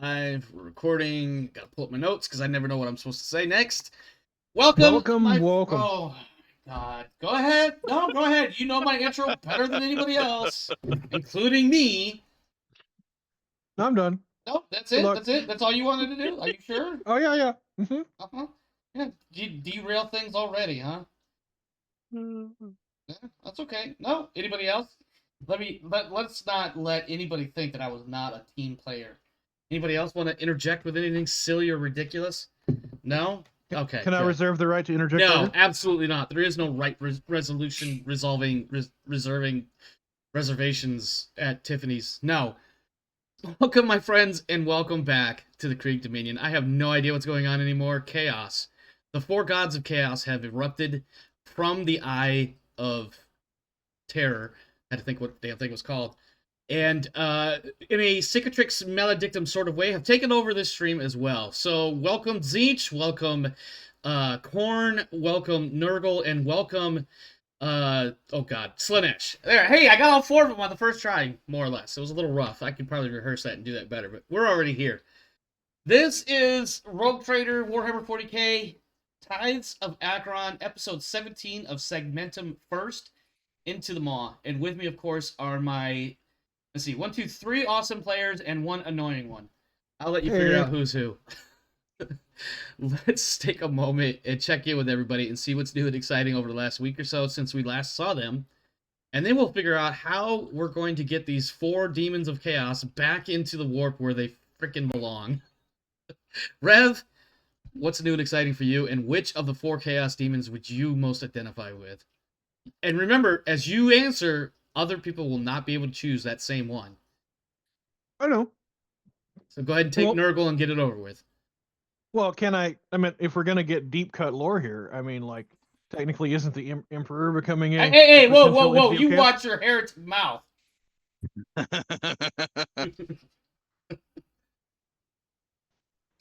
Live, we're recording. Gotta pull up my notes because I never know what I'm supposed to say next. Welcome, Welcome. Oh, God. Go ahead. No, go ahead. You know my intro better than anybody else, including me. I'm done. No, that's Good it. luck. That's it. That's all you wanted to do? Are you sure? Oh yeah. Uh-huh. Yeah, derail things already, huh? Yeah, that's okay. No, anybody else? Let's not let anybody think that I was not a team player. Anybody else want to interject with anything silly or ridiculous? No? Okay, Can I good. reserve the right to interject No, later? absolutely not. There is no right resolution reserving reservations at Tiffany's. No. Welcome, my friends, and welcome back to the Krieg Dominion. I have no idea what's going on anymore. Chaos. The four gods of chaos have erupted from the eye of terror. I had to think what the damn thing was called. And in a cicatrix maledictum sort of way, have taken over this stream as well. So welcome Zeech, welcome Korn, welcome Nurgle, and welcome oh god, Slanesh. There, hey, I got all four of them on the first try, more or less. It was a little rough. I could probably rehearse that and do that better, but we're already here. This is Rogue Trader Warhammer 40K Tithes of Acheron, episode 17 of Segmentum First into the Maw. And with me, of course, are my, let's see, 1, 2, 3 awesome players and one annoying one. I'll let you figure out who's who. Let's take a moment and check in with everybody and see what's new and exciting over the last week or so since we last saw them. And then we'll figure out how we're going to get these four demons of chaos back into the warp where they freaking belong. Rev, what's new and exciting for you, and which of the four chaos demons would you most identify with? And remember, as you answer, other people will not be able to choose that same one. I know. So go ahead and take Nurgle and get it over with. Well, can I mean, if we're gonna get deep cut lore here, I mean, like, technically, isn't the Emperor becoming a Hey, whoa, potential whoa! entity of You chaos? watch your heretic mouth.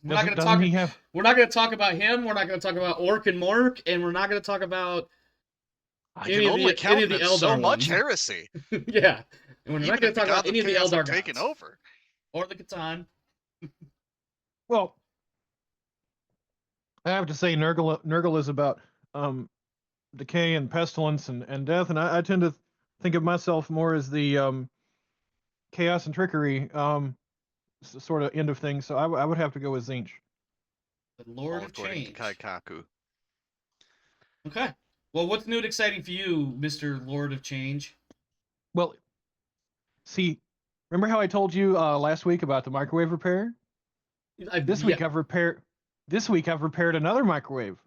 We're not going to talk. We're not going to talk about him. We're not going to talk about Orc and Mork, and we're not going to talk about any of the Eldar so much ones. Heresy. Yeah, and we're not going to talk about any of the Eldar taken over, or the Catan. Well, I have to say, Nurgle is about decay and pestilence and death, and I tend to think of myself more as the chaos and trickery sort of end of things. So I would have to go with Tzeentch. The Lord of Change. Kaikaku. Okay. Well, what's new and exciting for you, Mr. Lord of Change? Well, see, remember how I told you last week about the microwave repair? This week I've repaired another microwave.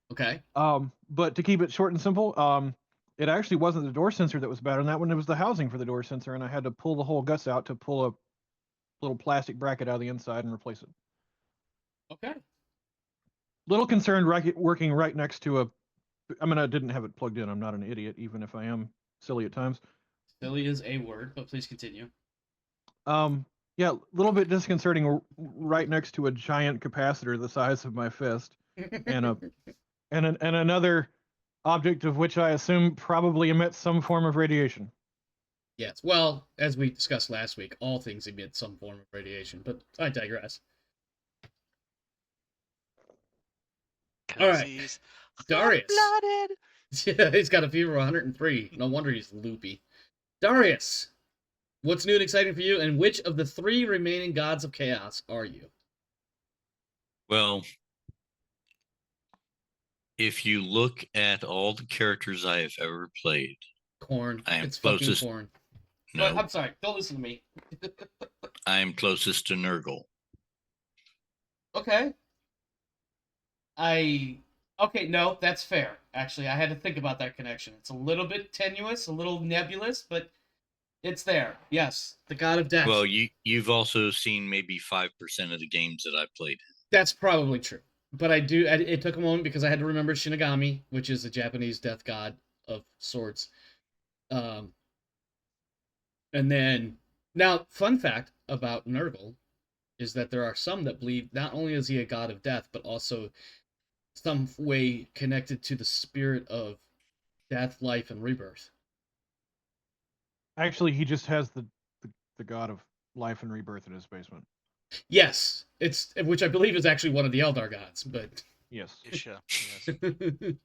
Okay. But to keep it short and simple, it actually wasn't the door sensor that was bad on that one. It was the housing for the door sensor, and I had to pull the whole guts out to pull a little plastic bracket out of the inside and replace it. Okay. Little concerned working right next to a. I mean, I didn't have it plugged in. I'm not an idiot, even if I am silly at times. Silly is a word, but please continue. Yeah, a little bit disconcerting right next to a giant capacitor the size of my fist, and another object of which I assume probably emits some form of radiation. Yes, well, as we discussed last week, all things emit some form of radiation, but I digress. All right, Darius. Yeah, he's got a fever of 103. No wonder he's loopy. Darius, what's new and exciting for you, and which of the three remaining gods of chaos are you? Well, if you look at all the characters I have ever played, Korn. I am it's closest. Fucking Korn. No, but I'm sorry. Don't listen to me. I am closest to Nurgle. Okay. Okay, no, that's fair. Actually, I had to think about that connection. It's a little bit tenuous, a little nebulous, but it's there. Yes, the god of death. Well, you've also seen maybe 5% of the games that I played. That's probably true. But it took a moment because I had to remember Shinigami, which is the Japanese death god of swords. And then, now, fun fact about Nurgle is that there are some that believe not only is he a god of death, but also some way connected to the spirit of death, life, and rebirth. Actually, he just has the god of life and rebirth in his basement. Yes, it's which I believe is actually one of the Eldar gods, but Yes. Isha. Yes.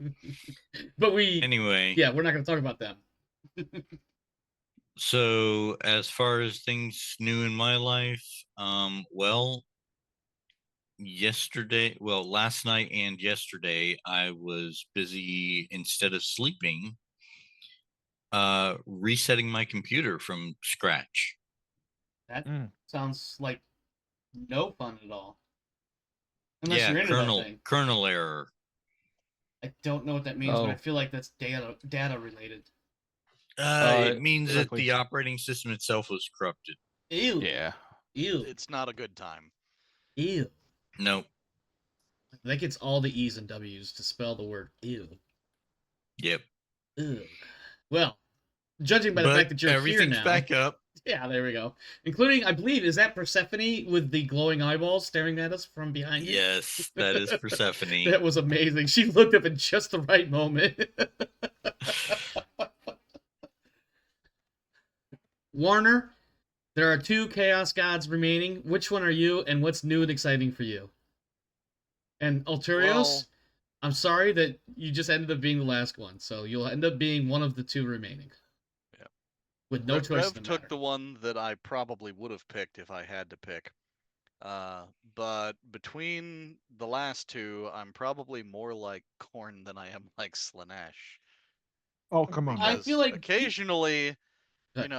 but we Anyway, yeah, we're not going to talk about them. so as far as things new in my life, well, last night and yesterday, I was busy instead of sleeping, resetting my computer from scratch. That sounds like no fun at all. Unless Yeah, you're into that thing. kernel error. I don't know what that means, but I feel like that's data related. It means that exactly. the operating system itself was corrupted. Ew. Yeah. Ew. It's not a good time. Ew. Nope. That gets all the E's and W's to spell the word ew. Yep. Ew. Well, judging by the But fact that you're here everything's now. back up. Yeah, there we go. Including, I believe, is that Persephone with the glowing eyeballs staring at us from behind you? Yes, that is Persephone. That was amazing. She looked up in just the right moment. Warner, there are 2 Chaos Gods remaining. Which one are you, and what's new and exciting for you? And Alturios, Well, I'm sorry that you just ended up being the last one, so you'll end up being one of the 2 remaining. Yeah. With no choice Rev in the took matter. the one that I probably would have picked if I had to pick. But between the last 2, I'm probably more like Khorne than I am like Slaanesh. Oh, come on. I Because feel like occasionally, Good.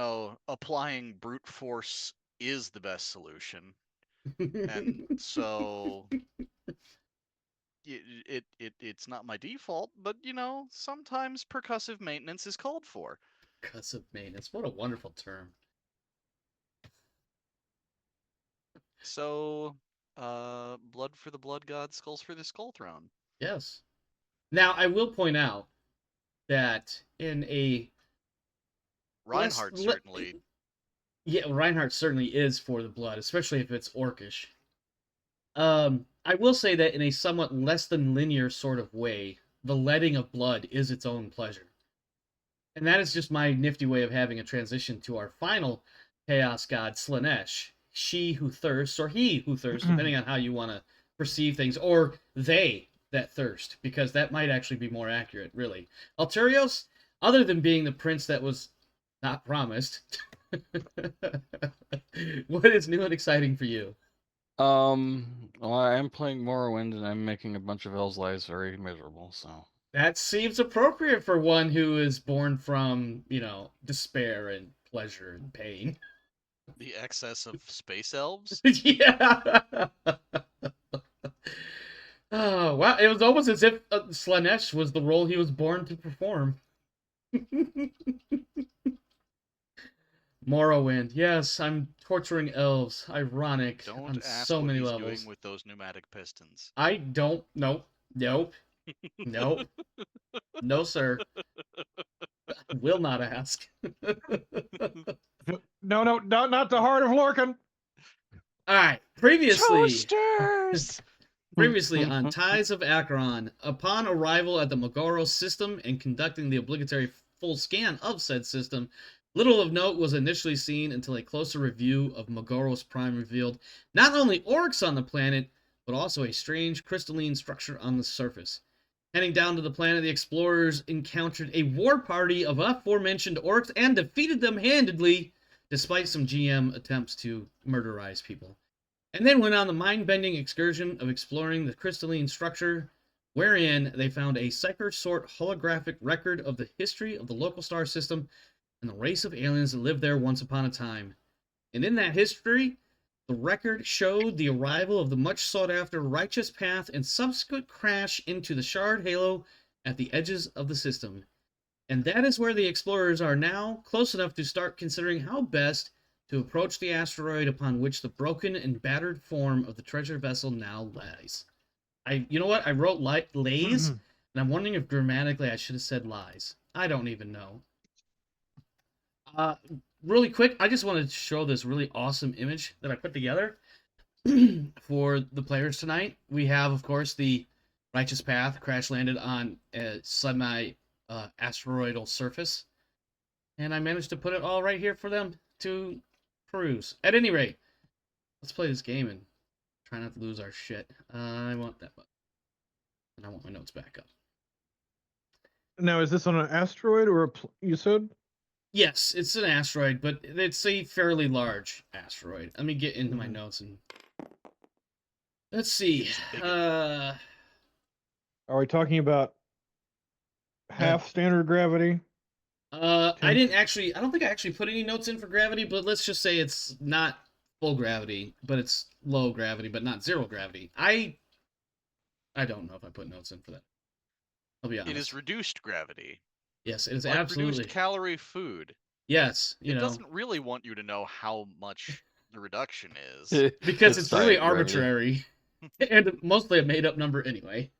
applying brute force is the best solution. And so it's not my default, but sometimes percussive maintenance is called for. Percussive maintenance. What a wonderful term. So, blood for the blood god, skulls for the skull throne. Yes. Now, I will point out that in a Reinhardt certainly. Yeah, Reinhardt certainly is for the blood, especially if it's orcish. I will say that in a somewhat less than linear sort of way, the letting of blood is its own pleasure. And that is just my nifty way of having a transition to our final Chaos God, Slaanesh. She who thirsts, or he who thirsts, depending on how you want to perceive things, or they that thirst, because that might actually be more accurate, really. Alturios, other than being the prince that was not promised, what is new and exciting for you? Well, I am playing Morrowind, and I'm making a bunch of elves' lives very miserable, so. That seems appropriate for one who is born from, despair and pleasure and pain. The excess of space elves? Yeah. Oh, wow. It was almost as if Slaanesh was the role he was born to perform. Morrowind. Yes, I'm torturing elves. Ironic. Don't on ask so what many he's levels. doing with those pneumatic pistons. I don't. Nope. Nope. Nope. No, sir. Will not ask. No, not the heart of Lorcan. All right. Previously Toasters! on Tithes of Acheron, upon arrival at the Mogoros system and conducting the obligatory full scan of said system, little of note was initially seen until a closer review of Mogoros Prime revealed not only orcs on the planet, but also a strange crystalline structure on the surface. Heading down to the planet, the explorers encountered a war party of aforementioned orcs and defeated them handedly, despite some GM attempts to murderize people. And then went on the mind-bending excursion of exploring the crystalline structure, wherein they found a Psyker-sort holographic record of the history of the local star system and the race of aliens that lived there once upon a time. And in that history, the record showed the arrival of the much sought-after Righteous Path and subsequent crash into the Shard Halo at the edges of the system. And that is where the explorers are now, close enough to start considering how best to approach the asteroid upon which the broken and battered form of the treasure vessel now lies. You know what? I wrote lays, and I'm wondering if grammatically I should have said lies. I don't even know. Really quick, I just wanted to show this really awesome image that I put together for the players tonight. We have, of course, the Righteous Path crash landed on a semi-asteroidal surface, and I managed to put it all right here for them to peruse. At any rate, let's play this game and try not to lose our shit. I want that button. And I want my notes back up. Now, is this on an asteroid or you said? Yes, it's an asteroid, but it's a fairly large asteroid. Let me get into my Mhm. notes and let's see. It's bigger. Are we talking about half standard gravity? I Ten- don't think I actually put any notes in for gravity, but let's just say it's not full gravity, but it's low gravity, but not zero gravity. I don't know if I put notes in for that. I'll be honest. It is reduced gravity. Yes, it is Like absolutely. reduced calorie food. Yes, you It know, doesn't really want you to know how much the reduction is. because it's really diet gravity. arbitrary and mostly a made up number anyway.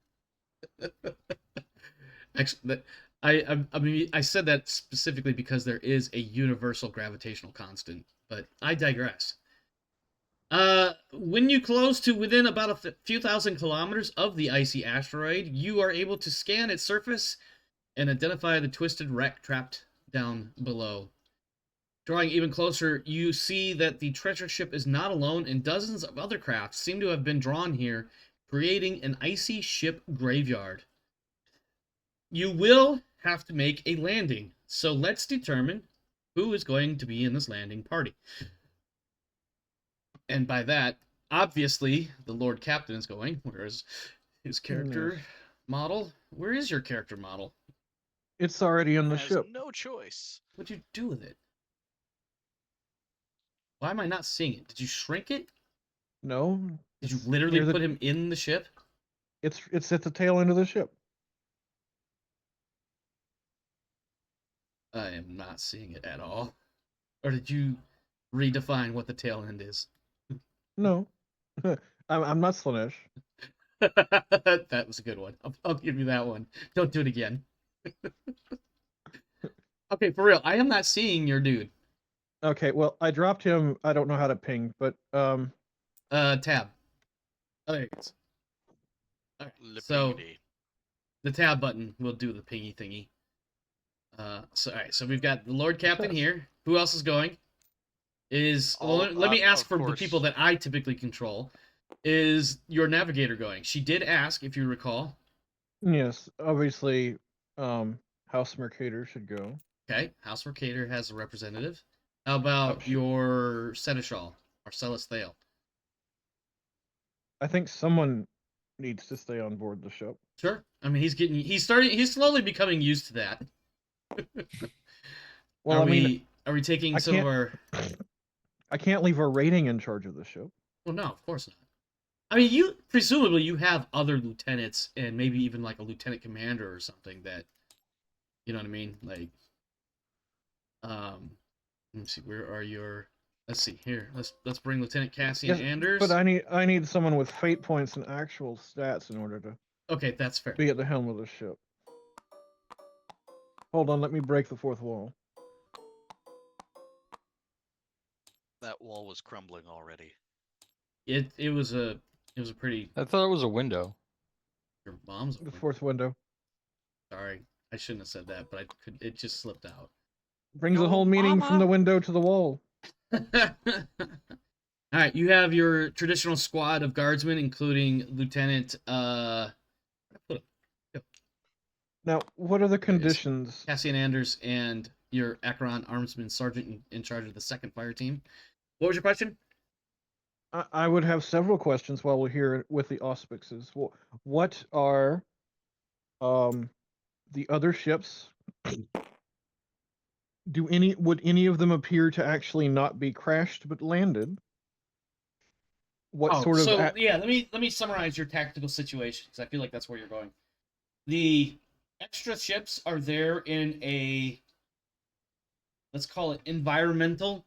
Actually, I mean, I said that specifically because there is a universal gravitational constant, but I digress. When you close to within about a few thousand kilometers of the icy asteroid, you are able to scan its surface and identify the twisted wreck trapped down below. Drawing even closer, you see that the treasure ship is not alone, and dozens of other craft seem to have been drawn here, creating an icy ship graveyard. You will have to make a landing, so let's determine who is going to be in this landing party. And by that, obviously, the Lord Captain is going. Where is his character model? Where is your character model? It's already in the Has ship. no choice. What'd you do with it? Why am I not seeing it? Did you shrink it? No. Did you it's literally near the- put him in the ship? It's at the tail end of the ship. I am not seeing it at all. Or did you redefine what the tail end is? No. I'm not Slanesh. That was a good one. I'll give you that one. Don't do it again. Okay, for real. I am not seeing your dude. Okay, well, I dropped him. I don't know how to ping, but Tab. Oh, there it is. All right. So Lippity. the tab button will do the pingy thingy. So all right. So we've got the Lord Captain Yes. here. Who else is going? Let me ask of for the course. people that I typically control. Is your navigator going? She did ask, if you recall. yes, obviously, House Mercator should go. Okay, House Mercator has a representative. How about Ouch. your Seneschal, Marcellus Thale? I think someone needs to stay on board the ship. Sure. I mean, he's slowly becoming used to that. Well, Are we taking I some of can't- our? I can't leave a rating in charge of the ship. Well, no, of course not. I mean, you presumably you have other lieutenants and maybe even like a lieutenant commander or something that, you know what I mean? Like, let me see, where are your? Let's see here. Let's bring Lieutenant Cassian Yes, Anders. But I need someone with fate points and actual stats in order to Okay, that's fair. be at the helm of the ship. Hold on, let me break the fourth wall. That wall was crumbling already. It was a pretty. I thought it was a window. Your mom's. The fourth window Sorry, I shouldn't have said that, but I could. It just slipped out. brings the Yo, whole meaning from the mama. window to the wall. All right, you have your traditional squad of guardsmen, including Lieutenant Now, what are the There it is. conditions? Cassian Anders and your Acheron armsman sergeant in charge of the second fire team. What was your question? I would have several questions while we're here with the auspices. What are the other ships? Would any of them appear to actually not be crashed but landed? What sort of yeah, let me summarize your tactical situation because I feel like that's where you're going. The extra ships are there in a, let's call it, environmental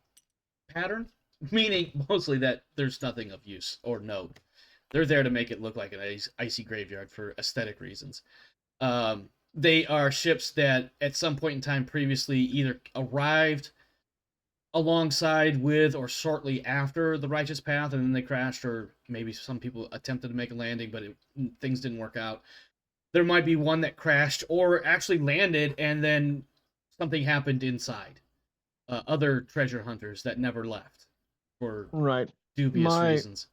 pattern, meaning mostly that there's nothing of use or note. They're there to make it look like an icy graveyard for aesthetic reasons. They are ships that at some point in time previously either arrived alongside with or shortly after the Righteous Path, and then they crashed, or maybe some people attempted to make a landing, but things didn't work out. There might be one that crashed or actually landed, and then something happened inside. Other treasure hunters that never left. right? dubious reasons.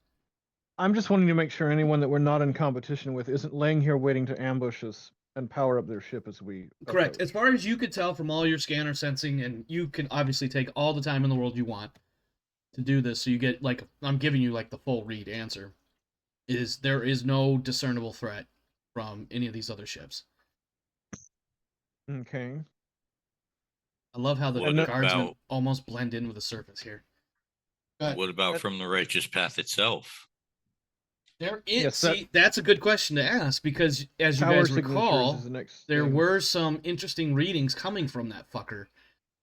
I'm just wanting to make sure anyone that we're not in competition with isn't laying here waiting to ambush us and power up their ship as we Correct. approach. As far as you could tell from all your scanner sensing, and you can obviously take all the time in the world you want to do this, so you get, like, I'm giving you, like, the full read answer, is there is no discernible threat from any of these other ships. Okay. I love how the What guardsmen about- almost blend in with the surface here. But What about from the righteous path itself? there is, Yes, see, that's a good question to ask, because as you Power guys signatures recall, is the next there thing. were some interesting readings coming from that fucker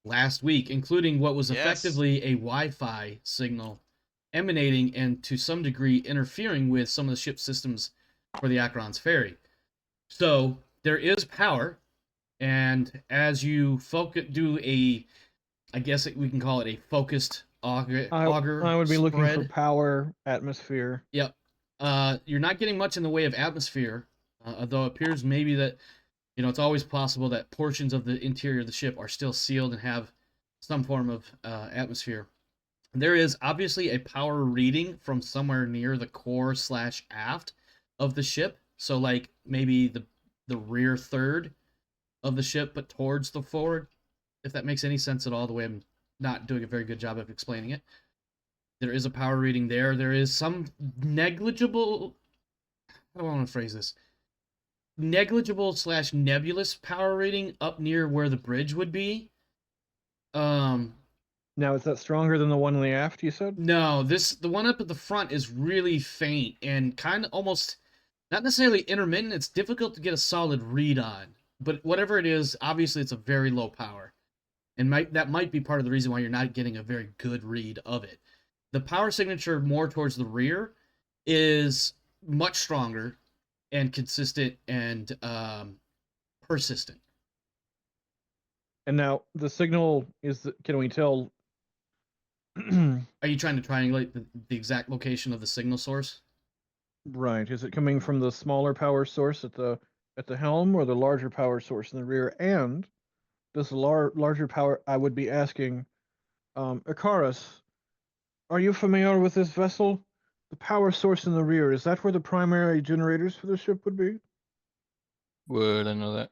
last week, including what was Yes. effectively a Wi-Fi signal emanating and to some degree interfering with some of the ship systems for the Acheron's ferry. So there is power, and as you do a, I guess we can call it a focused auger I would be looking for spread. power, atmosphere. Yep. You're not getting much in the way of atmosphere, although it appears maybe that, it's always possible that portions of the interior of the ship are still sealed and have some form of atmosphere. There is obviously a power reading from somewhere near the core/aft of the ship. So, like, maybe the rear third of the ship, but towards the forward, if that makes any sense at all, the way I'm not doing a very good job of explaining it. There is a power reading there. There is some negligible, how do I want to phrase this? Negligible/nebulous power reading up near where the bridge would be. Now, is that stronger than the one in the aft, you said? No, the one up at the front is really faint and kind of almost not necessarily intermittent. It's difficult to get a solid read on. But whatever it is, obviously it's a very low power. And that might be part of the reason why you're not getting a very good read of it. The power signature more towards the rear is much stronger and consistent and persistent. And now the signal can we tell? Are you trying to triangulate the exact location of the signal source? Right. Is it coming from the smaller power source at the helm or the larger power source in the rear? And does the larger power? I would be asking, Icarus, are you familiar with this vessel? The power source in the rear, is that where the primary generators for the ship would be? Would I know that?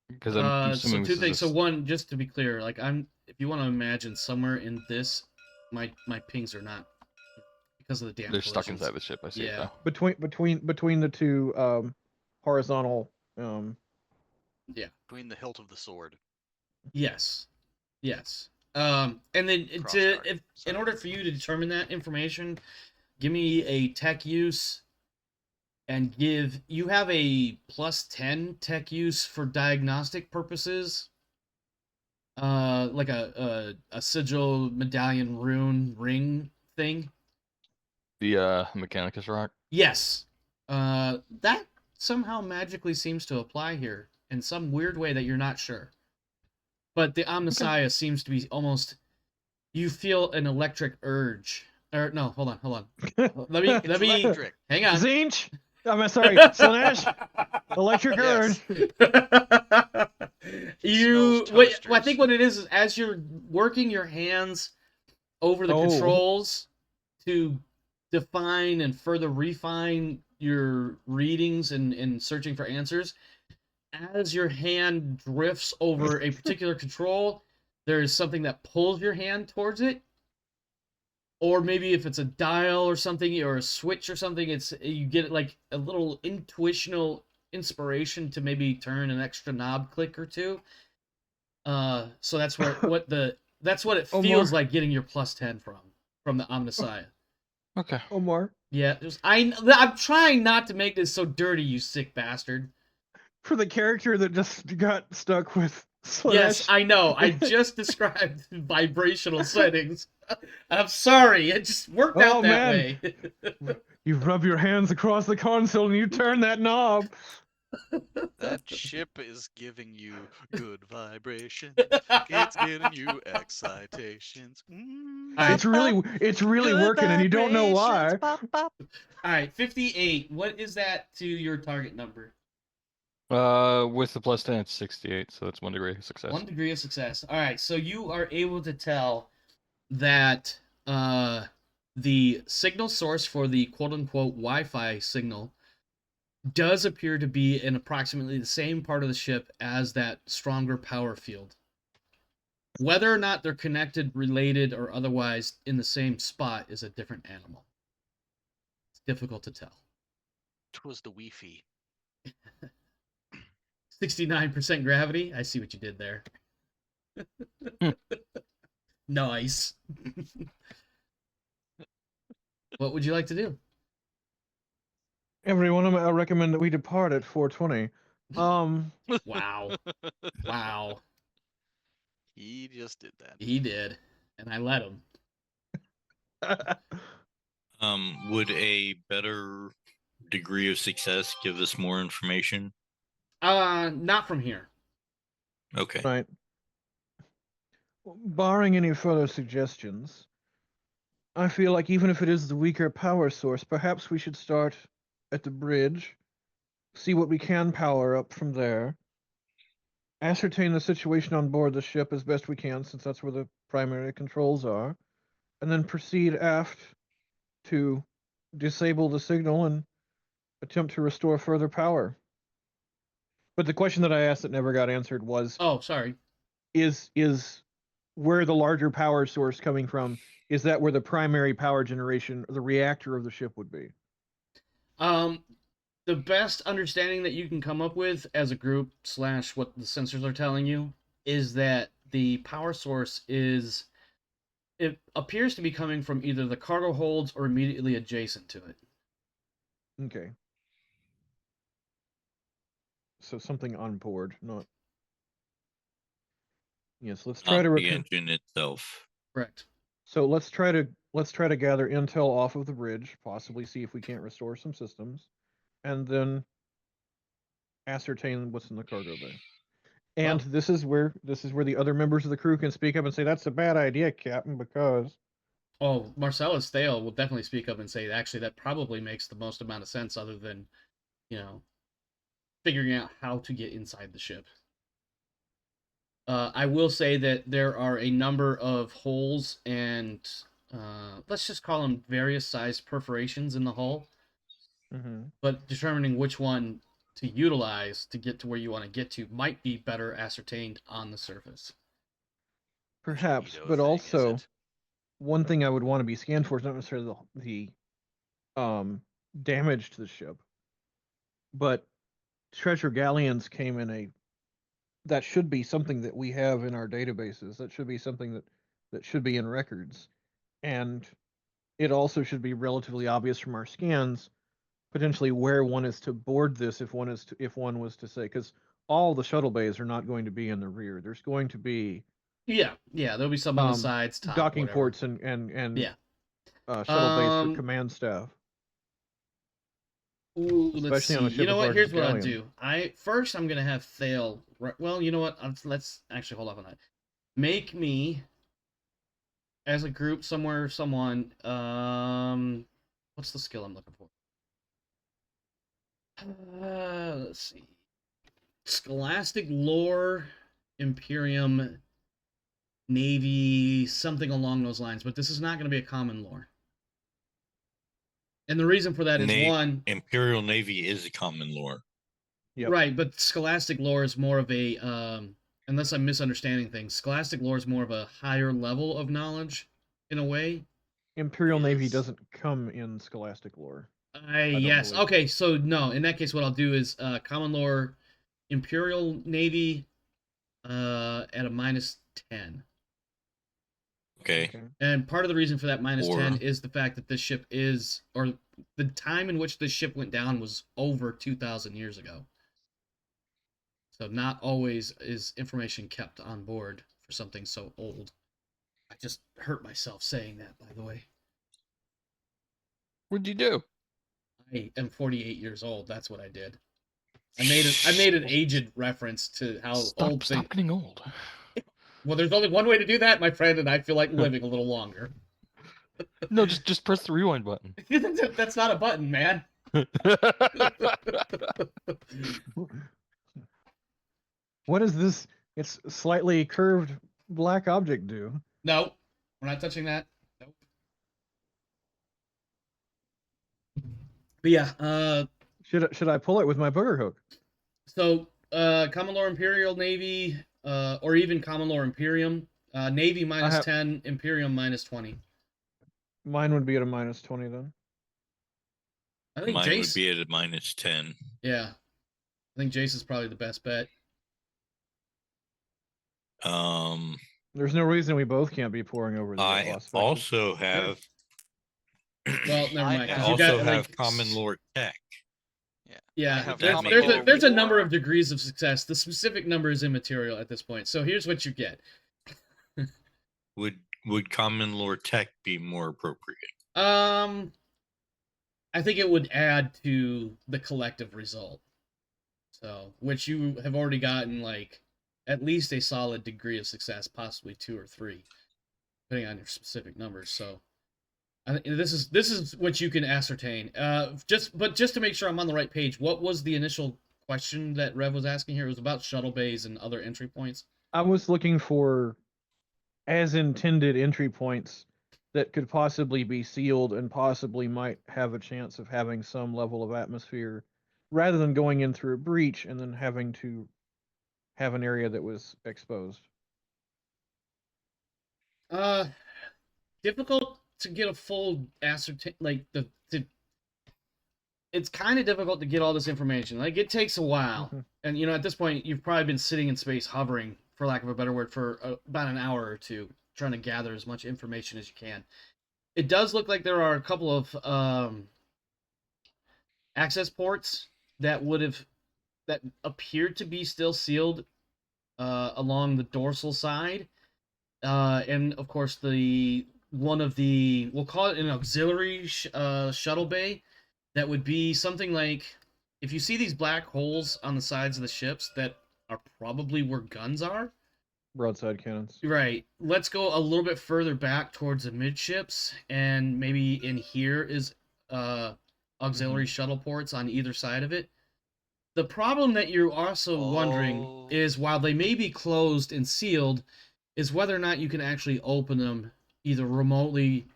Because I'm So assuming two this things. is So one, just to be clear, like if you want to imagine somewhere in this, my pings are not because of the damn. they're stuck collisions. inside the ship. I see it Yeah. now. Between the two horizontal. Between the hilt of the sword. Yes. And then Crossguard. in Sorry. order for you to determine that information, give me a tech use, and you have a +10 tech use for diagnostic purposes. Like a sigil medallion rune ring thing. The Mechanicus rock. Yes. That somehow magically seems to apply here in some weird way that you're not sure. But the Omnissiah seems to be almost. You feel an electric urge. Or no, hold on. Let me Electric. hang on. Zinch. I'm sorry, Slanesh. Electric Yes. urge. I think what it is as you're working your hands over the controls to define and further refine your readings and searching for answers, as your hand drifts over a particular control, there is something that pulls your hand towards it. Or maybe if it's a dial or something, or a switch or something, you get like a little intuitional inspiration to maybe turn an extra knob click or two. So that's that's what it feels like getting your +10 from the Omnissiah. Okay. Omar, Yeah, I'm trying not to make this so dirty, you sick bastard. for the character that just got stuck with Slanesh. Yes, I know. I just described vibrational settings. I'm sorry. It just worked out that way. You rub your hands across the console and you turn that knob. That ship is giving you good vibration. It's giving you excitations. It's really Good working, and you don't know why. vibrations, bop, bop. All right, 58. What is that to your target number? With the +10, it's 68, so that's 1 degree of success. 1 degree of success. All right, so you are able to tell that the signal source for the quote-unquote Wi-Fi signal does appear to be in approximately the same part of the ship as that stronger power field. Whether or not they're connected, related, or otherwise in the same spot is a different animal. It's difficult to tell. 'Twas the Wi-Fi. 69% gravity. I see what you did there. Nice. What would you like to do? Everyone, I recommend that we depart at 4:20. Wow. Wow. He just did that. He did. And I let him. Would a better degree of success give us more information? Not from here. Okay. Right. Barring any further suggestions, I feel like even if it is the weaker power source, perhaps we should start at the bridge, see what we can power up from there, ascertain the situation on board the ship as best we can, since that's where the primary controls are, and then proceed aft to disable the signal and attempt to restore further power. But the question that I asked that never got answered was, Oh, sorry. is where the larger power source coming from? Is that where the primary power generation, the reactor of the ship would be? The best understanding that you can come up with as a group / what the sensors are telling you is that the power source it appears to be coming from either the cargo holds or immediately adjacent to it. Okay. So something on board, not. Yes, let's try Not to the engine itself. Correct. So let's try to gather intel off of the bridge, possibly see if we can't restore some systems, and then ascertain what's in the cargo bay. And Well, this is where the other members of the crew can speak up and say, "That's a bad idea, Captain," because oh, Marcellus Thale will definitely speak up and say, actually, that probably makes the most amount of sense other than, figuring out how to get inside the ship. I will say that there are a number of holes and, let's just call them various sized perforations in the hull, but determining which one to utilize to get to where you want to get to might be better ascertained on the surface. perhaps, Torpedo but thing, is also it? one thing I would want to be scanned for is not necessarily the damage to the ship, but treasure galleons came in a. That should be something that we have in our databases. That should be something that should be in records, and it also should be relatively obvious from our scans potentially where one is to board this if one was to say, because all the shuttle bays are not going to be in the rear. There's going to be Yeah, there'll be some on the sides, top, docking whatever. ports and Yeah. Shuttle bays for command staff. Ooh, let's Especially on a see. ship You know as what? large Here's as what I'll Galleon. do. First I'm gonna have Thale. Well, you know what? Let's actually hold off on that. Make me as a group somewhere, someone. What's the skill I'm looking for? Let's see. Scholastic lore, Imperium, Navy, something along those lines. But this is not going to be a common lore. And the reason for that is one, Imperial Navy is a common lore. Yep. right? But Scholastic lore is more of a, unless I'm misunderstanding things, Scholastic lore is more of a higher level of knowledge, in a way. Imperial Navy Is- doesn't come in Scholastic lore. Yes. believe. Okay. So no. In that case, what I'll do is common lore, Imperial Navy, at a -10. Okay. And part of the reason for that -10 Or- is the fact that this ship is, or the time in which this ship went down was over 2,000 years ago. So not always is information kept on board for something so old. I just hurt myself saying that, by the way. What'd you do? I am 48 years old. That's what I did. I made an aged reference to how old things. Stop getting old. Well, there's only one way to do that, my friend, and I feel like living a little longer. No, just press the rewind button. That's not a button, man. What is this? It's slightly curved black object do? No, we're not touching that. Nope. But yeah, Should I pull it with my booger hook? so Common Law Imperial Navy, or even Common Law Imperium, Navy minus have- 10, Imperium minus 20. Mine would be at a -20 then. I think Mine Jace. would be at a -10. Yeah, I think Jace is probably the best bet. There's no reason we both can't be pouring over the I outlaw specters. also have. Well, never mind. I 'cause I you got, also have like, common lore tech. Yeah, have there's, common there's, law a, there's a number war. of degrees of success. The specific number is immaterial at this point. So here's what you get. Would common lore tech be more appropriate? I think it would add to the collective result. So, which you have already gotten, like, at least a solid degree of success, possibly 2 or 3, depending on your specific numbers. So, this is what you can ascertain. Just to make sure I'm on the right page, what was the initial question that Rev was asking here? It was about shuttle bays and other entry points. I was looking for, as intended, entry points that could possibly be sealed and possibly might have a chance of having some level of atmosphere, rather than going in through a breach and then having to have an area that was exposed. Difficult to get a full ascertain, like it's kind of difficult to get all this information. Like, it takes a while. And, at this point, you've probably been sitting in space hovering, for lack of a better word, for about an hour or two, trying to gather as much information as you can. It does look like there are a couple of access ports that appeared to be still sealed along the dorsal side. And, of course, we'll call it an auxiliary shuttle bay. That would be something like, if you see these black holes on the sides of the ships that are probably where guns are. Broadside cannons. Right. Let's go a little bit further back towards the midships, and maybe in here is auxiliary shuttle ports on either side of it. The problem that you're also wondering is, while they may be closed and sealed, is whether or not you can actually open them either remotely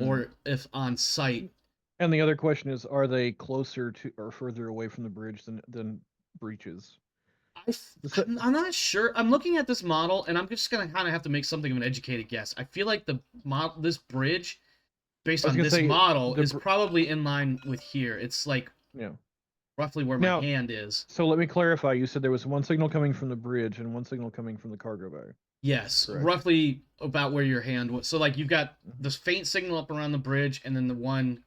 or if on site. And the other question is, are they closer to or further away from the bridge than breaches? I'm not sure. I'm looking at this model, and I'm just going to kind of have to make something of an educated guess. I feel like this bridge, based on this model, is probably in line with here. It's like roughly where my hand is. So let me clarify. You said there was one signal coming from the bridge and one signal coming from the cargo bay. Yes, correct. Roughly about where your hand was. So, like, you've got this faint signal up around the bridge, and then the one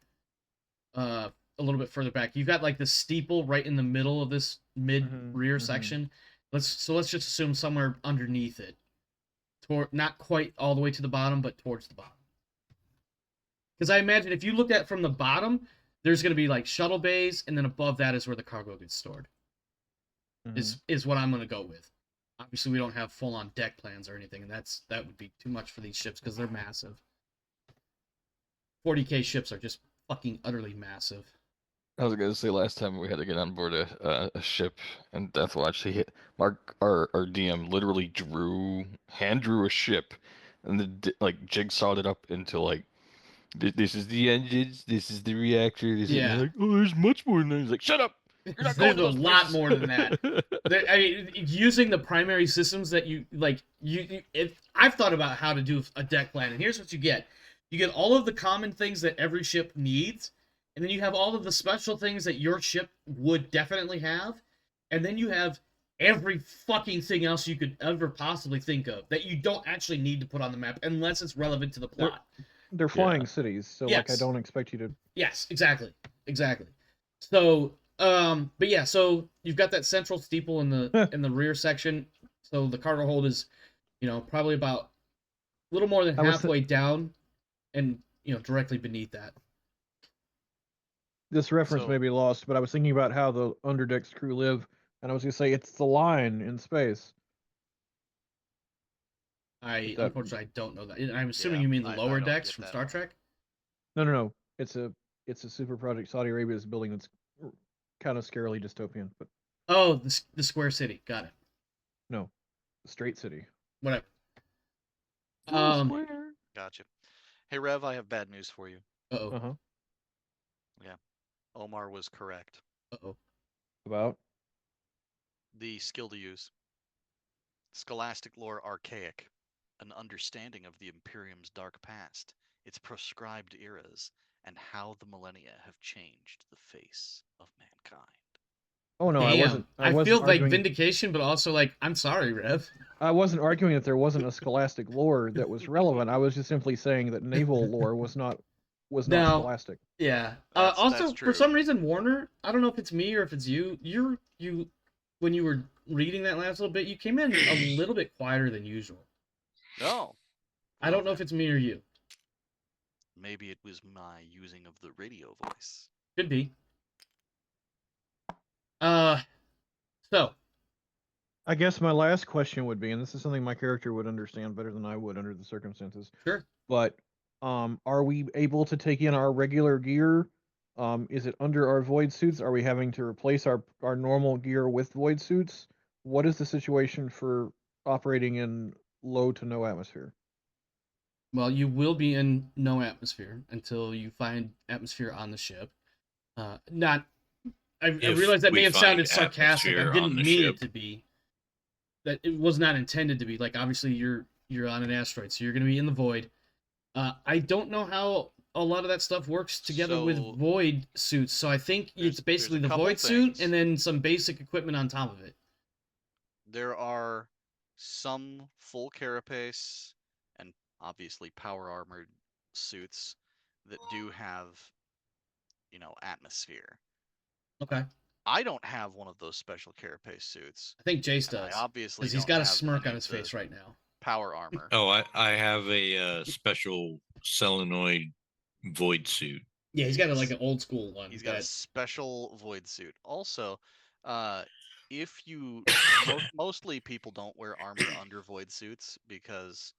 a little bit further back. You've got, like, the steeple right in the middle of this mid-rear section. Let's just assume somewhere underneath it. Not quite all the way to the bottom, but towards the bottom. Because I imagine if you look at it from the bottom, there's going to be, like, shuttle bays, and then above that is where the cargo gets stored. Is what I'm going to go with. Obviously, we don't have full-on deck plans or anything, and that would be too much for these ships because they're massive. 40K ships are just fucking utterly massive. I was gonna say, last time we had to get on board a ship and Deathwatch, our DM literally hand drew a ship, and jigsawed it up into, like, this is the engines, this is the reactor, this is like, oh, there's much more than that. He's like, shut up. There's a lot more than that. I mean, using the primary systems that I've thought about how to do a deck plan, and here's what you get. You get all of the common things that every ship needs, and then you have all of the special things that your ship would definitely have, and then you have every fucking thing else you could ever possibly think of that you don't actually need to put on the map unless it's relevant to the plot. They're flying cities, so yes. Like, I don't expect you to. Yes, exactly. So, but yeah, so you've got that central steeple in the rear section. So the cargo hold is, probably about a little more than halfway down, and directly beneath that. This reference may be lost, but I was thinking about how the underdecks crew live, and I was gonna say it's the line in space. Unfortunately, I don't know that. I'm assuming you mean the lower decks from Star Trek? No. It's a super project Saudi Arabia is building that's kind of scarily dystopian. But the Square City. Got it. No, the Straight City. Whatever. Gotcha. Hey, Rev, I have bad news for you. Uh-oh. Yeah. Omar was correct. Uh-oh. About The skill to use. Scholastic lore archaic. An understanding of the Imperium's dark past, its proscribed eras, and how the millennia have changed the face of mankind. oh no, Damn. I I wasn't feel like arguing. vindication, but also like, I'm sorry, Rev. I wasn't arguing that there wasn't a scholastic lore that was relevant. I was just simply saying that naval lore was not Now, scholastic. yeah. That's Also, for true. some reason, Warner, I don't know if it's me or if it's you, you when you were reading that last little bit, you came in a little bit quieter than usual. No. I don't know if it's me or you. Maybe it was my using of the radio voice. Could be. So I guess my last question would be, and this is something my character would understand better than I would under the circumstances. sure. But are we able to take in our regular gear? Is it under our void suits? Are we having to replace our normal gear with void suits? What is the situation for operating in low to no atmosphere? Well, you will be in no atmosphere until you find atmosphere on the ship. Not. I If realize that may we have sounded find sarcastic. I atmosphere on didn't the mean ship. it to be. That it was not intended to be. Like, obviously, you're on an asteroid, so you're going to be in the void. I don't know how a lot of that stuff works together with So, void suits. So I think it's there's basically a the couple void suit things. and then some basic equipment on top of it. There are some full carapace and obviously power armored suits that do have, atmosphere. Okay. I don't have one of those special carapace suits, I think Jace and I does. obviously Because he's don't got a have smirk any on of his the face right now. power armor. Oh, I have a special solenoid void suit. Yeah, he's got like an old school one. He's got a that- special void suit. Also, if you mostly people don't wear armor under void suits because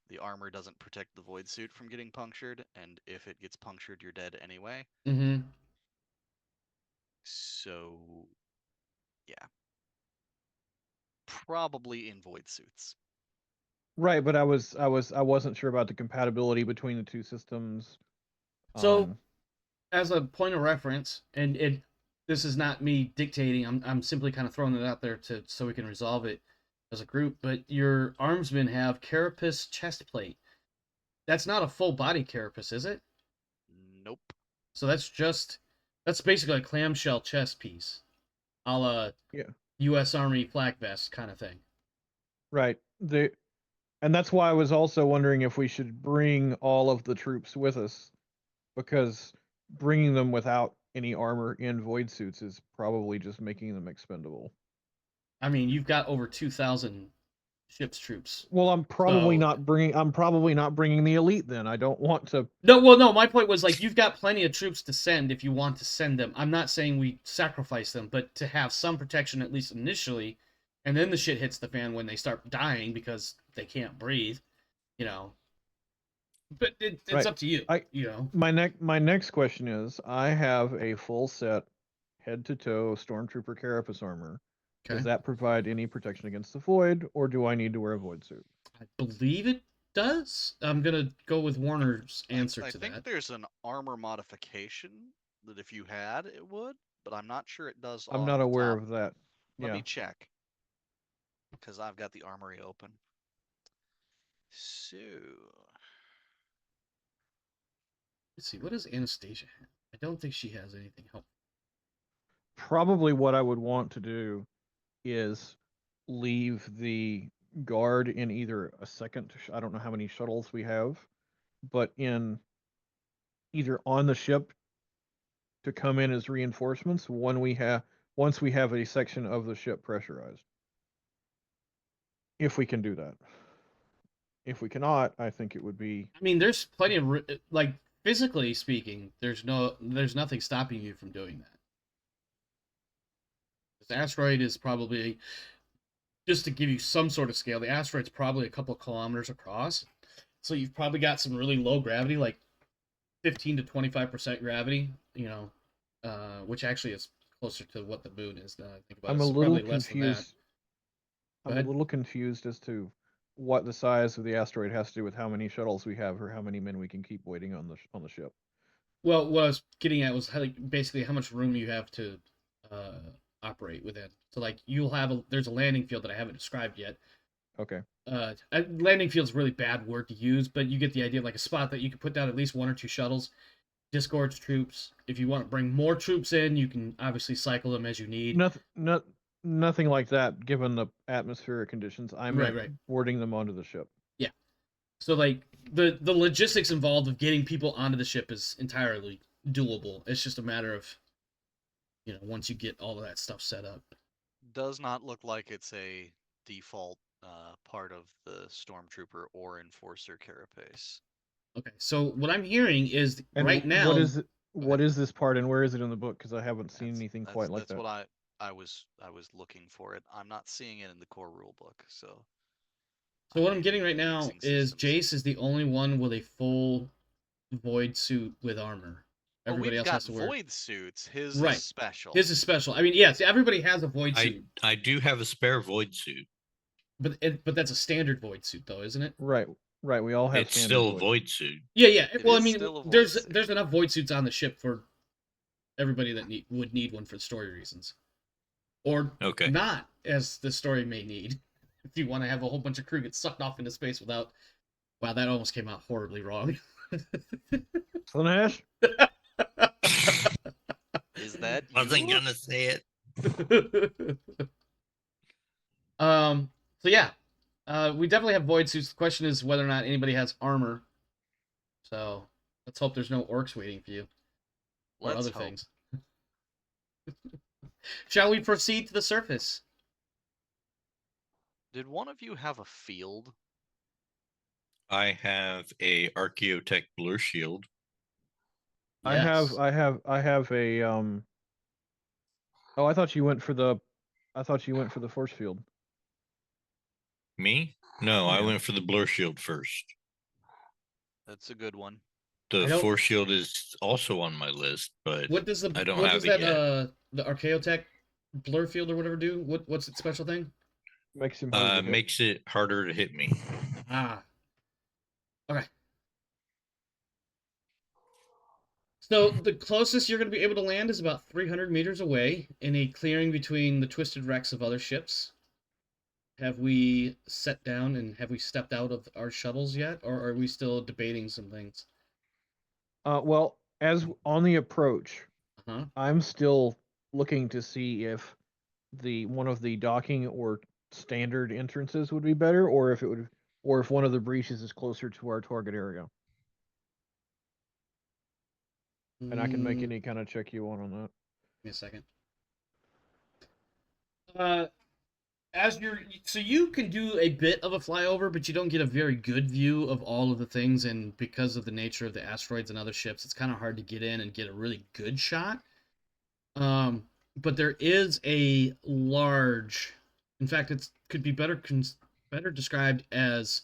the armor doesn't protect the void suit from getting punctured, and if it gets punctured, you're dead anyway. Mhm. So, yeah, probably in void suits. Right, but I wasn't sure about the compatibility between the two systems. So, as a point of reference, and this is not me dictating. I'm simply kind of throwing it out there so we can resolve it as a group. But your armsmen have carapace chest plate. That's not a full body carapace, is it? Nope. So that's basically a clamshell chest piece, a la Yeah. U.S. Army flak vest kind of thing. Right. And that's why I was also wondering if we should bring all of the troops with us, because bringing them without any armor in void suits is probably just making them expendable. I mean, you've got over 2,000 ship's troops. Well, I'm probably So- not bringing the elite then. I don't want to. No, my point was like you've got plenty of troops to send if you want to send them. I'm not saying we sacrifice them, but to have some protection at least initially, and then the shit hits the fan when they start dying because they can't breathe, you know. But it's Right. up to you, I- you know. My next question is, I have a full set head to toe stormtrooper carapace armor. Okay. Does that provide any protection against the void, or do I need to wear a void suit? I believe it does. I'm gonna go with Warner's answer I to think that. there's an armor modification that if you had, it would, but I'm not sure it does. I'm off not the aware top. of that. Let Yeah. me check, because I've got the armory open. So, Let's see, what does Anastasia have? I don't think she has anything helpful. Probably what I would want to do is leave the guard in either a second. I don't know how many shuttles we have, but in either on the ship to come in as reinforcements once we have a section of the ship pressurized. If we can do that. If we cannot, I think it would be. I mean, there's plenty of like physically speaking, there's nothing stopping you from doing that. This asteroid is probably, just to give you some sort of scale, the asteroid's probably a couple of kilometers across. So you've probably got some really low gravity, like 15 to 25% gravity, which actually is closer to what the moon is now I think about it. I'm a It's little probably less than that. confused. Go I'm a ahead. little confused as to what the size of the asteroid has to do with how many shuttles we have or how many men we can keep waiting on the ship. Well, what I was getting at was basically how much room you have to operate within. So like you'll have there's a landing field that I haven't described yet. Okay. Landing field's really bad word to use, but you get the idea. Like a spot that you can put down at least 1 or 2 shuttles, disgorge troops. If you want to bring more troops in, you can obviously cycle them as you need. Nothing like that. Given the atmospheric conditions, I meant Right. boarding them onto the ship. Yeah. So like the logistics involved of getting people onto the ship is entirely doable. It's just a matter of, once you get all of that stuff set up. Does not look like it's a default part of the Stormtrooper or Enforcer carapace. Okay, so what I'm hearing is And right now. what is this part, and where is it in the book? Because I haven't seen anything That's quite like that. what I was looking for it. I'm not seeing it in the core rule book, so. So what I'm getting right now is Jace is the only one with a full void suit with armor. Everybody else has to wear void suits. His Right. is special. His is special. I mean, yes, everybody has a void suit, I do have a spare void suit. but that's a standard void suit, though, isn't it? Right. We all have. It's still a void suit. Yeah. Well, I mean, still a void there's suit. there's enough void suits on the ship for everybody that would need one for story reasons, or not, as the story may need. If you want to have a whole bunch of crew get sucked off into space without. Wow, that almost came out horribly wrong. Slanesh? Is that you? Wasn't gonna say it. So yeah, we definitely have void suits. The question is whether or not anybody has armor. So let's hope there's no orcs waiting for you, or other things. Shall we proceed to the surface? Did one of you have a field? I have a Archaeotech blur shield. Yes. I have a Oh, I thought you went for the force field. Me? No, Yeah. I went for the blur shield first. That's a good one. The force shield is also on my list, but I don't have it yet. The Archaeotech blur field or whatever do? What's its special thing? Makes him makes it harder to hit me. Ah. Okay. So the closest you're going to be able to land is about 300 meters away in a clearing between the twisted wrecks of other ships. Have we set down and have we stepped out of our shuttles yet, or are we still debating some things? Well, as on the approach, Uh-huh. I'm still looking to see if one of the docking or standard entrances would be better, or if one of the breaches is closer to our target area. And I can make any kind of check you want on that. Give me a second. So you can do a bit of a flyover, but you don't get a very good view of all of the things, and because of the nature of the asteroids and other ships, it's kind of hard to get in and get a really good shot. But there is a large, in fact, it could be better described as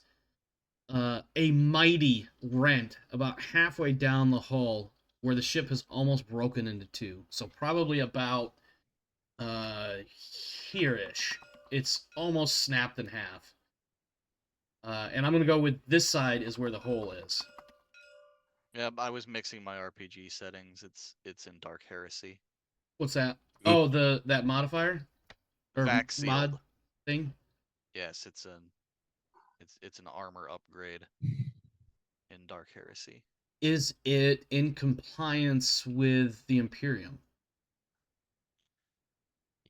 a mighty rent about halfway down the hull, where the ship has almost broken into two. So probably about here-ish. It's almost snapped in half. And I'm going to go with this side is where the hole is. Yeah, I was mixing my RPG settings. It's in Dark Heresy. What's that? Oh, that modifier? Or mod thing? Yes, it's an armor upgrade in Dark Heresy. Is it in compliance with the Imperium?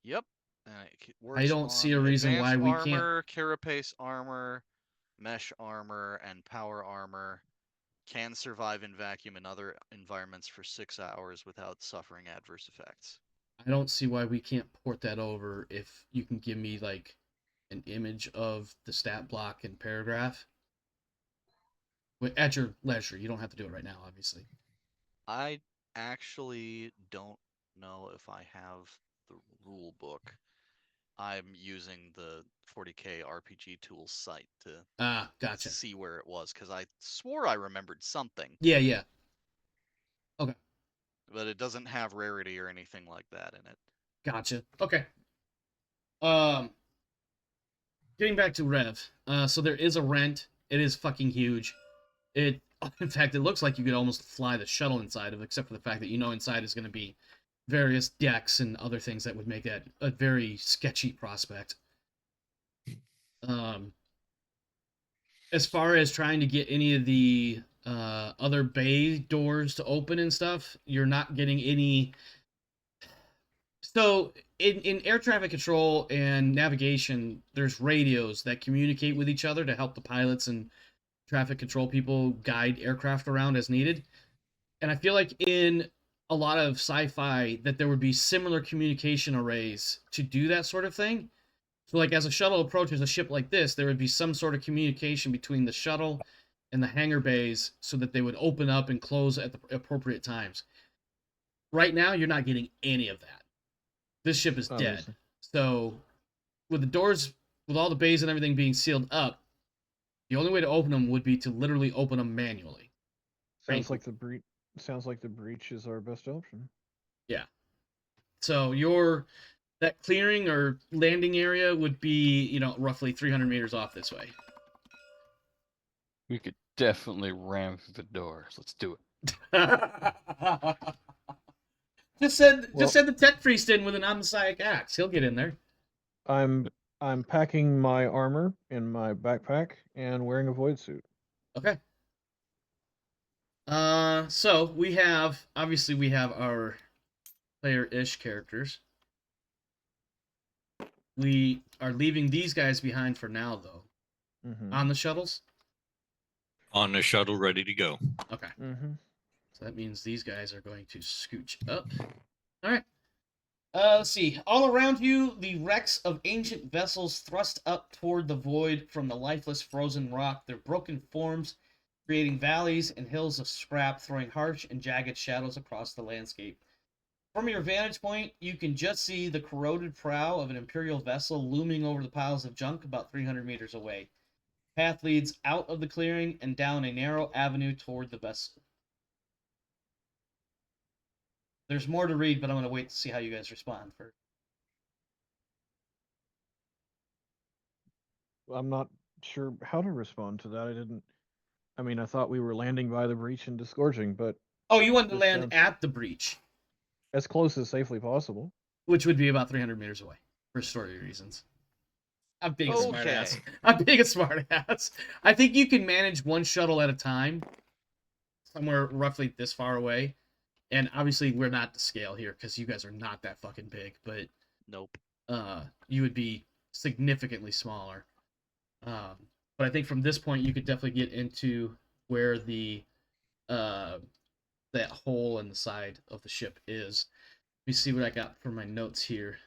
Yep. I don't see a reason why we can't. Armor, carapace armor, mesh armor, and power armor can survive in vacuum and other environments for 6 hours without suffering adverse effects. I don't see why we can't port that over if you can give me like an image of the stat block and paragraph. At your leisure. You don't have to do it right now, obviously. I actually don't know if I have the rule book. I'm using the 40K RPG Tools site to gotcha. see where it was, because I swore I remembered something. Yeah. Okay. But it doesn't have rarity or anything like that in it. Gotcha. Okay. Getting back to Rev. So there is a rent. It is fucking huge. It, in fact, it looks like you could almost fly the shuttle inside of it, except for the fact that inside is going to be various decks and other things that would make that a very sketchy prospect. As far as trying to get any of the other bay doors to open and stuff, you're not getting any. So in air traffic control and navigation, there's radios that communicate with each other to help the pilots and traffic control people guide aircraft around as needed. And I feel like in a lot of sci-fi that there would be similar communication arrays to do that sort of thing. So like as a shuttle approaches a ship like this, there would be some sort of communication between the shuttle and the hangar bays so that they would open up and close at the appropriate times. Right now, you're not getting any of that. This ship is dead. Obviously. So with the doors, with all the bays and everything being sealed up, the only way to open them would be to literally open them manually. Sounds like the breach. Sounds like the breach is our best option. Yeah. So that clearing or landing area would be, roughly 300 meters off this way. We could definitely ram through the doors. Let's do it. Just send the tech priest in with an omniscience axe. He'll get in there. I'm packing my armor in my backpack and wearing a void suit. Okay. So we have our player-ish characters. We are leaving these guys behind for now, though. Mm-hmm. On the shuttles? On the shuttle, ready to go. Okay. Mm-hmm. So that means these guys are going to scooch up. All right. Let's see. All around you, the wrecks of ancient vessels thrust up toward the void from the lifeless frozen rock, their broken forms creating valleys and hills of scrap, throwing harsh and jagged shadows across the landscape. From your vantage point, you can just see the corroded prow of an Imperial vessel looming over the piles of junk about 300 meters away. Path leads out of the clearing and down a narrow avenue toward the vessel. There's more to read, but I'm going to wait to see how you guys respond first. I'm not sure how to respond to that. I thought we were landing by the breach and disgorging, but Oh, you wanted to This land sounds- at the breach, as close as safely possible. which would be about 300 meters away, for story reasons. I'm being a Okay. smartass. I'm being a smartass. I think you can manage one shuttle at a time, somewhere roughly this far away. And obviously, we're not to scale here because you guys are not that fucking big. But Nope. you would be significantly smaller. But I think from this point, you could definitely get into where the that hole in the side of the ship is. Let me see what I got for my notes here.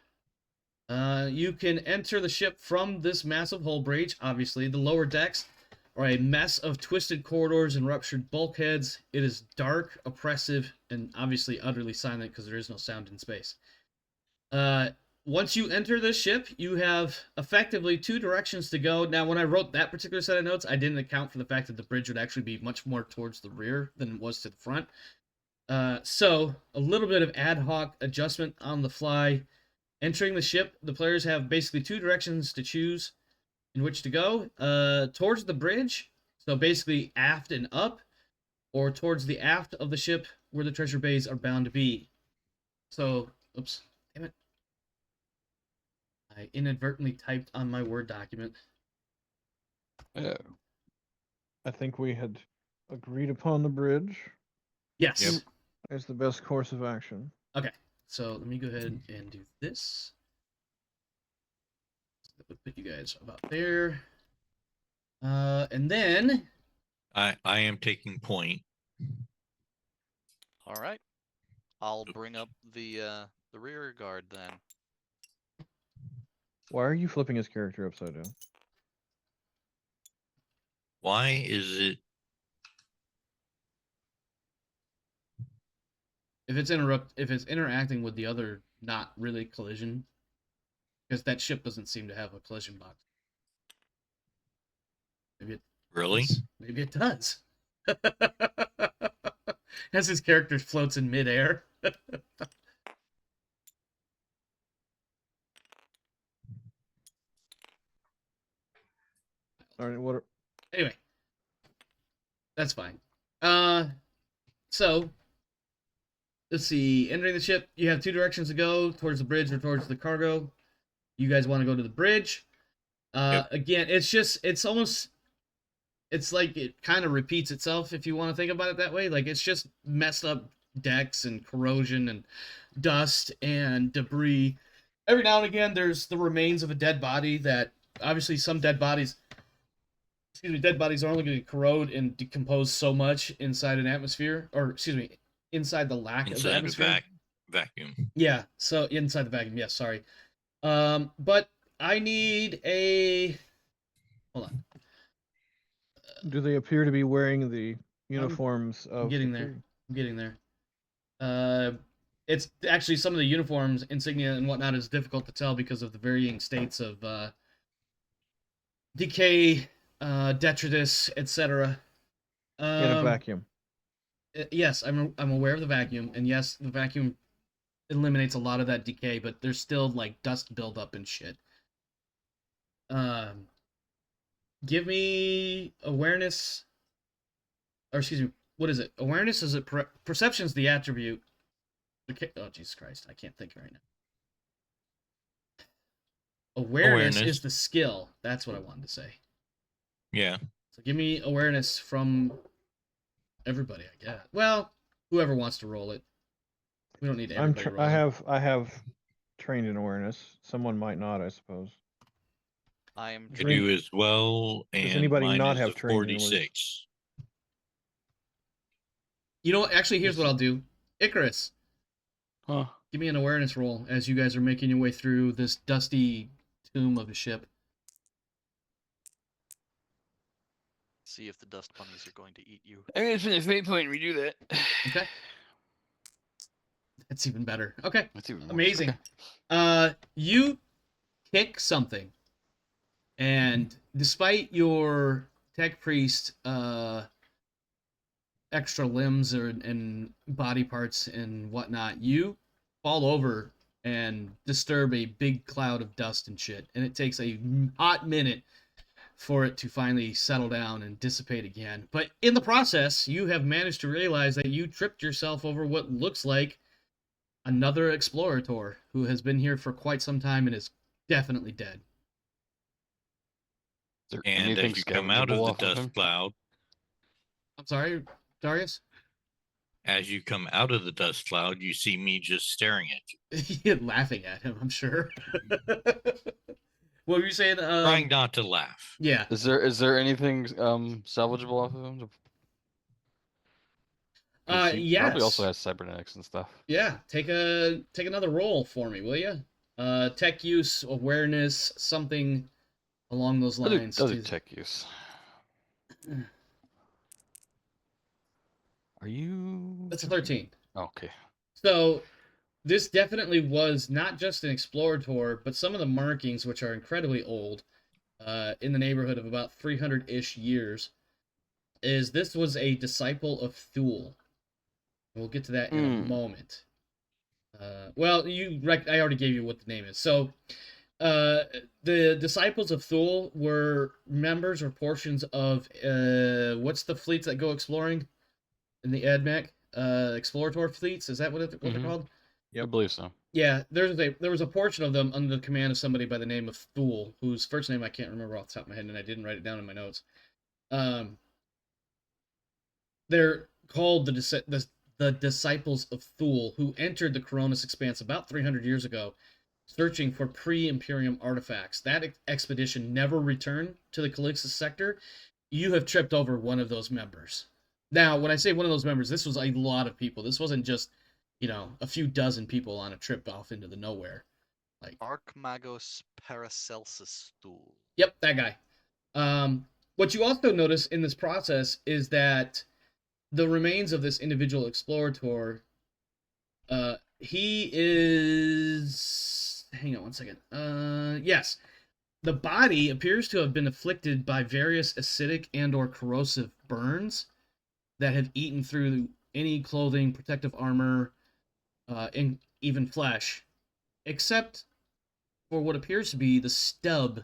You can enter the ship from this massive hull breach. Obviously, the lower decks are a mess of twisted corridors and ruptured bulkheads. It is dark, oppressive, and obviously utterly silent because there is no sound in space. Once you enter this ship, you have effectively two directions to go. Now, when I wrote that particular set of notes, I didn't account for the fact that the bridge would actually be much more towards the rear than it was to the front. So, a little bit of ad hoc adjustment on the fly. Entering the ship, the players have basically two directions to choose in which to go. Towards the bridge, so basically aft and up, or towards the aft of the ship where the treasure bays are bound to be. So, oops, damn it. I inadvertently typed on my Word document. Oh. I think we had agreed upon the bridge Yes. Yep. as the best course of action. Okay, so let me go ahead and do this. That would put you guys about there. And then I am taking point. All right. I'll bring up the rear guard then. Why are you flipping his character upside down? Why is it? if it's interacting with the other not really collision, because that ship doesn't seem to have a collision box. Maybe it Really? does. Maybe it does. As his character floats in midair. All right, what? Anyway, That's fine. So let's see. Entering the ship, you have two directions to go: towards the bridge or towards the cargo. You guys want to go to the bridge. Yep. Again, it's like it kind of repeats itself if you want to think about it that way. Like it's just messed up decks and corrosion and dust and debris. Every now and again, there's the remains of a dead body that obviously some dead bodies are only going to corrode and decompose so much inside an atmosphere, or excuse me, inside the lack of the Inside the atmosphere. vacuum. Yeah, so inside the vacuum. Yes, sorry. But I need a. Hold on. Do they appear to be wearing the uniforms I'm of getting the there. crew? I'm getting there. It's actually some of the uniforms, insignia, and whatnot is difficult to tell because of the varying states of decay, detritus, etc. In a vacuum. Yes, I'm aware of the vacuum, and yes, the vacuum eliminates a lot of that decay, but there's still like dust buildup and shit. Give me awareness, or excuse me, what is it? Awareness is it perception's the attribute. Oh Jesus Christ, I can't think right now. Awareness is the skill. That's what I wanted to say. Yeah. So give me awareness from everybody, I guess. Well, whoever wants to roll it. We don't need everybody rolling. I have trained in awareness. Someone might not, I suppose. I am I do as well, Does and anybody mine not is have a trained in awareness? 46. You know what? Actually, here's what I'll do. Icarus, Huh. give me an awareness roll as you guys are making your way through this dusty tomb of a ship. See if the dust bunnies are going to eat you. I'm gonna spend a fate point and redo that. Okay. That's even better. Okay. That's even worse. Amazing. Okay. You kick something, and despite your tech priest extra limbs and body parts and whatnot, you fall over and disturb a big cloud of dust and shit, and it takes a hot minute for it to finally settle down and dissipate again. But in the process, you have managed to realize that you tripped yourself over what looks like another explorator who has been here for quite some time and is definitely dead. Is there And anything as you come out of salvageable the off of him? dust cloud, I'm sorry, Darius? as you come out of the dust cloud, you see me just staring at you, You're laughing at him, I'm sure. What were you saying? trying not to laugh. Yeah. Is there anything salvageable off of him? 'Cause he probably also Yes. has cybernetics and stuff. Yeah. Take another roll for me, will you? Tech use, awareness, something along those lines. Those are tech use. Are you? That's a 13. Oh, okay. So this definitely was not just an explorator, but some of the markings, which are incredibly old, in the neighborhood of about 300-ish years, is this was a disciple of Thule. We'll get to that in a moment. Well, I already gave you what the name is. So, the disciples of Thule were members or portions of what's the fleets that go exploring in the AdMech? Explorator fleets. Is that what they're called? I believe so. Yeah, there was a portion of them under the command of somebody by the name of Thule, whose first name I can't remember off the top of my head, and I didn't write it down in my notes. They're called the disciples of Thule, who entered the Koronus Expanse about 300 years ago, searching for pre-Imperium artifacts. That expedition never returned to the Calixtus sector. You have tripped over one of those members. Now, when I say one of those members, this was a lot of people. This wasn't just, a few dozen people on a trip off into the nowhere. Like Archmagos Paracelsus Stool. Yep, that guy. What you also notice in this process is that the remains of this individual explorator, he is... Hang on one second. Yes. The body appears to have been afflicted by various acidic and or corrosive burns that have eaten through any clothing, protective armor, and even flesh, except for what appears to be the stub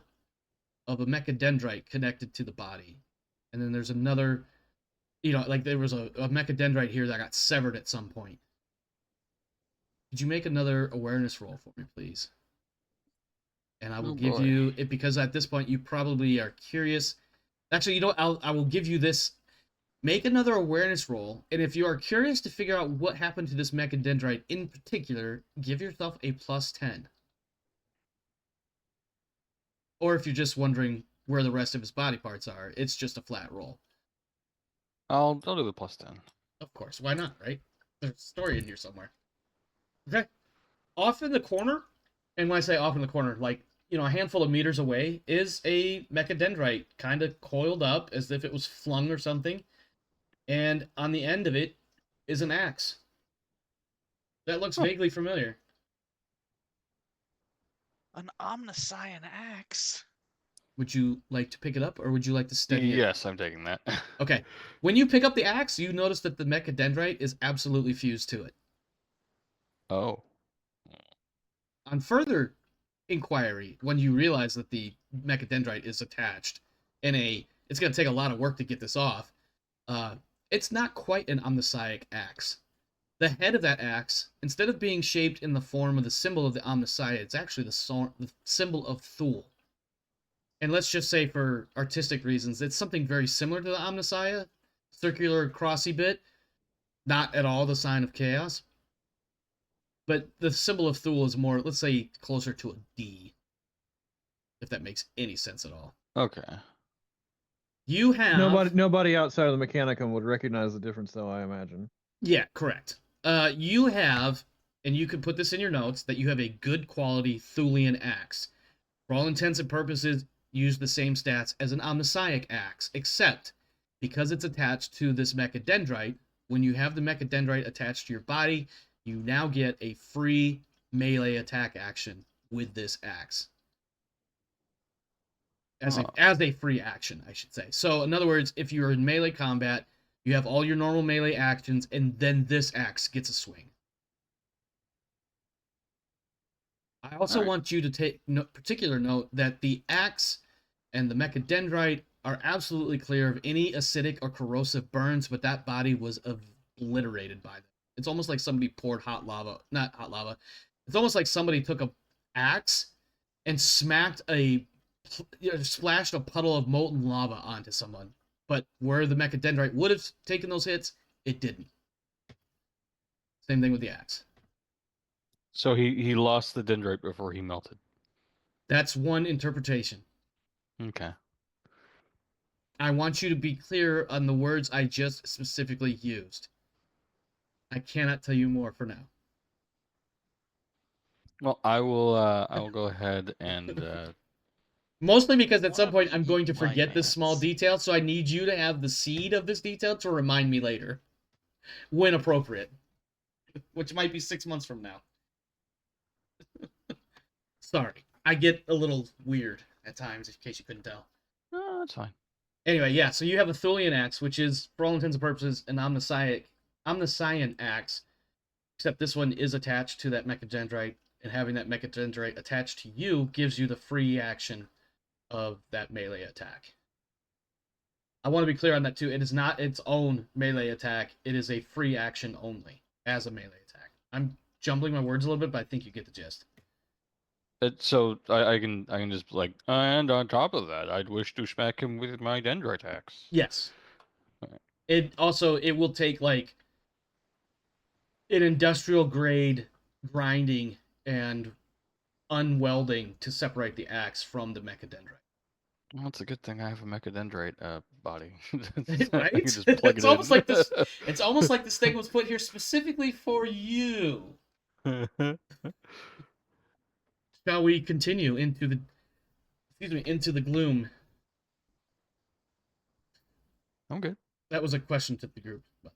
of a mechadendrite connected to the body. And then there's another like there was a mechadendrite here that got severed at some point. Could you make another awareness roll for me, please? And I will give you it because at this point you probably are curious. Actually, I will give you this. Make another awareness roll, and if you are curious to figure out what happened to this mechadendrite in particular, give yourself a +10. Or if you're just wondering where the rest of his body parts are, it's just a flat roll. I'll do the +10. Of course, why not, right? There's a story in here somewhere. Okay. Off in the corner, and when I say off in the corner, like, a handful of meters away, is a mechadendrite, kind of coiled up as if it was flung or something. And on the end of it is an axe. That looks vaguely familiar. An Omniscion axe. Would you like to pick it up, or would you like to steady it? Yes, I'm taking that. Okay. When you pick up the axe, you notice that the mechadendrite is absolutely fused to it. Oh. On further inquiry, when you realize that the mechadendrite is attached it's going to take a lot of work to get this off. It's not quite an omnisciic axe. The head of that axe, instead of being shaped in the form of the symbol of the omnicia, it's actually the symbol of Thule. And let's just say for artistic reasons, it's something very similar to the omnicia, circular crossy bit, not at all the sign of chaos. But the symbol of Thule is more, let's say, closer to a D, if that makes any sense at all. Okay. You have... Nobody outside of the Mechanicum would recognize the difference, though, I imagine. Yeah, correct. You have, and you can put this in your notes, that you have a good quality Thulian axe. For all intents and purposes, use the same stats as an omnisciic axe, except because it's attached to this mechadendrite, when you have the mechadendrite attached to your body, you now get a free melee attack action with this axe. As a free action, I should say. So, in other words, if you're in melee combat, you have all your normal melee actions, and then this axe gets a swing. I also want you to take particular note that the axe and the mechadendrite are absolutely clear of any acidic or corrosive burns, but that body was obliterated by them. It's almost like somebody poured not hot lava. It's almost like somebody took an axe and splashed a puddle of molten lava onto someone. But where the mechadendrite would have taken those hits, it didn't. Same thing with the axe. So he lost the dendrite before he melted. That's one interpretation. Okay. I want you to be clear on the words I just specifically used. I cannot tell you more for now. Well, I will go ahead and Mostly because at some point I'm going to My forget this small mans. detail, so I need you to have the seed of this detail to remind me later. When appropriate. Which might be 6 months from now. Sorry. I get a little weird at times, in case you couldn't tell. no, that's fine. Anyway, yeah, so you have a Thulian axe, which is, for all intents and purposes, an omniscian axe, except this one is attached to that mechadendrite, and having that mechadendrite attached to you gives you the free action of that melee attack. I want to be clear on that too. It is not its own melee attack. It is a free action only as a melee attack. I'm jumbling my words a little bit, but I think you get the gist. So I can just and on top of that, I'd wish to smack him with my dendrite axe. Yes. Okay. It will take like an industrial grade grinding and unwelding to separate the axe from the mechadendrite. Well, it's a good thing I have a mechadendrite body. Right? I can just plug It's it almost in. like this. It's almost like this thing was put here specifically for you. Shall we continue into the gloom? I'm good. That was a question to the group, by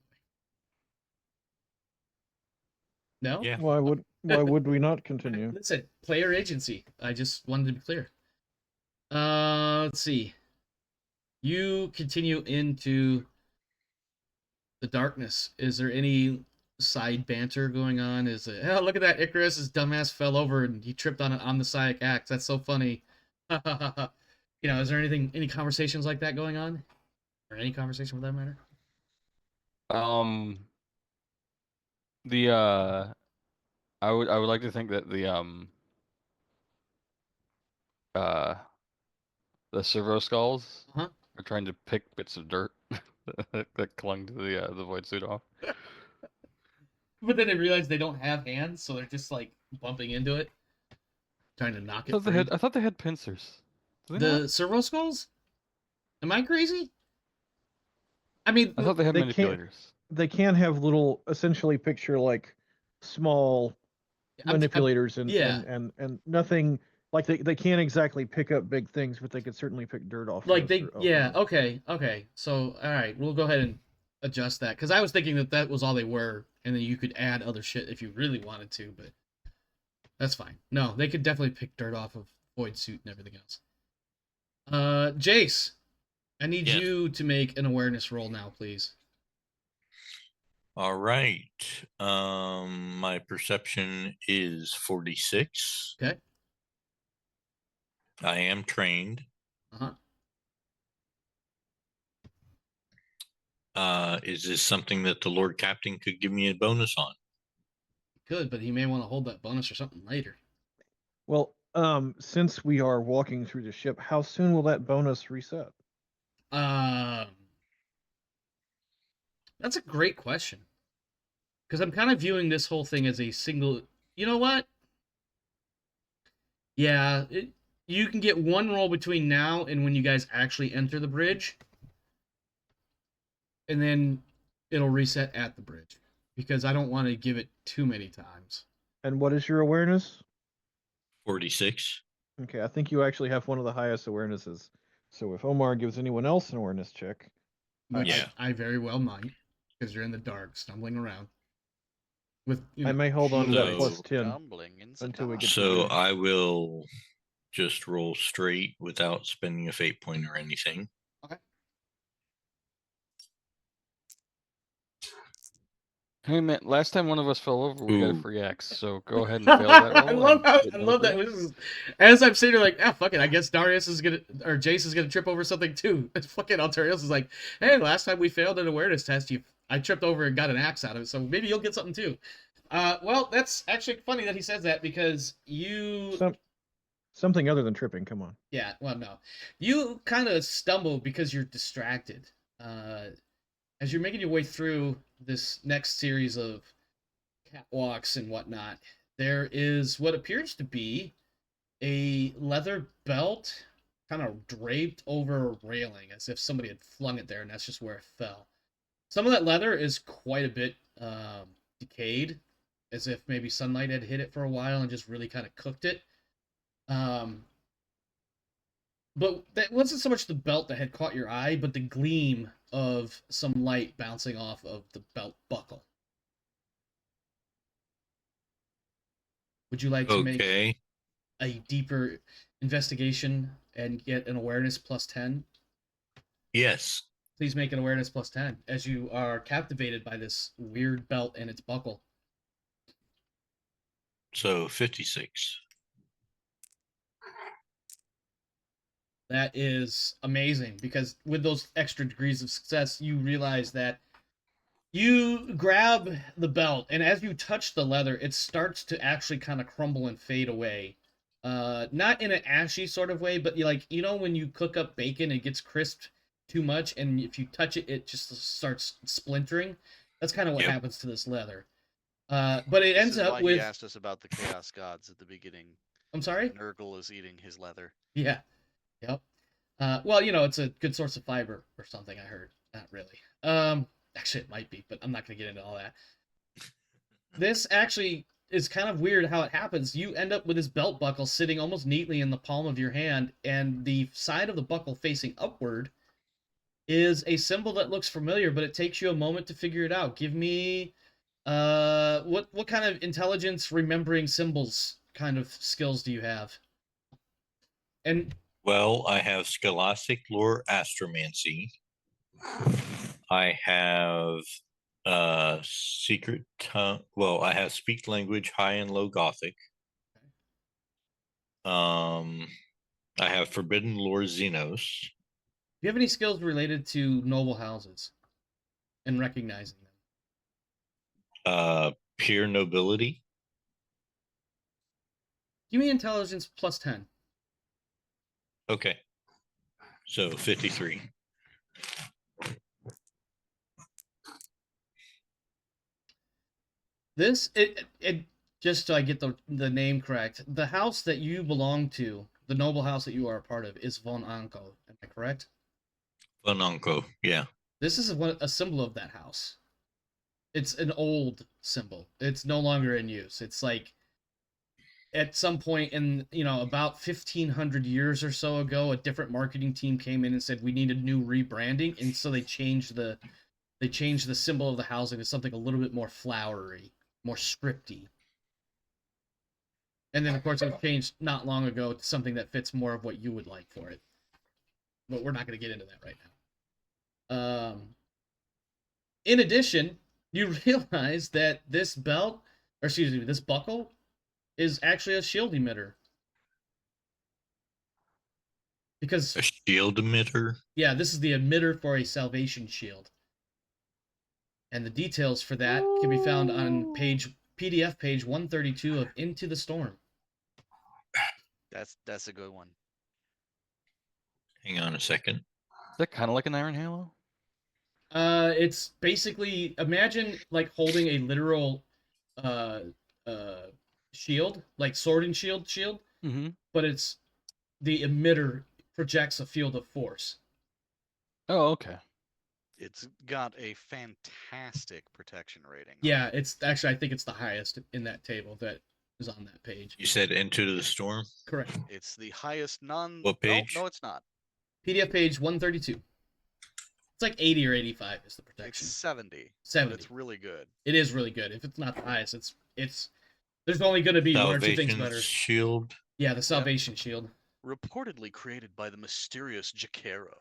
the way. No? Yeah. Why would we not continue? Listen, player agency. I just wanted to be clear. Let's see. You continue into the darkness. Is there any side banter going on? Is it, oh, look at that, Icarus, his dumbass fell over and he tripped on an omnisciic axe. That's so funny. Is there any conversations like that going on? Or any conversation for that matter? The I would like to think that uh the servo skulls Uh-huh. are trying to pick bits of dirt that clung to the void suit off. But then they realize they don't have hands, so they're just like bumping into it, trying to knock it free. I thought they had pincers. Do they The not? servo skulls? Am I crazy? I mean, I thought they had They can't. manipulators. They can have little, essentially picture like small manipulators yeah, and nothing like they can't exactly pick up big things, but they could certainly pick dirt off. like Of they, of yeah, them. okay. So, all right, we'll go ahead and adjust that because I was thinking that that was all they were, and then you could add other shit if you really wanted to, but that's fine. No, they could definitely pick dirt off of Void Suit and everything else. Jace, I need Yes. you to make an awareness roll now, please. All right. My perception is 46. Okay. I am trained. Uh-huh. Is this something that the Lord Captain could give me a bonus on? Good, but he may want to hold that bonus or something later. Well, since we are walking through the ship, how soon will that bonus reset? That's a great question. Because I'm kind of viewing this whole thing as a single. You know what? Yeah, you can get one roll between now and when you guys actually enter the bridge, and then it'll reset at the bridge. Because I don't want to give it too many times. And what is your awareness? 46. Okay, I think you actually have one of the highest awarenesses. So if Omar gives anyone else an awareness check, Yeah. I very well might, because you're in the dark, stumbling around. With I may hold on to that So- plus 10 Stumbling in the until we dark. get to So the bridge. I will just roll straight without spending a fate point or anything. Hey man, last time one of us fell over, we got a Ooh. free axe. So go ahead and fail that roll. I love how, get I another love free that. axe. This is, as I'm sitting there like, ah, fuck it. I guess Darius is gonna, or Jace is gonna trip over something too. It's fucking Altarius is like, hey, last time we failed an awareness test, I tripped over and got an axe out of it, so maybe you'll get something too. Well, that's actually funny that he says that because Something other than tripping. Come on. yeah, well, no, you kind of stumble because you're distracted. As you're making your way through this next series of catwalks and whatnot, there is what appears to be a leather belt kind of draped over a railing as if somebody had flung it there and that's just where it fell. Some of that leather is quite a bit decayed, as if maybe sunlight had hit it for a while and just really kind of cooked it. But that wasn't so much the belt that had caught your eye, but the gleam of some light bouncing off of the belt buckle. Would you like to make Okay. a deeper investigation and get an awareness plus 10? Yes. Please make an awareness plus 10 as you are captivated by this weird belt and its buckle. So 56. That is amazing because with those extra degrees of success, you realize that you grab the belt, and as you touch the leather, it starts to actually kind of crumble and fade away. Not in an ashy sort of way, but you know when you cook up bacon, it gets crisped too much, and if you touch it, it just starts splintering. That's kind of what Yep. happens to this leather. But it This ends is up why with. he asked us about the Chaos Gods at the beginning. I'm sorry? Nurgle is eating his leather. Yeah. Yep. Well, you know, it's a good source of fiber or something, I heard. Not really. Actually, it might be, but I'm not going to get into all that. This actually is kind of weird how it happens. You end up with this belt buckle sitting almost neatly in the palm of your hand, and the side of the buckle facing upward is a symbol that looks familiar, but it takes you a moment to figure it out. Give me what kind of intelligence remembering symbols kind of skills do you have? And Well, I have Scholastic Lore Astromancy. I have Secret Tongue. Well, I have Speak Language High and Low Gothic. I have Forbidden Lore Xenos. do you have any skills related to noble houses? and recognizing them. Pure nobility. Give me intelligence plus 10. Okay. So 53. This it just so I get the name correct. The house that you belong to, the noble house that you are a part of, is von Anko. Am I correct? Von Uncle. Yeah. This is a symbol of that house. It's an old symbol. It's no longer in use. It's like at some point in about 1500 years or so ago, a different marketing team came in and said we need a new rebranding, and so they changed the symbol of the housing to something a little bit more flowery, more scripty. And then, of course, it changed not long ago to something that fits more of what you would like for it. But we're not going to get into that right now. In addition, you realize that this belt, or excuse me, this buckle, is actually a shield emitter. Because, A shield emitter. yeah, this is the emitter for a salvation shield. And the details for that can be found on PDF page 132 of Into the Storm. That's a good one. Hang on a second. Is that kind of like an Iron Halo? It's basically, imagine like holding a literal shield, like sword and shield, Mm-hmm. but it's the emitter projects a field of force. Oh, okay. It's got a fantastic protection rating. Yeah, it's actually, I think it's the highest in that table that is on that page. You said Into the Storm? Correct. It's the highest non. What page? No, it's not. PDF page 132. It's like 80 or 85 is the protection. It's 70. 70. But it's really good. It is really good. If it's not the highest, it's there's only going to be one or two things Salvation better. shield. Yeah, the salvation shield. Reportedly created by the mysterious Acheron,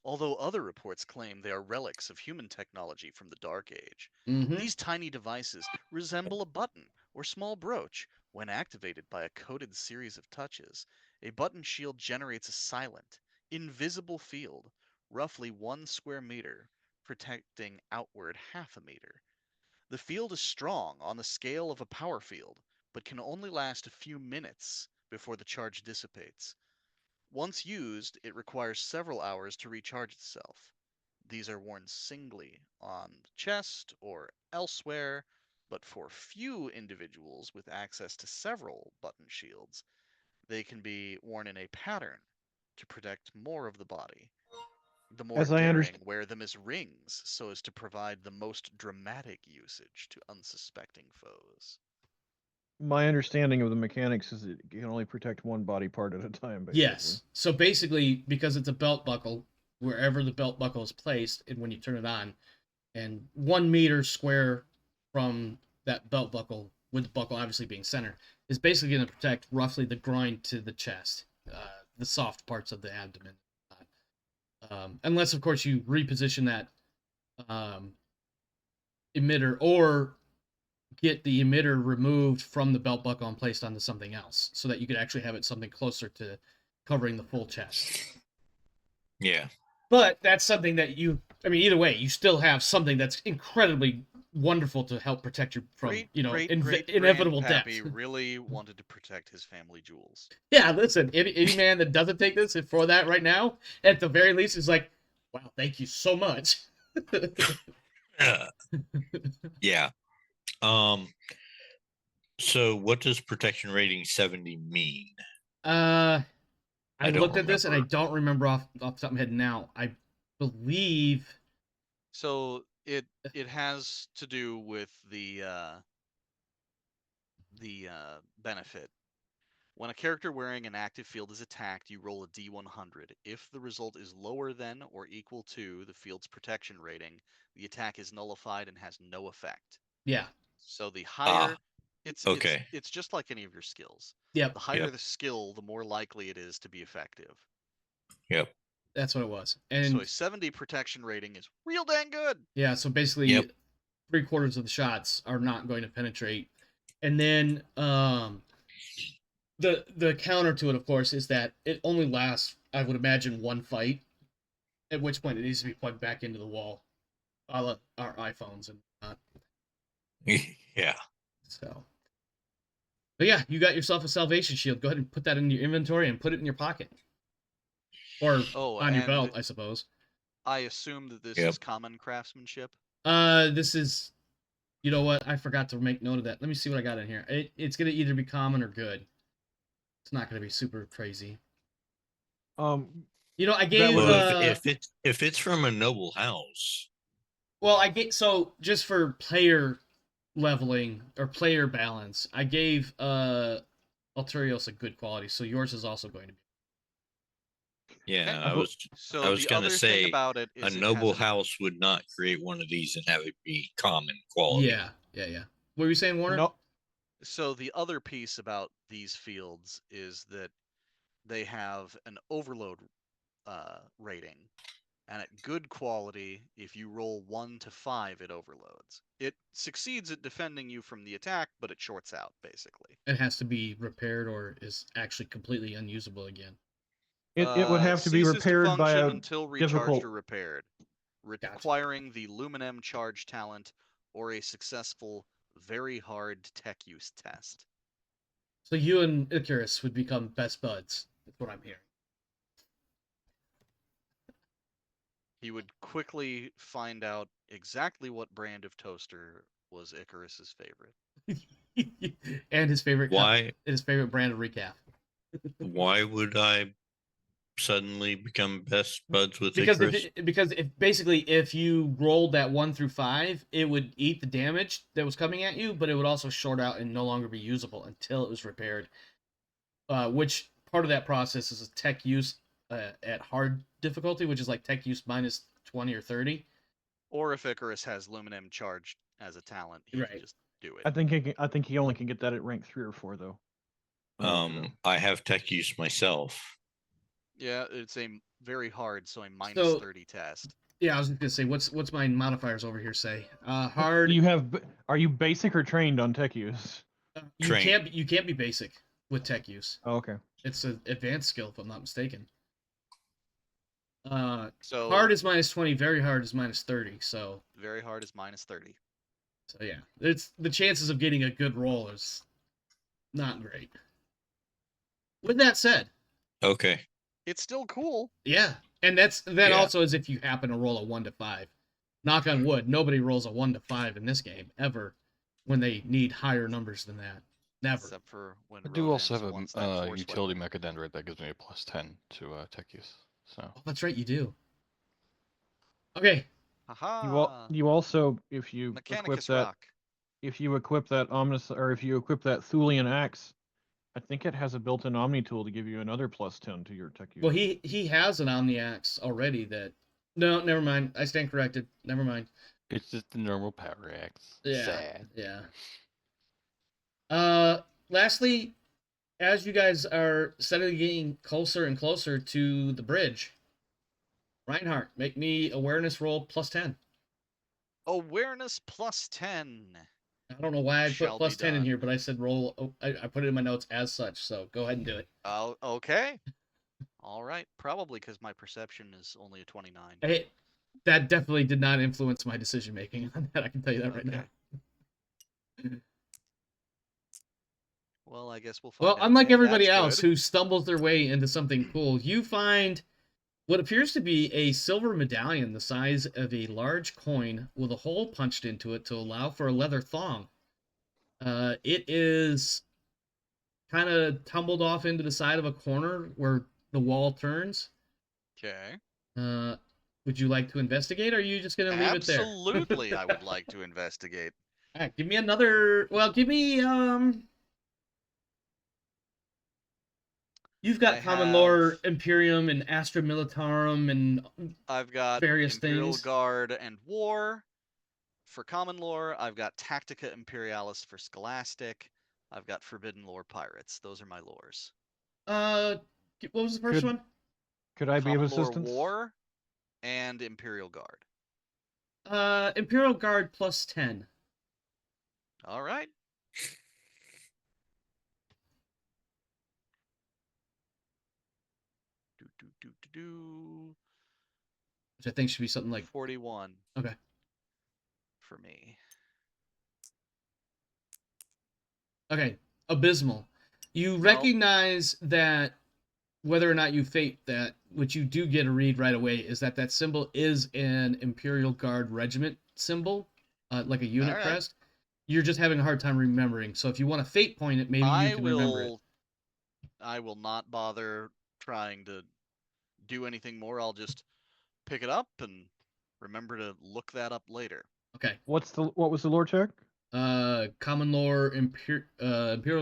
although other reports claim they are relics of human technology from the Dark Age. Mm-hmm. These tiny devices resemble a button or small brooch. When activated by a coded series of touches, a button shield generates a silent, invisible field, roughly 1 square meter, protecting outward half a meter. The field is strong on the scale of a power field, but can only last a few minutes before the charge dissipates. Once used, it requires several hours to recharge itself. These are worn singly on the chest or elsewhere, but for few individuals with access to several button shields, they can be worn in a pattern to protect more of the body. The more As I daring understand, wear them as rings so as to provide the most dramatic usage to unsuspecting foes. my understanding of the mechanics is it can only protect one body part at a time. Basically. Yes. So basically, because it's a belt buckle, wherever the belt buckle is placed, and when you turn it on, and 1 meter square from that belt buckle, with the buckle obviously being center, is basically going to protect roughly the groin to the chest, the soft parts of the abdomen. Unless, of course, you reposition that emitter or get the emitter removed from the belt buckle and placed onto something else so that you could actually have it something closer to covering the full chest. Yeah. But that's something that either way, you still have something that's incredibly wonderful to help protect you from, inevitable death. Great-grandpappy really wanted to protect his family jewels. Yeah, listen, any man that doesn't take this for that right now, at the very least, is like, wow, thank you so much. Yeah. So what does protection rating 70 mean? I don't looked at this and I remember. don't remember off the top of my head now. I believe So it has to do with the benefit. When a character wearing an active field is attacked, you roll a d100. If the result is lower than or equal to the field's protection rating, the attack is nullified and has no effect. yeah. So the higher okay. it's just like any of your skills. Yep. The higher Yep. the skill, the more likely it is to be effective. Yep. That's what it was. And So a 70 protection rating is real dang good. yeah, so basically Yep. 3/4 of the shots are not going to penetrate. And then the counter to it, of course, is that it only lasts, I would imagine, one fight, at which point it needs to be plugged back into the wall. our iPhones and whatnot. Yeah. So, but yeah, you got yourself a salvation shield. Go ahead and put that in your inventory and put it in your pocket, or Oh, on your and belt, I suppose. I assume that this Yep. is common craftsmanship. This is, you know what? I forgot to make note of that. Let me see what I got in here. It's gonna either be common or good. It's not gonna be super crazy. That I gave would- Well, if it's from a noble house, well, I get so just for player leveling or player balance, I gave Alterios a good quality, so yours is also going to be. yeah, I I bu- was So the gonna other thing say about it a is it noble has an, house would not create one of these and have it be common quality. Yeah. What were you saying, Warner? no, so the other piece about these fields is that they have an overload rating, and at good quality, if you roll 1 to 5, it overloads. It succeeds at defending you from the attack, but it shorts out basically. It has to be repaired or is actually completely unusable again. it would have to be Ceases to repaired by function a until recharged difficult. or repaired, Gotcha. requiring the Luminem charge talent or a successful, very hard tech use test. So you and Icarus would become best buds. That's what I'm hearing. He would quickly find out exactly what brand of toaster was Icarus's favorite. And his favorite Why his favorite brand of recap. why would I suddenly become best buds with Because Icarus? if you rolled that 1 through 5, it would eat the damage that was coming at you, but it would also short out and no longer be usable until it was repaired. Which part of that process is a tech use at hard difficulty, which is like tech use minus 20 or 30. Or if Icarus has Luminem charged as a talent, he Right. can just do it. I think he only can get that at rank 3 or 4 though. I have tech use myself. Yeah, it's a very hard, so a minus So- 30 test. Yeah, I was just gonna say, what's my modifiers over here say? Hard. Are you basic or trained on tech use? You Train. you can't be basic with tech use. Oh, okay. It's an advanced skill, if I'm not mistaken. So Hard is minus 20, very hard is minus 30. So very hard is minus 30. yeah, it's the chances of getting a good roll is not great. With that said, Okay. It's still cool. yeah, and that Yeah. also is if you happen to roll a 1 to 5. Knock on wood, nobody rolls a 1 to 5 in this game ever when they need higher numbers than that. Never. Except for when I do also Rodens have wants that a force utility weapon. mechadendrite that gives me a +10 to tech use. So Oh, that's right, you do. Okay. Haha! You also if you equip Mechanicus that rock. if you equip that Omnis or if you equip that Thulian axe, I think it has a built-in Omni tool to give you another +10 to your tech use. Well, he has an Omniax already that. No, never mind. I stand corrected. Never mind. it's just the normal power axe. Yeah. Sad. Yeah. Lastly, as you guys are steadily getting closer and closer to the bridge, Reinhardt, make me awareness roll +10. Awareness +10. I don't know why I Shall put be +10 in done. here, but I said roll. I put it in my notes as such. So go ahead and do it. Oh, okay. All right. Probably because my perception is only a 29. Hey, that definitely did not influence my decision making on that. I can tell you that right now. Well, I guess we'll find Well, out. unlike Hey, everybody that's else good. who stumbles their way into something cool, you find what appears to be a silver medallion the size of a large coin with a hole punched into it to allow for a leather thong. It is kind of tumbled off into the side of a corner where the wall turns. Okay. Would you like to investigate, or are you just going to leave it there? Absolutely, I would like to investigate. All right, give me another. Well, give me You've got I Common have- Lore, Imperium, and Astra Militarum, and I've got various Imperial things. Guard and War. For Common Lore, I've got Tactica Imperialis for Scholastic. I've got Forbidden Lore Pirates. Those are my lores. What was the first one? Could I be of Common Lore assistance? War and Imperial Guard. Imperial Guard +10. All right. Do. Which I think should be something like 41. okay. for me. Okay, abysmal. You No. recognize that whether or not you fate that, which you do get a read right away, is that that symbol is an Imperial Guard regiment symbol, like a unit All right. crest. You're just having a hard time remembering. So if you want to fate point it, maybe you can remember it. I will not bother trying to do anything more. I'll just pick it up and remember to look that up later. Okay. What was the lore check? Common lore Imperial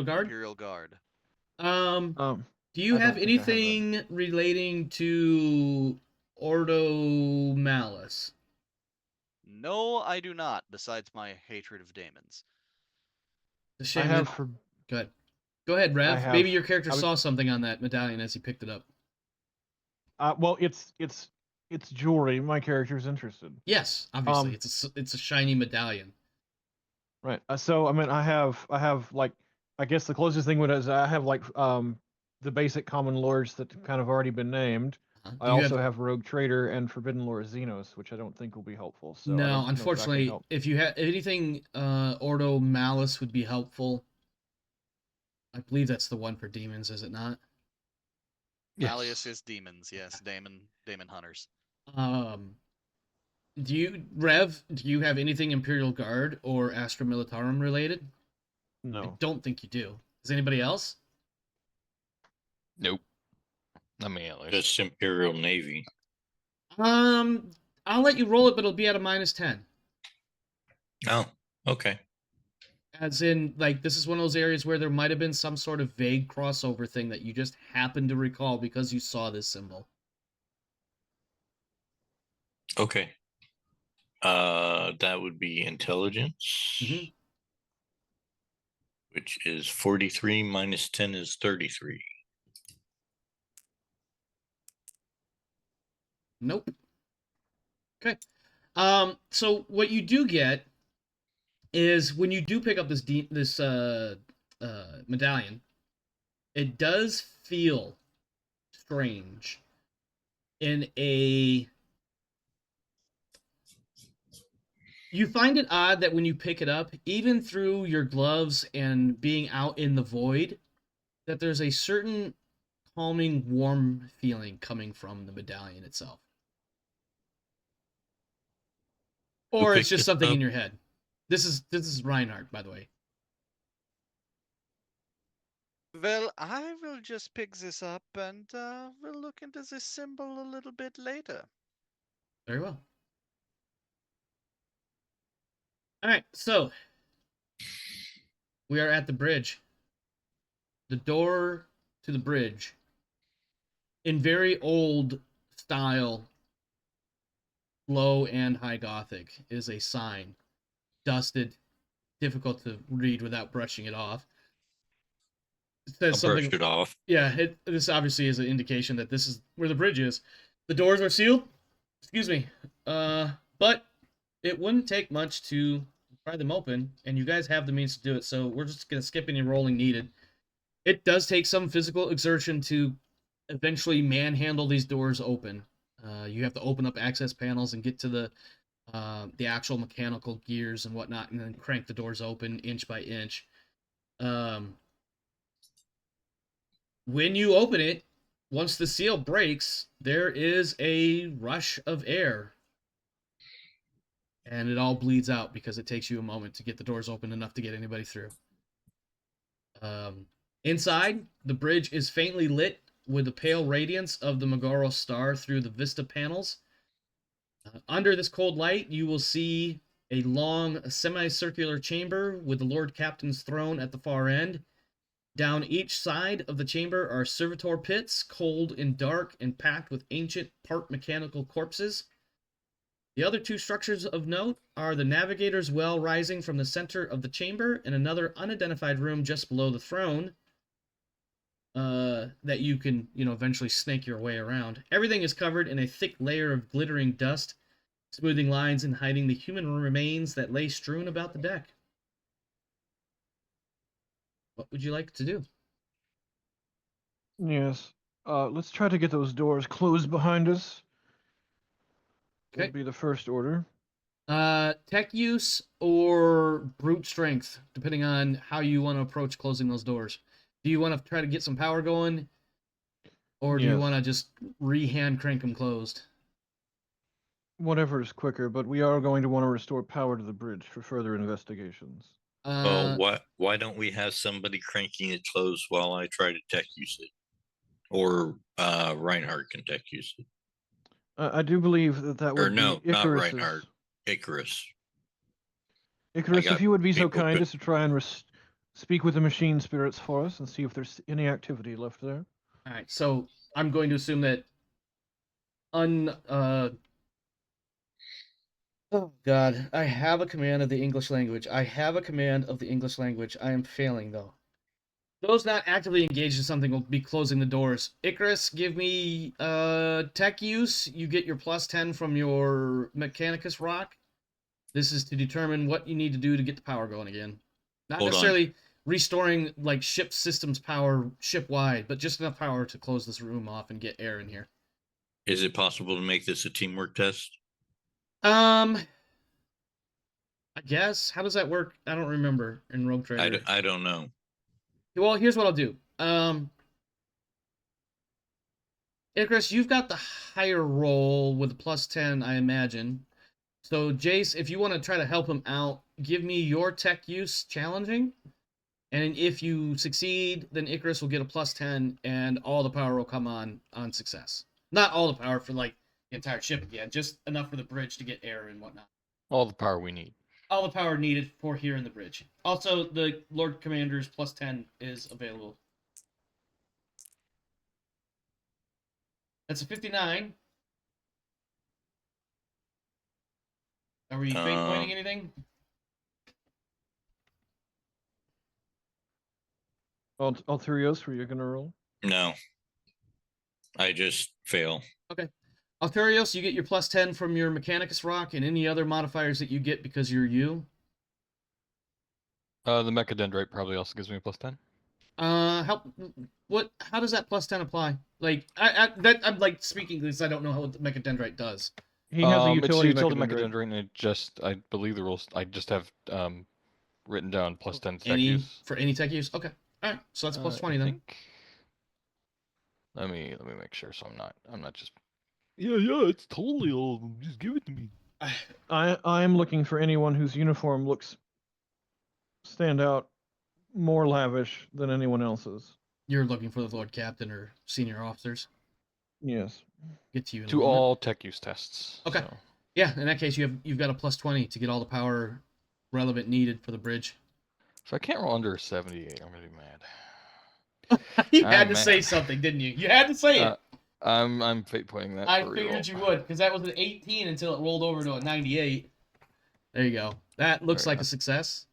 Guard. Imperial Guard. Do you I have don't think I have that. anything relating to Ordo Malus? No, I do not, besides my hatred of daemons. The I shame have that- for Go ahead, Rev. have- Maybe your character I would- saw something on that medallion as he picked it up. well, it's jewelry. My character's interested. Yes, obviously, it's a shiny medallion. Right. So I mean, I have like, I guess the closest thing is I have like the basic common lords that kind of already been named. I Do you also have Rogue Trader and Forbidden Lore Xenos, which I don't think will be helpful. So I No, don't know if that can unfortunately, help. if you have anything, Ordo Malus would be helpful. I believe that's the one for demons, is it not? Malleus is demons, yes. Daemon hunters. Do you have anything Imperial Guard or Astra Militarum related? I No. don't think you do. Does anybody else? Nope. Not me at least. Just Imperial Navy. I'll let you roll it, but it'll be at a -10. Oh, okay. As in, like, this is one of those areas where there might have been some sort of vague crossover thing that you just happen to recall because you saw this symbol. Okay. That would be intelligence, Mhm. which is 43 minus 10 is 33. Nope. Okay. So what you do get is when you do pick up this medallion, it does feel strange in a. You find it odd that when you pick it up, even through your gloves and being out in the void, that there's a certain calming, warm feeling coming from the medallion itself. Or it's picked just it something in up? your head. This is Reinhardt, by the way. Well, I will just pick this up and we'll look into this symbol a little bit later. Very well. All right, so we are at the bridge. The door to the bridge, in very old style, low and high Gothic, is a sign, dusted, difficult to read without brushing it off. It says I'll something. brush it off. Yeah, this obviously is an indication that this is where the bridge is. The doors are sealed. Excuse me. But it wouldn't take much to pry them open, and you guys have the means to do it, so we're just going to skip any rolling needed. It does take some physical exertion to eventually manhandle these doors open. You have to open up access panels and get to the actual mechanical gears and whatnot, and then crank the doors open inch by inch. When you open it, once the seal breaks, there is a rush of air. And it all bleeds out because it takes you a moment to get the doors open enough to get anybody through. Inside, the bridge is faintly lit with the pale radiance of the Megara star through the vista panels. Under this cold light, you will see a long semicircular chamber with the Lord Captain's throne at the far end. Down each side of the chamber are servitor pits, cold and dark and packed with ancient, part mechanical corpses. The other two structures of note are the navigator's well rising from the center of the chamber and another unidentified room just below the throne that you can, eventually snake your way around. Everything is covered in a thick layer of glittering dust, smoothing lines and hiding the human remains that lay strewn about the deck. What would you like to do? Yes. Let's try to get those doors closed behind us. Okay. Would be the first order. Tech use or brute strength, depending on how you want to approach closing those doors. Do you want to try to get some power going, or do you Yes. want to just hand crank them closed? Whatever is quicker, but we are going to want to restore power to the bridge for further investigations. Well, why don't we have somebody cranking it closed while I try to tech use it? Or Reinhardt can tech use it. I do believe that Or would no, be not Icarus's. Reinhardt. Icarus. Icarus, got if you would be so people kind could- as to try and speak with the machine spirits for us and see if there's any activity left there. All right, so I'm going to assume that Oh God, I have a command of the English language. I am failing though. Those not actively engaged in something will be closing the doors. Icarus, give me tech use. You get your +10 from your Mechanicus rock. This is to determine what you need to do to get the power going again. Not Hold on. necessarily restoring like ship systems power ship wide, but just enough power to close this room off and get air in here. Is it possible to make this a teamwork test? I guess. How does that work? I don't remember in Rogue Trader. I don't know. Well, here's what I'll do. Icarus, you've got the higher roll with a +10, I imagine. So, Jace, if you want to try to help him out, give me your tech use challenging. And if you succeed, then Icarus will get a +10, and all the power will come on success. Not all the power for like the entire ship again, just enough for the bridge to get air and whatnot. All the power we need. All the power needed for here in the bridge. Also, the Lord Commander's +10 is available. That's a 59. Are we fate pointing anything? Alterios, were you going to roll? No. I just fail. Okay. Alterios, you get your +10 from your Mechanicus rock and any other modifiers that you get because you're you. The Mechadendrite probably also gives me a +10. How does that +10 apply? Like, I'm like speaking because I don't know what the Mechadendrite does. He has a It's utility, utility Mechadendrite. Mechadendrite, and I believe the rules, I just have written down +10 tech Any use. for any tech use? Okay. Alright, so that's +20 I then. think... Let me make sure so I'm not just... Yeah, it's totally all of them. Just give it to me. I'm looking for anyone whose uniform looks stand out more lavish than anyone else's. You're looking for the Lord Captain or senior officers. Yes. Get to you in a To moment. all tech use tests. Okay. So. Yeah, in that case you've got a +20 to get all the power relevant needed for the bridge. If I can't roll under a 78, I'm gonna be mad. You had to say something, didn't you? You had to say it. I'm fate pointing that. I for figured reroll. you would, because that was an 18 until it rolled over to a 98. There you go. That looks like a success.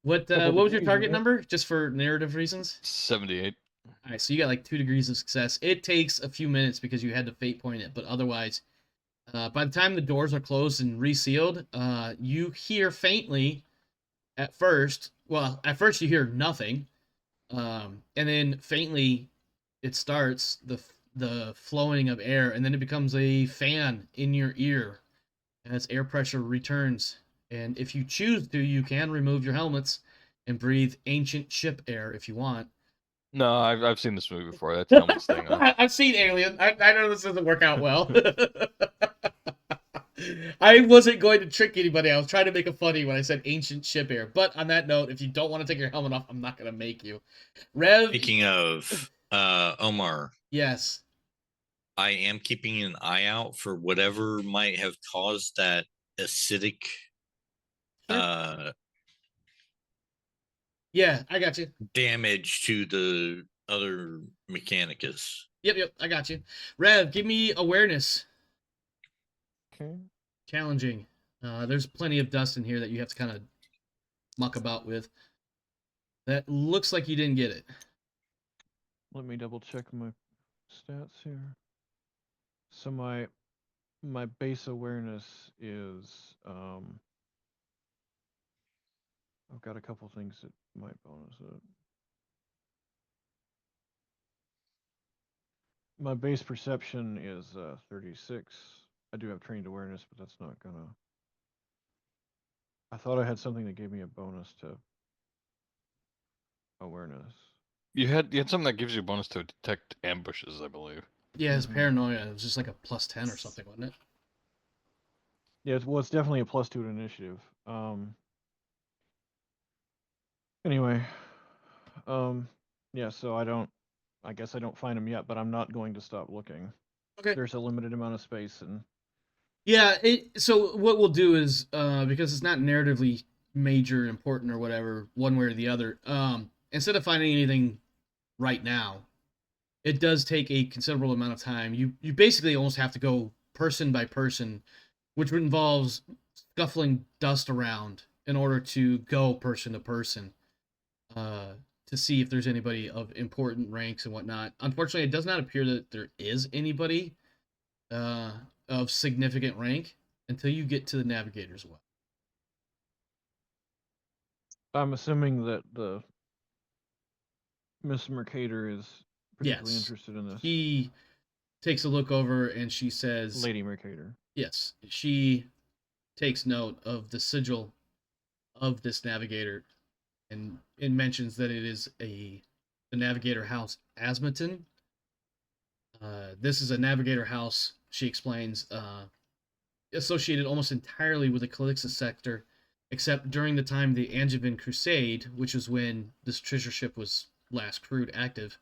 What was your target number, just for narrative reasons? 78. All right, so you got like 2 degrees of success. It takes a few minutes because you had to fate point it, but otherwise, by the time the doors are closed and resealed, you hear faintly at first. Well, at first you hear nothing, and then faintly it starts the flowing of air, and then it becomes a fan in your ear as air pressure returns. And if you choose to, you can remove your helmets and breathe ancient ship air if you want. No, I've seen this movie before. That's helmet thing. I've seen Alien. I know this doesn't work out well. I wasn't going to trick anybody. I was trying to make it funny when I said ancient ship air. But on that note, if you don't want to take your helmet off, I'm not going to make you. Rev. Speaking of Omar. Yes. I am keeping an eye out for whatever might have caused that acidic Yeah, I got you. damage to the other Mechanicus. Yep, I got you. Rev, give me awareness. Okay. Challenging. There's plenty of dust in here that you have to kind of muck about with. That looks like you didn't get it. Let me double check my stats here. So my base awareness is I've got a couple things that might bonus it. My base perception is 36. I do have trained awareness, but that's not gonna I thought I had something that gave me a bonus to awareness. You had something that gives you a bonus to detect ambushes, I believe. Yeah, his Mhm. paranoia. It was just like a +10 or something, wasn't it? Yeah, it's definitely a +2 to initiative. Anyway, yeah. So I guess I don't find him yet, but I'm not going to stop looking. Okay. There's a limited amount of space, and Yeah. So what we'll do is, because it's not narratively major, important, or whatever, one way or the other. Instead of finding anything right now, it does take a considerable amount of time. You basically almost have to go person by person, which involves scuffling dust around in order to go person to person, uh, to see if there's anybody of important ranks and whatnot. Unfortunately, it does not appear that there is anybody uh, of significant rank until you get to the navigator's well. I'm assuming that the Miss Mercator is particularly Yes, interested in this. she takes a look over and she says, Lady Mercator. yes, she takes note of the sigil of this navigator, and it mentions that it is the navigator house Asmaton. This is a navigator house, she explains, associated almost entirely with the Calixtus sector, except during the time of the Angevin Crusade, which is when this treasure ship was last crewed active.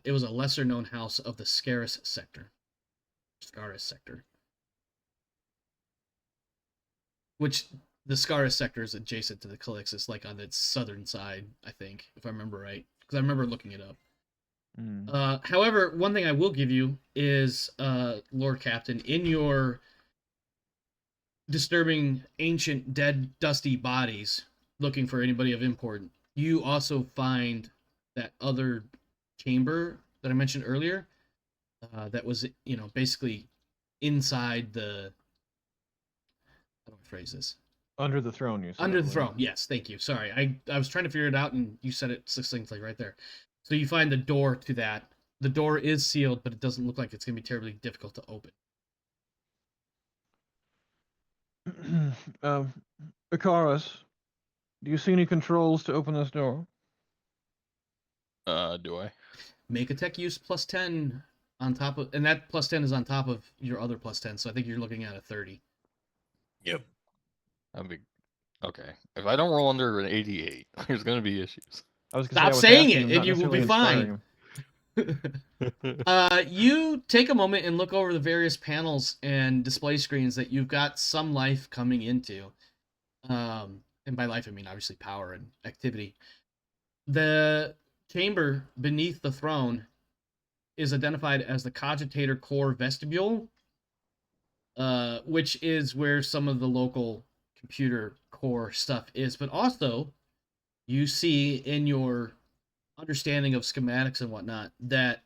It was a lesser known house of the Scaris sector. Which the Scaris sector is adjacent to the Calixtus, like on its southern side, I think, if I remember right, because I remember looking it up. However, one thing I will give you is, Lord Captain, in your disturbing ancient dead dusty bodies looking for anybody of import, you also find that other chamber that I mentioned earlier, that was, basically inside the, how do I phrase this? Under the throne, you said. Under the throne. Yes, thank you. Sorry, I was trying to figure it out, and you said it succinctly right there. So you find the door to that. The door is sealed, but it doesn't look like it's going to be terribly difficult to open. Icarus, do you see any controls to open this door? Do I? Make a tech use +10 on top of, and that +10 is on top of your other +10, so I think you're looking at a 30. Yep. That'd be okay. If I don't roll under an 88, there's gonna be issues. I was gonna Stop say, I was saying asking it, him, and not you will be necessarily fine. inspiring him. You take a moment and look over the various panels and display screens that you've got some life coming into. And by life, I mean obviously power and activity. The chamber beneath the throne is identified as the Cogitator Core Vestibule, which is where some of the local computer core stuff is. But also, you see in your understanding of schematics and whatnot that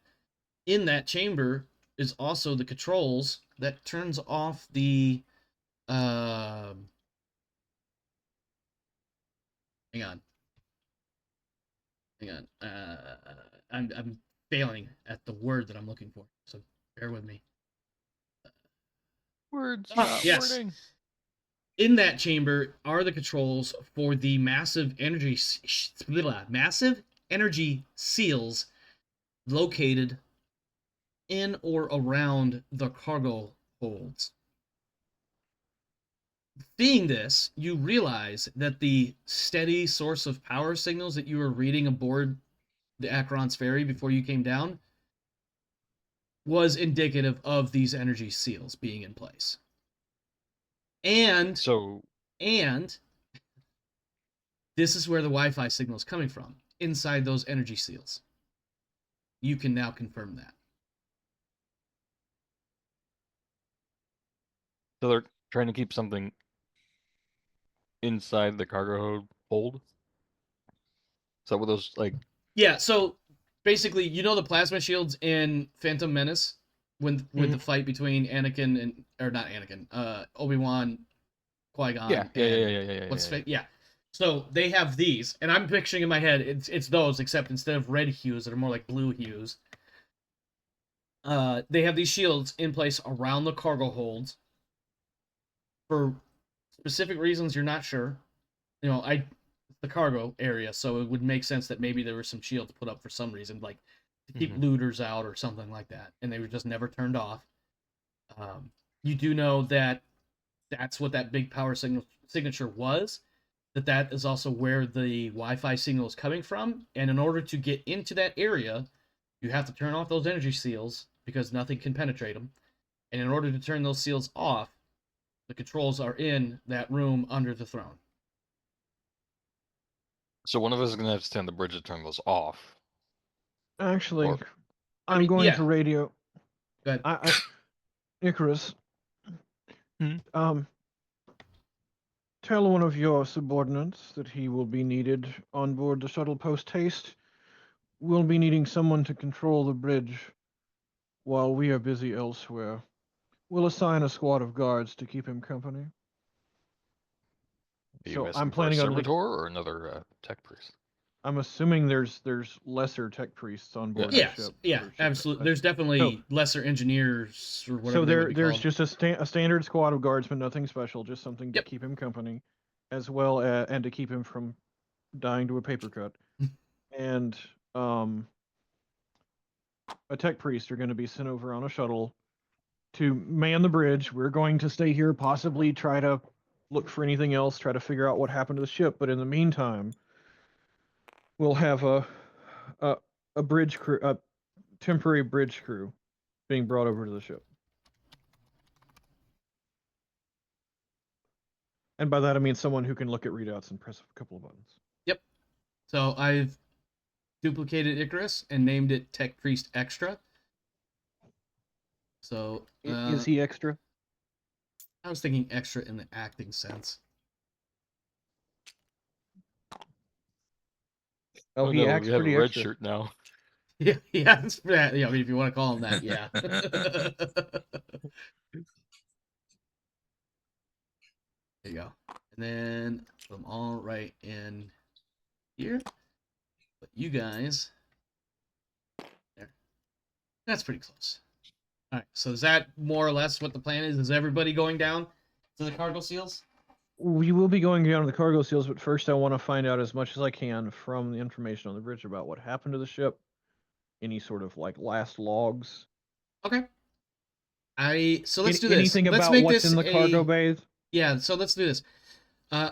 in that chamber is also the controls that turns off the. Hang on. Hang on. I'm failing at the word that I'm looking for, so bear with me. Words, Ah, not yes. wording. In that chamber are the controls for the massive energy seals located in or around the cargo holds. Seeing this, you realize that the steady source of power signals that you were reading aboard the Acheron's ferry before you came down was indicative of these energy seals being in place. And So this is where the Wi-Fi signal is coming from, inside those energy seals. You can now confirm that. they're trying to keep something inside the cargo hold. Is that what those like? Yeah, so basically, the plasma shields in Phantom Menace with the fight between Anakin and, or not Anakin, Obi-Wan, Qui-Gon, Yeah. So they have these, and I'm picturing in my head it's those, except instead of red hues that are more like blue hues. They have these shields in place around the cargo holds for specific reasons you're not sure. You know, the cargo area, so it would make sense that maybe there were some shields put up for some reason, like to keep looters out or something like that, and they were just never turned off. You do know that that's what that big power signature was. That is also where the Wi-Fi signal is coming from, and in order to get into that area, you have to turn off those energy seals because nothing can penetrate them. And in order to turn those seals off, the controls are in that room under the throne. So one of us is gonna have to stand the bridge to turn those off. Actually, Or- I'm going yeah. to radio. Go ahead. Icarus. Hmm? Tell one of your subordinates that he will be needed on board the shuttle post-haste. We'll be needing someone to control the bridge while we are busy elsewhere. We'll assign a squad of guards to keep him company. Are you So asking I'm for a planning on servitor or another tech priest? I'm assuming there's lesser tech priests on board the Yes, ship. yeah, or ship- absolutely. There's definitely lesser engineers or whatever So they would be there's called. just a standard squad of guardsmen, nothing special, just something to Yep. keep him company, as well and to keep him from dying to a paper cut. And a tech priest are going to be sent over on a shuttle to man the bridge. We're going to stay here, possibly try to look for anything else, try to figure out what happened to the ship. But in the meantime, we'll have a bridge crew, a temporary bridge crew, being brought over to the ship. And by that I mean someone who can look at readouts and press a couple of buttons. Yep. So I've duplicated Icarus and named it Tech Priest Extra. So Is he extra? I was thinking extra in the acting sense. Oh, he no, acts we have pretty a red extra. shirt now. Yeah, yeah, I mean, if you want to call him that, yeah. There you go. And then put them all right in here. But you guys, there. That's pretty close. All right. So is that more or less what the plan is? Is everybody going down to the cargo seals? We will be going down to the cargo seals, but first I want to find out as much as I can from the information on the bridge about what happened to the ship, any sort of like last logs. Okay. So let's do this. Anything Let's about make what's this in the cargo bays? Yeah, so let's do this.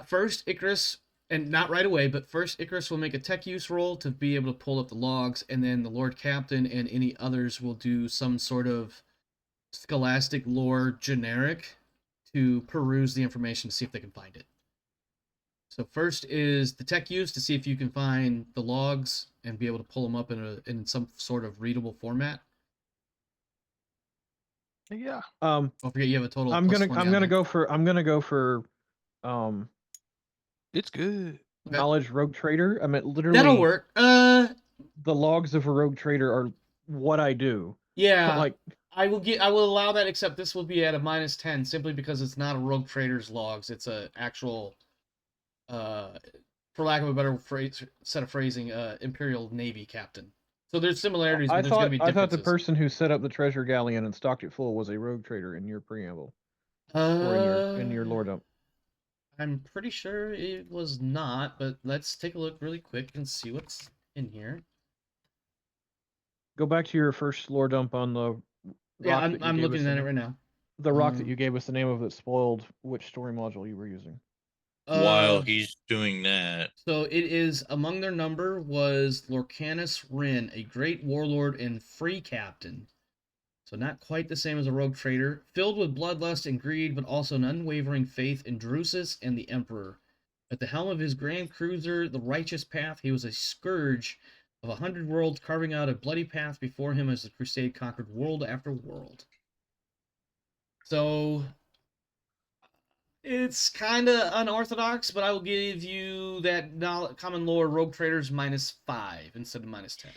First, Icarus, and not right away, but first Icarus will make a tech use roll to be able to pull up the logs, and then the Lord Captain and any others will do some sort of scholastic lore generic to peruse the information to see if they can find it. So first is the tech use to see if you can find the logs and be able to pull them up in some sort of readable format. Yeah. Don't forget you have a total. I'm plus gonna 20 on there. go for It's good. Okay. knowledge rogue trader. I mean literally That'll work. The logs of a rogue trader are what I do. Yeah. Like I will allow that, except this will be at a -10 simply because it's not a rogue trader's logs. It's a actual, for lack of a better set of phrasing, Imperial Navy captain. So there's similarities, but there's going to be I differences. thought the person who set up the treasure galleon and stocked it full was a rogue trader in your preamble or in your lore dump. I'm pretty sure it was not, but let's take a look really quick and see what's in here. Go back to your first lore dump on the rock. Yeah, that you I'm gave looking us at the it name- right now. The rock that you gave us the name of that spoiled which story module you were using. While he's doing that, So it is among their number was Lorcanus Rin, a great warlord and free captain. So not quite the same as a rogue trader, filled with bloodlust and greed, but also an unwavering faith in Drusus and the Emperor. At the helm of his grand cruiser, the Righteous Path, he was a scourge of 100 worlds, carving out a bloody path before him as the Crusade conquered world after world. So it's kind of unorthodox, but I will give you that common lore rogue traders -5 instead of -10,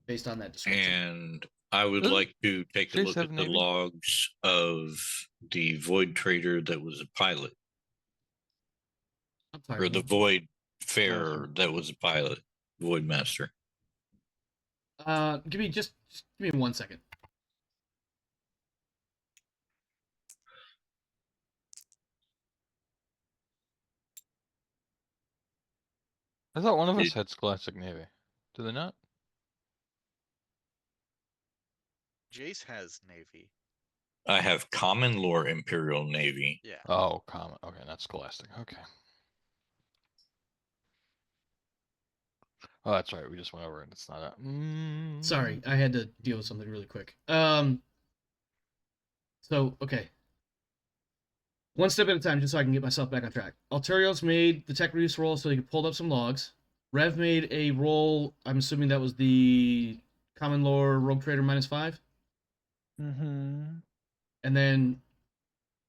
based on that description. and I would Doesn't like to take a Chase look have at the Navy? logs of the Void Trader that was a pilot, I'm sorry. or the Void Farer Master. that was a pilot, Void Master. Give me 1 second. I thought one of us It- had Scholastic Navy. Do they not? Jace has Navy. I have common lore Imperial Navy. Yeah. Oh, common. Okay, not Scholastic. Okay. Oh, that's right. We just went over it. It's not a. Sorry, I had to deal with something really quick. So, okay. One step at a time, just so I can get myself back on track. Alterios made the tech reuse roll so he could pull up some logs. Rev made a roll. I'm assuming that was the common lore rogue trader -5. Mm-hmm. And then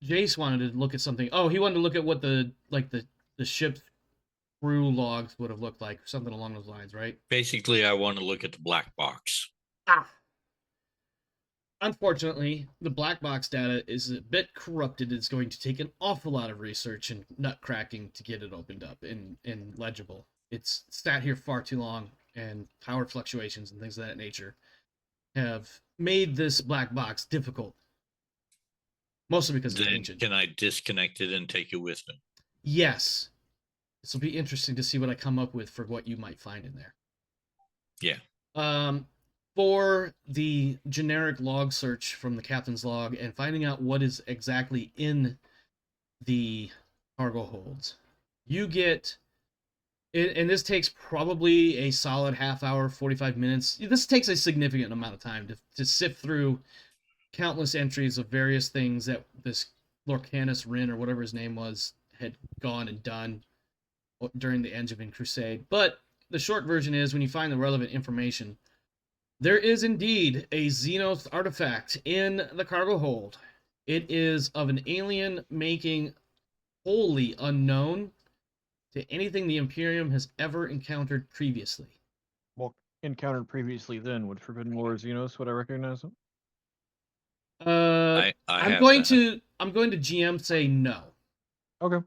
Jace wanted to look at something. Oh, he wanted to look at what the ship's crew logs would have looked like, something along those lines, right? Basically, I want to look at the black box. Unfortunately, the black box data is a bit corrupted. It's going to take an awful lot of research and nut cracking to get it opened up and legible. It's sat here far too long, and power fluctuations and things of that nature have made this black box difficult. Mostly because it's Then ancient. can I disconnect it and take it with me? Yes. This will be interesting to see what I come up with for what you might find in there. Yeah. For the generic log search from the captain's log and finding out what is exactly in the cargo holds, you get, and this takes probably a solid half hour, 45 minutes. This takes a significant amount of time to sift through countless entries of various things that this Lorcanus Rin, or whatever his name was, had gone and done during the Angevin Crusade. But the short version is, when you find the relevant information, there is indeed a Xenos artifact in the cargo hold. It is of an alien making wholly unknown to anything the Imperium has ever encountered previously. Well, encountered previously then, would Forbidden Lore Xenos, would I recognize them? I I'm have going that. to GM say no. Okay.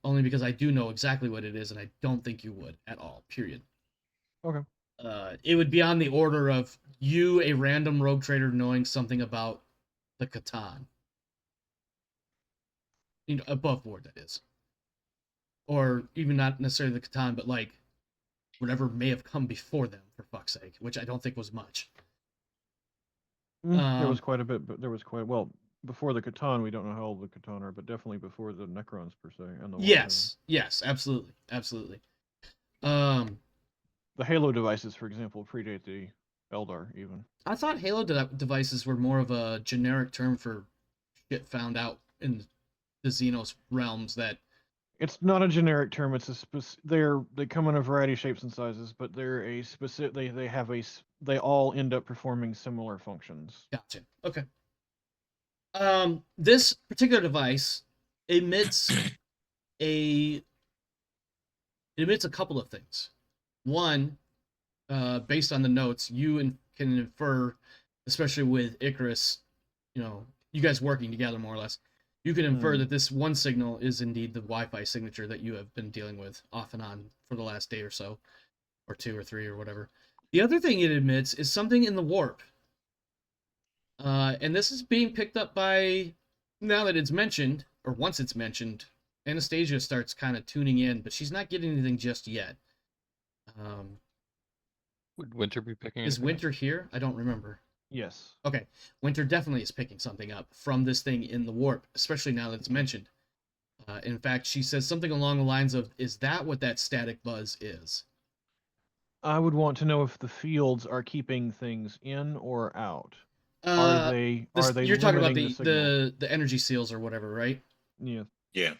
Only because I do know exactly what it is, and I don't think you would at all. Period. Okay. It would be on the order of you, a random rogue trader, knowing something about the Catan. You know, above board, that is. Or even not necessarily the Catan, but like whatever may have come before them, for fuck's sake, which I don't think was much. There was quite a bit, but there was quite, well, before the Catan, we don't know how old the Catan are, but definitely before the Necrons, per se, and the Yes, absolutely. The Halo devices, for example, predate the Eldar, even. I thought Halo devices were more of a generic term for shit found out in the Xenos realms that... It's not a generic term. It's a they come in a variety of shapes and sizes, but they're a specific. They all end up performing similar functions. Gotcha. Okay. This particular device emits a couple of things. One, based on the notes, you can infer, especially with Icarus, you know, you guys working together more or less, you can infer that this one signal is indeed the Wi-Fi signature that you have been dealing with off and on for the last day or so, or 2 or 3 or whatever. The other thing it emits is something in the warp. And this is being picked up by, now that it's mentioned, or once it's mentioned, Anastasia starts kind of tuning in, but she's not getting anything just yet. Would Winter be picking Is anything up? Winter here? I don't remember. Yes. Okay, Winter definitely is picking something up from this thing in the warp, especially now that it's mentioned. In fact, she says something along the lines of, "Is that what that static buzz is?" I would want to know if the fields are keeping things in or out. You're talking about limiting the signal? the energy seals or whatever, right? Yeah. Yeah.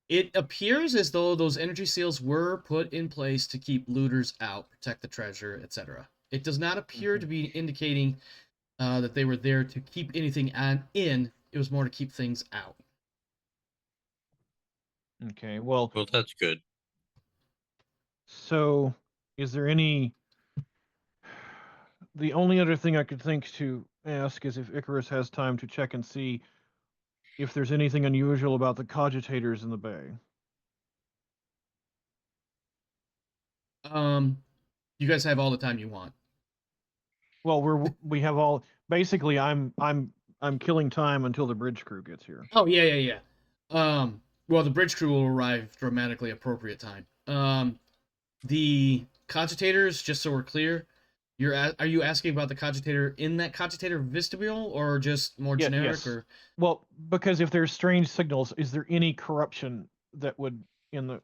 It appears as though those energy seals were put in place to keep looters out, protect the treasure, etc. It does not appear to be indicating that they were there to keep anything in. It was more to keep things out. Okay. Well, Well, that's good. so is there any? The only other thing I could think to ask is if Icarus has time to check and see if there's anything unusual about the cogitators in the bay. You guys have all the time you want. Well, we have all basically. I'm killing time until the bridge crew gets here. Oh yeah. well, the bridge crew will arrive dramatically appropriate time. The cogitators, just so we're clear, are you asking about the cogitator in that cogitator vestibule, or just more generic? Yes. Or Well, because if there's strange signals, is there any corruption that would in the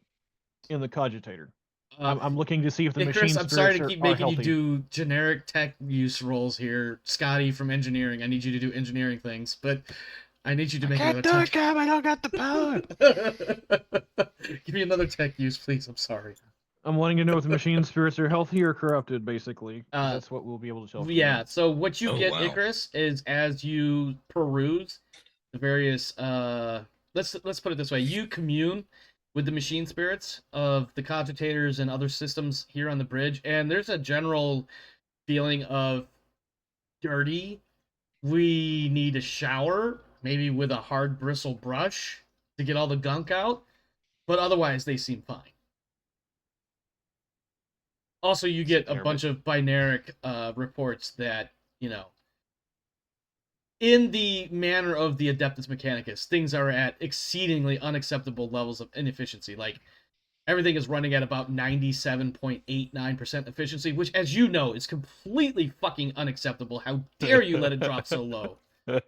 cogitator? I'm looking to see if the hey, machine Chris, I'm sorry spirits to keep are making you healthy. do generic tech use roles here. Scotty from engineering, I need you to do engineering things, but I need you to make another tech. Cam. I don't got the power. Give me another tech use, please. I'm sorry. I'm wanting to know if the machine spirits are healthy or corrupted, basically. 'Cause that's what we'll be able to tell. From Yeah. that. So what you Oh, get, wow. Icarus, is as you peruse the various let's put it this way: you commune with the machine spirits of the cogitators and other systems here on the bridge, and there's a general feeling of dirty. We need a shower, maybe with a hard bristle brush to get all the gunk out, but otherwise they seem fine. Also, you get a bunch of binaric reports that, in the manner of the Adeptus Mechanicus, things are at exceedingly unacceptable levels of inefficiency. Like, everything is running at about 97.89% efficiency, which, as you know, is completely fucking unacceptable. How dare you let it drop so low? I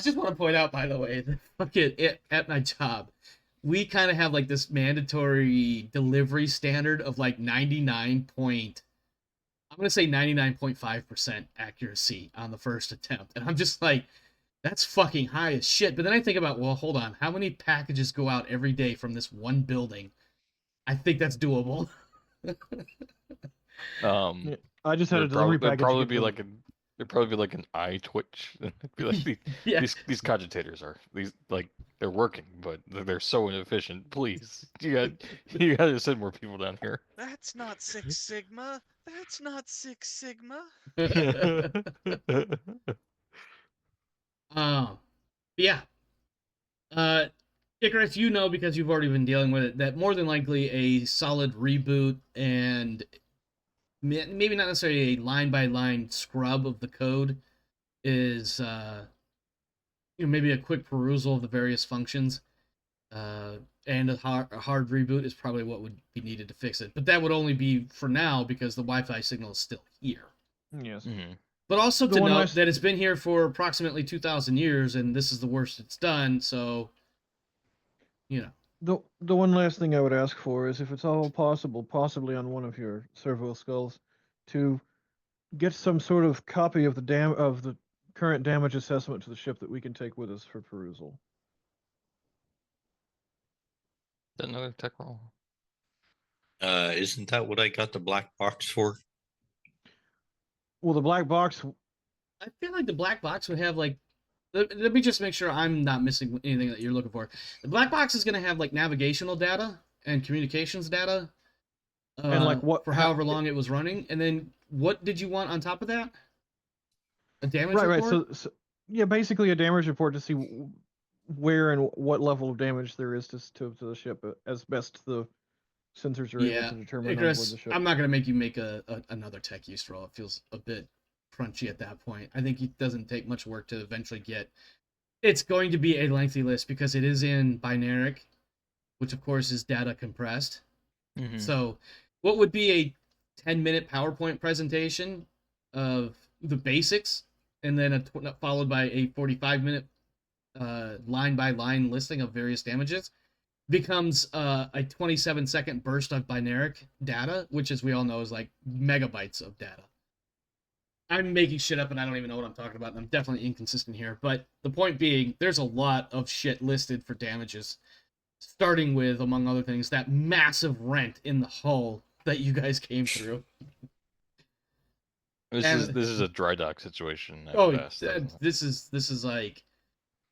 just want to point out, by the way, that fucking at my job, we kind of have like this mandatory delivery standard of like 99.5% accuracy on the first attempt. And I'm just like, that's fucking high as shit. But then I think about, well, hold on, how many packages go out every day from this one building? I think that's doable. Yeah, I just had a delivery package. There'd probably be like an eye twitch. It'd be like Yeah. these cogitators are they're working, but they're so inefficient. Please, you got to send more people down here. That's not Six Sigma. That's not Six Sigma. Yeah. Icarus, you know, because you've already been dealing with it, that more than likely a solid reboot and maybe not necessarily a line-by-line scrub of the code is, maybe a quick perusal of the various functions, and a hard reboot is probably what would be needed to fix it. But that would only be for now because the Wi-Fi signal is still here. Yes. Mm-hmm. But also to note that it's been here for approximately 2,000 years, and this is the worst it's done, so, The one last thing I would ask for is if it's all possible, possibly on one of your servo skulls, to get some sort of copy of the current damage assessment to the ship that we can take with us for perusal. Another tech roll. Isn't that what I got the black box for? Well, the black box. I feel like the black box would have like. Let me just make sure I'm not missing anything that you're looking for. The black box is going to have like navigational data and communications data, and like what for however long it was running. And then what did you want on top of that? A damage report? Right. So yeah, basically a damage report to see where and what level of damage there is to the ship, as best the sensors are able to determine. Chris, the ship. I'm not going to make you make another tech use roll. It feels a bit crunchy at that point. I think it doesn't take much work to eventually get. It's going to be a lengthy list because it is in binaric, which of course is data compressed. Mm-hmm. So what would be a 10-minute PowerPoint presentation of the basics, and then followed by a 45-minute line-by-line listing of various damages, becomes a 27-second burst of binaric data, which, as we all know, is like megabytes of data. I'm making shit up and I don't even know what I'm talking about, and I'm definitely inconsistent here. But the point being, there's a lot of shit listed for damages, starting with, among other things, that massive rent in the hull that you guys came through. This is a dry dock situation. This is like,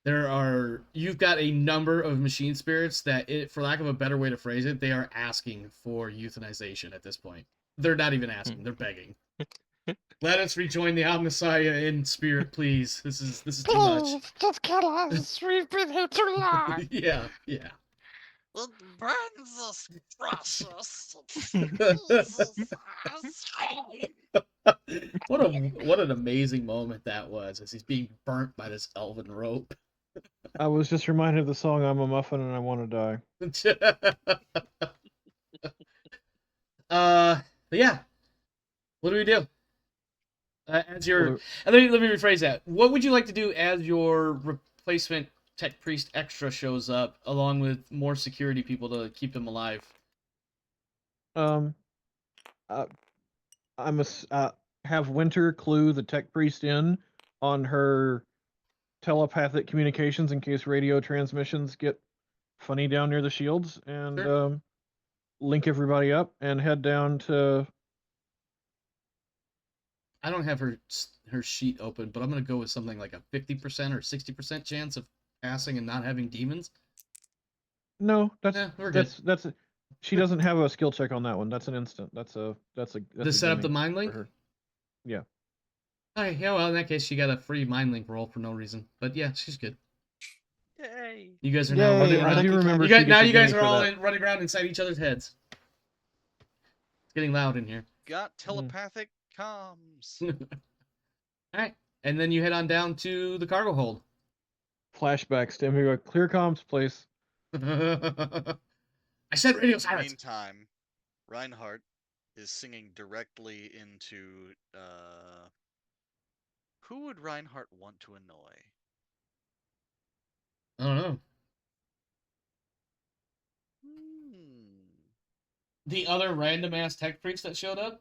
you've got a number of machine spirits that, for lack of a better way to phrase it, they are asking for euthanization at this point. They're not even asking; they're begging. Let us rejoin the Omnissiah in spirit, please. This is too much. Just kill us. We've been here too long. Yeah. It burns us precious. What an amazing moment that was, as he's being burnt by this elven rope. I was just reminded of the song "I'm a Muffin and I Want to Die." But yeah, what do we do? As your, Well, let me rephrase that. What would you like to do as your replacement tech priest extra shows up, along with more security people to keep him alive? um, uh, I must have Winter clue the tech priest in on her telepathic communications in case radio transmissions get funny down near the shields, and Sure. link everybody up and head down to. I don't have her sheet open, but I'm gonna go with something like a 50% or 60% chance of passing and not having demons. No, Yeah, we're good. that's. She doesn't have a skill check on that one. That's an instant. That's a To set up the gimme mind for link. her. Yeah. Okay, yeah. Well, in that case, she got a free mind link roll for no reason. But yeah, she's good. Yay! You guys are now running Yay! around. I do remember. You She guys, gets now a you guys gimme are for all that. running around inside each other's heads. It's getting loud in here. Got telepathic comms. All right, and then you head on down to the cargo hold. Flashbacks to him. Clear comms, please. I said radio In the silence. meantime, Reinhardt is singing directly into. Who would Reinhardt want to annoy? I don't know. The other random ass tech freaks that showed up.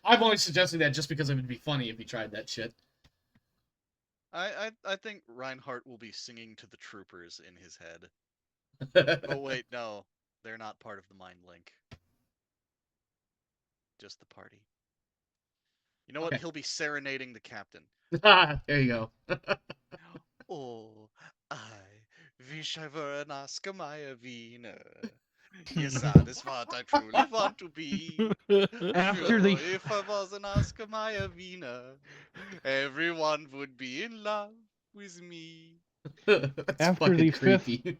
I've only suggested that just because it would be funny if he tried that shit. I think Reinhardt will be singing to the troopers in his head. Oh wait, no, they're not part of the mind link. Just the party. You know what? Okay. He'll be serenading the captain. There you go. Oh, I wish I were an Oscar Mayer Wiener. Yes, that is what I truly want to be. After Sure, the if I was an Oscar Mayer Wiener, everyone would be in love with me. That's After fucking the creepy.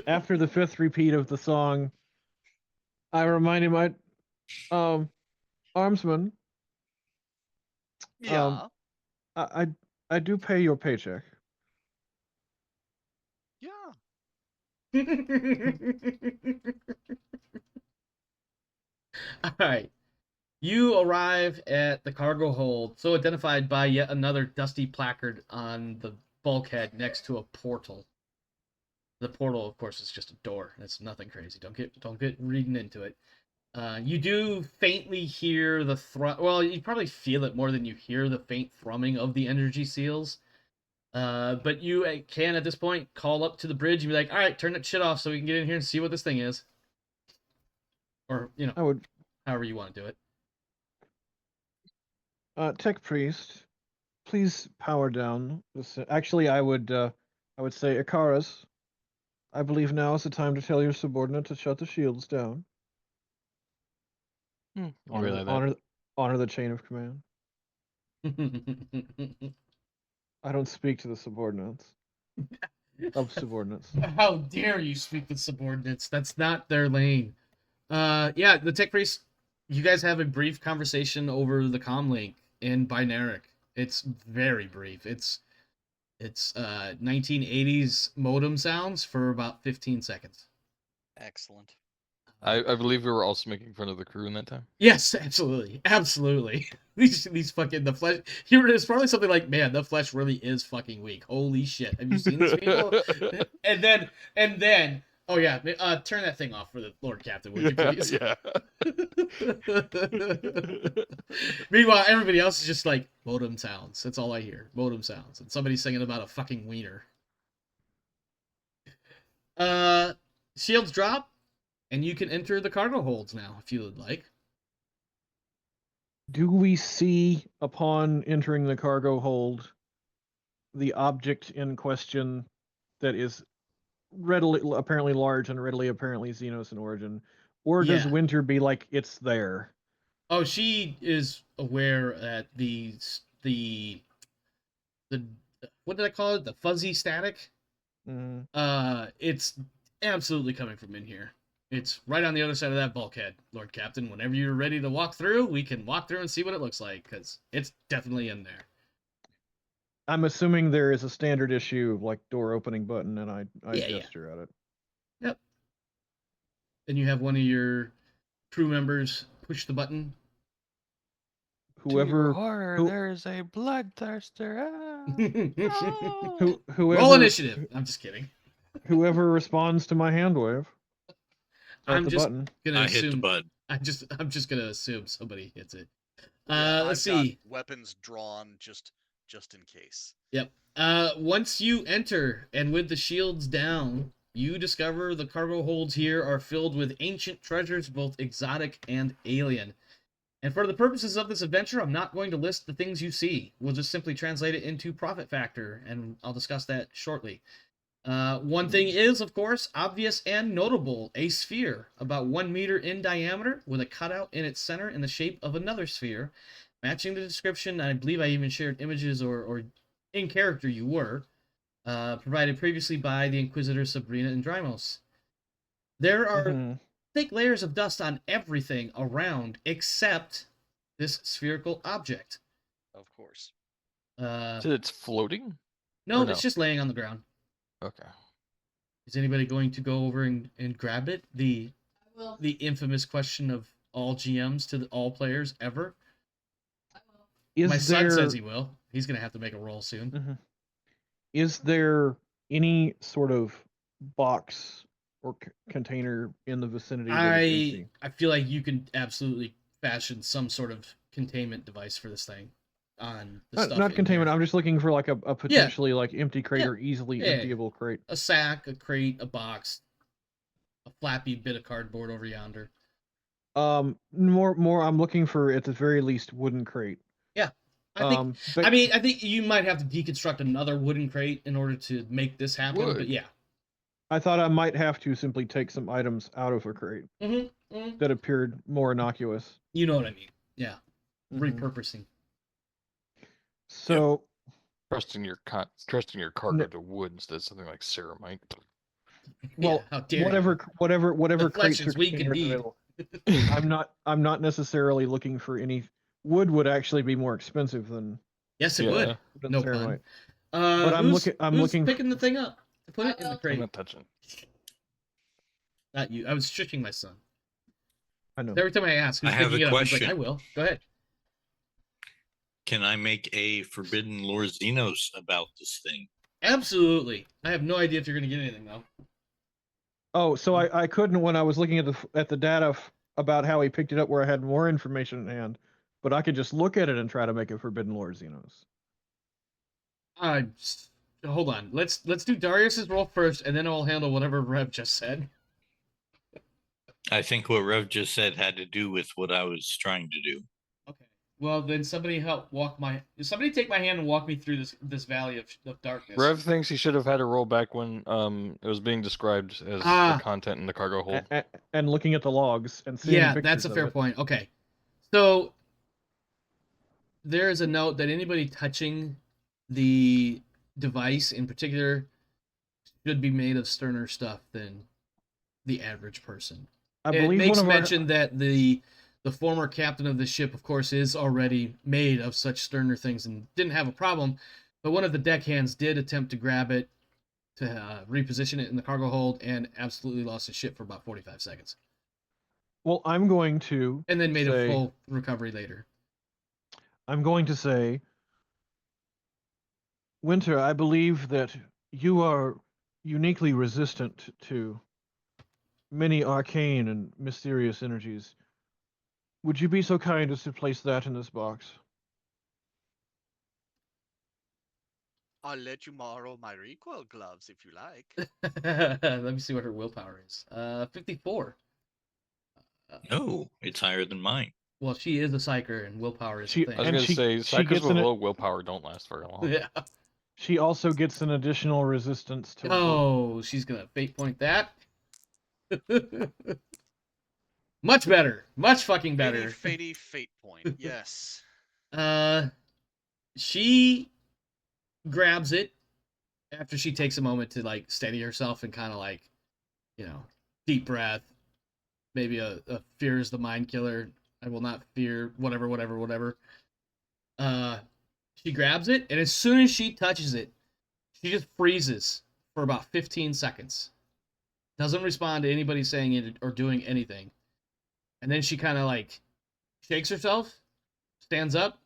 after the fifth repeat of the song, I reminded my armsman. Yeah, I I do pay your paycheck. yeah. All right. You arrive at the cargo hold, so identified by yet another dusty placard on the bulkhead next to a portal. The portal, of course, is just a door. It's nothing crazy. Don't get reading into it. You do faintly hear the well, you probably feel it more than you hear the faint thrumming of the energy seals. But you can at this point call up to the bridge and be like, "All right, turn that shit off so we can get in here and see what this thing is," or I would however you want to do it. tech priest, please power down. Actually, I would say Icarus. I believe now is the time to tell your subordinate to shut the shields down. I'll relay that. Honor the chain of command. I don't speak to the subordinates. Of subordinates. How dare you speak to subordinates? That's not their lane. Yeah, the tech priest. You guys have a brief conversation over the comm link in binaric. It's very brief. It's 1980s modem sounds for about 15 seconds. Excellent. I believe we were also making fun of the crew in that time. Yes, absolutely, absolutely. These fucking the flesh. Here it is, probably something like, man, the flesh really is fucking weak. Holy shit, have you seen these people? and then, oh yeah, turn that thing off for the Lord Captain, would you please? Yeah. Meanwhile, everybody else is just like modem sounds. That's all I hear. Modem sounds, and somebody singing about a fucking wiener. Shields drop, and you can enter the cargo holds now if you would like. Do we see upon entering the cargo hold the object in question that is readily apparently large and readily apparently Xenos in origin, or does Yeah. Winter be like it's there? Oh, she is aware that the what did I call it? The fuzzy static. Mm. It's absolutely coming from in here. It's right on the other side of that bulkhead, Lord Captain. Whenever you're ready to walk through, we can walk through and see what it looks like, because it's definitely in there. I'm assuming there is a standard issue like door opening button, and I Yeah. gesture at it. Yep. And you have one of your crew members push the button. To your Whoever horror, who- there's a bloodthirster. whoever Roll initiative. I'm just kidding. whoever responds to my hand wave at I'm the just button. gonna I assume. hit the button. I'm just gonna assume somebody hits it. Yeah, Let's I've got see. weapons drawn just in case. Yep. Once you enter and with the shields down, you discover the cargo holds here are filled with ancient treasures, both exotic and alien. And for the purposes of this adventure, I'm not going to list the things you see. We'll just simply translate it into profit factor, and I'll discuss that shortly. One thing is, of course, obvious and notable, a sphere about 1 meter in diameter with a cutout in its center in the shape of another sphere, matching the description. I believe I even shared images or in character you were, provided previously by the Inquisitor Sabrina and Drymos. There are Mhm. thick layers of dust on everything around except this spherical object. Of course. Uh, So it's floating? no, or no? it's just laying on the ground. Okay. Is anybody going to go over and grab it? The infamous question of all GMs to all players ever. Is My son there says he will. He's going to have to make a roll soon. Mhm. Is there any sort of box or container in the vicinity that is empty? I feel like you can absolutely fashion some sort of containment device for this thing on the stuff Not in containment. here. I'm just looking for like a potentially like empty crate Yeah. or easily Yeah. emptyable crate. A sack, a crate, a box, a flappy bit of cardboard over yonder. More. I'm looking for at the very least wooden crate. Yeah, I think. But I mean, I think you might have to deconstruct another wooden crate in order to make this happen. Wood. But yeah. I thought I might have to simply take some items out of a crate that appeared more innocuous. You know what I mean? Yeah. Mhm. Repurposing. So Trusting your cargo to wood instead of something like ceramite. well, Yeah, how dare whatever The flesh crates or is weak containers indeed. available. I'm not necessarily looking for any wood. Would actually be more expensive than Yes, it Yeah. would. No ceramite. pun. But I'm who's looking picking the thing up to put it in the I'm crate. not touching. Not you. I was tricking my son. I know. Every time I ask who's I have picking a it up, he's like, question. I will. Go ahead. Can I make a Forbidden Lore Xenos about this thing? Absolutely. I have no idea if you're going to get anything, though. Oh, so I couldn't when I was looking at the data about how he picked it up where I had more information in hand, but I could just look at it and try to make a Forbidden Lore Xenos. Hold on. Let's do Darius's roll first, and then I'll handle whatever Rev just said. I think what Rev just said had to do with what I was trying to do. Okay. Well, then somebody take my hand and walk me through this valley of darkness. Rev thinks he should have had a roll back when it was being described as the content in the cargo hold. And looking at the logs and seeing Yeah, pictures that's a of fair it. point. Okay. So there is a note that anybody touching the device in particular should be made of sterner stuff than the average person. I It believe makes one of our mention that the former captain of the ship, of course, is already made of such sterner things and didn't have a problem. But one of the deckhands did attempt to grab it to reposition it in the cargo hold and absolutely lost his ship for about 45 seconds. Well, I'm going to And then made a say- full recovery later. I'm going to say, Winter, I believe that you are uniquely resistant to many arcane and mysterious energies. Would you be so kind as to place that in this box? I'll let you borrow my recoil gloves if you like. Let me see what her willpower is. 54. No, it's higher than mine. Well, she is a psyker, and willpower is She- a I was thing. And going to say, she psychers gets with in it- low willpower don't last very long. Yeah. She also gets an additional resistance to Oh, she's gonna fate point that. Much better. Much fucking better. Fate point. Yes. She grabs it after she takes a moment to like steady herself and kind of like, deep breath. Maybe a fear is the mind killer. I will not fear whatever. She grabs it, and as soon as she touches it, she just freezes for about 15 seconds. Doesn't respond to anybody saying it or doing anything. And then she kind of like shakes herself, stands up,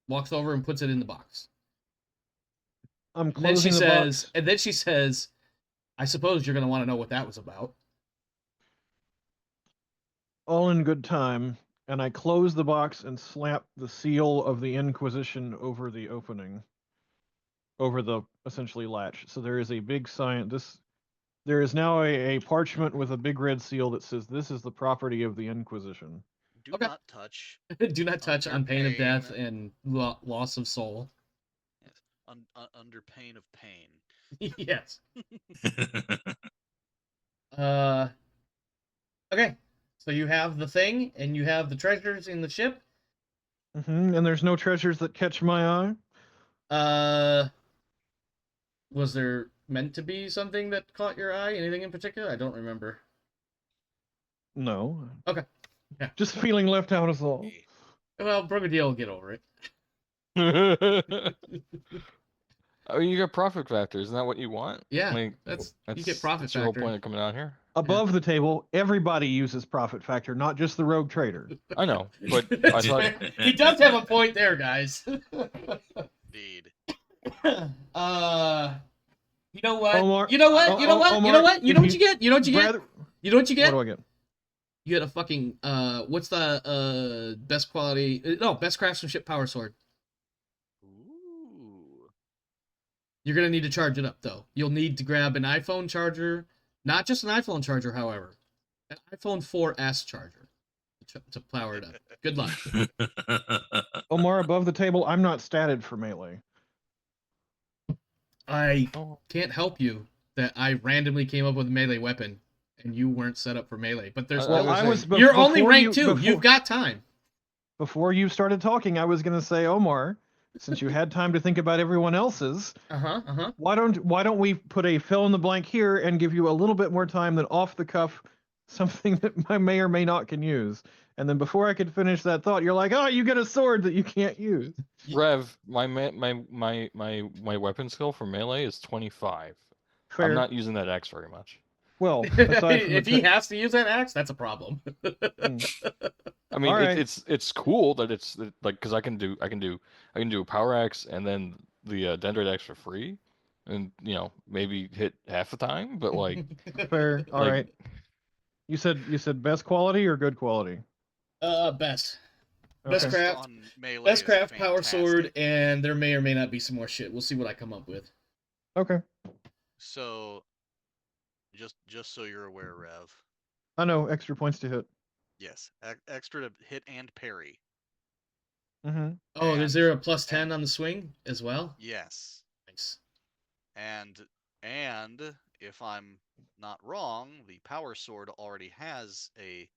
walks over and puts it in the box. I'm And then she closing the says, box. and then she says, I suppose you're going to want to know what that was about. All in good time, and I close the box and slap the seal of the Inquisition over the opening, over the essentially latch. So there is a big sign. There is now a parchment with a big red seal that says, "This is the property of the Inquisition." Do Okay. not touch. Do not touch Under on pain of death pain. and loss of soul. Yes. Under pain of pain. Yes. Okay. So you have the thing, and you have the treasures in the ship. And there's no treasures that catch my eye. Was there meant to be something that caught your eye? Anything in particular? I don't remember. No. Okay. Yeah. Just feeling left out is all. Well, Brigadier will get over it. I mean, you got profit factor. Isn't that what you want? Yeah, Like, you get profit that's your whole factor. point of coming out here. Above the table, everybody uses profit factor, not just the rogue trader. I know, but I That's thought fair. He does have a point there, guys. Indeed. You know what? Omar- you know what? You know what? You know Omar, what? You know what you get? You know what you get? Rather- You know what you What get? do I get? You get a fucking what's the best quality? No, best craftsmanship power sword. Ooh. You're gonna need to charge it up though. You'll need to grab an iPhone charger, not just an iPhone charger, however, an iPhone 4S charger to power it up. Good luck. Omar, above the table, I'm not statted for melee. I Oh, can't help you that I randomly came up with a melee weapon and you weren't set up for melee. But there's Well, no. I was You're only before rank 2. before- You've got time. Before you started talking, I was going to say, Omar, since you had time to think about everyone else's, why don't we put a fill in the blank here and give you a little bit more time than off the cuff, something that I may or may not can use. And then before I could finish that thought, you're like, oh, you get a sword that you can't use. Rev, my weapon skill for melee is 25. Fair. I'm not using that X very much. Well, aside from If he has to use that axe, that's a problem. I mean, Alright. it's cool that it's like because I can do a power axe and then the dendrite axe for free, and maybe hit half the time, but like fair. All like- right. You said best quality or good quality? Best. Best Okay. craft. On melee Best is craft, power sword, fantastic. and there may or may not be some more shit. We'll see what I come up with. Okay. So, just so you're aware, Rev. I know extra points to hit. Yes, extra to hit and parry. Mm-hmm. Oh, is And- there a plus 10 on the swing as well? Yes, Nice. and if I'm not wrong, the power sword already has a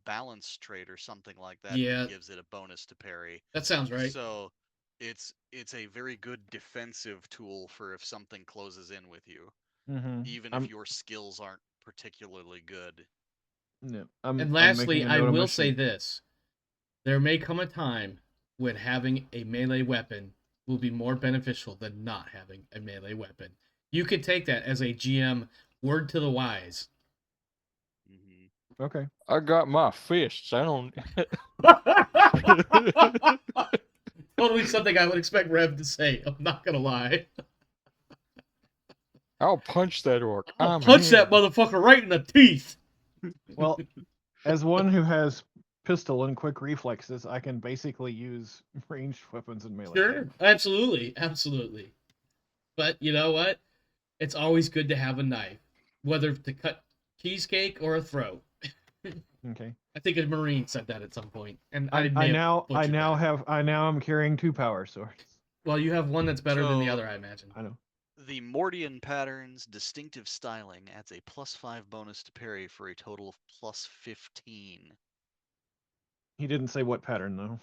balance trait or something like that Yeah. that gives it a bonus to parry. That sounds right. So it's a very good defensive tool for if something closes in with you, Mm-hmm. even if your skills aren't particularly good. Yeah. And lastly, I will say this. There may come a time when having a melee weapon will be more beneficial than not having a melee weapon. You can take that as a GM word to the wise. Hmm. Okay. I got my fists. I don't. Totally something I would expect Rev to say. I'm not gonna lie. I'll punch that orc. I'll I'm punch here. that motherfucker right in the teeth. Well, as one who has pistol and quick reflexes, I can basically use ranged weapons in melee. Sure, absolutely, absolutely. But you know what? It's always good to have a knife, whether to cut cheesecake or a throat. Okay. I think a Marine said that at some point, and I may have now butchered that. am carrying 2 power swords. Well, you have one that's better than the So- other, I imagine. I know. The Mordian pattern's distinctive styling adds a +5 bonus to parry for a total of +15. He didn't say what pattern though.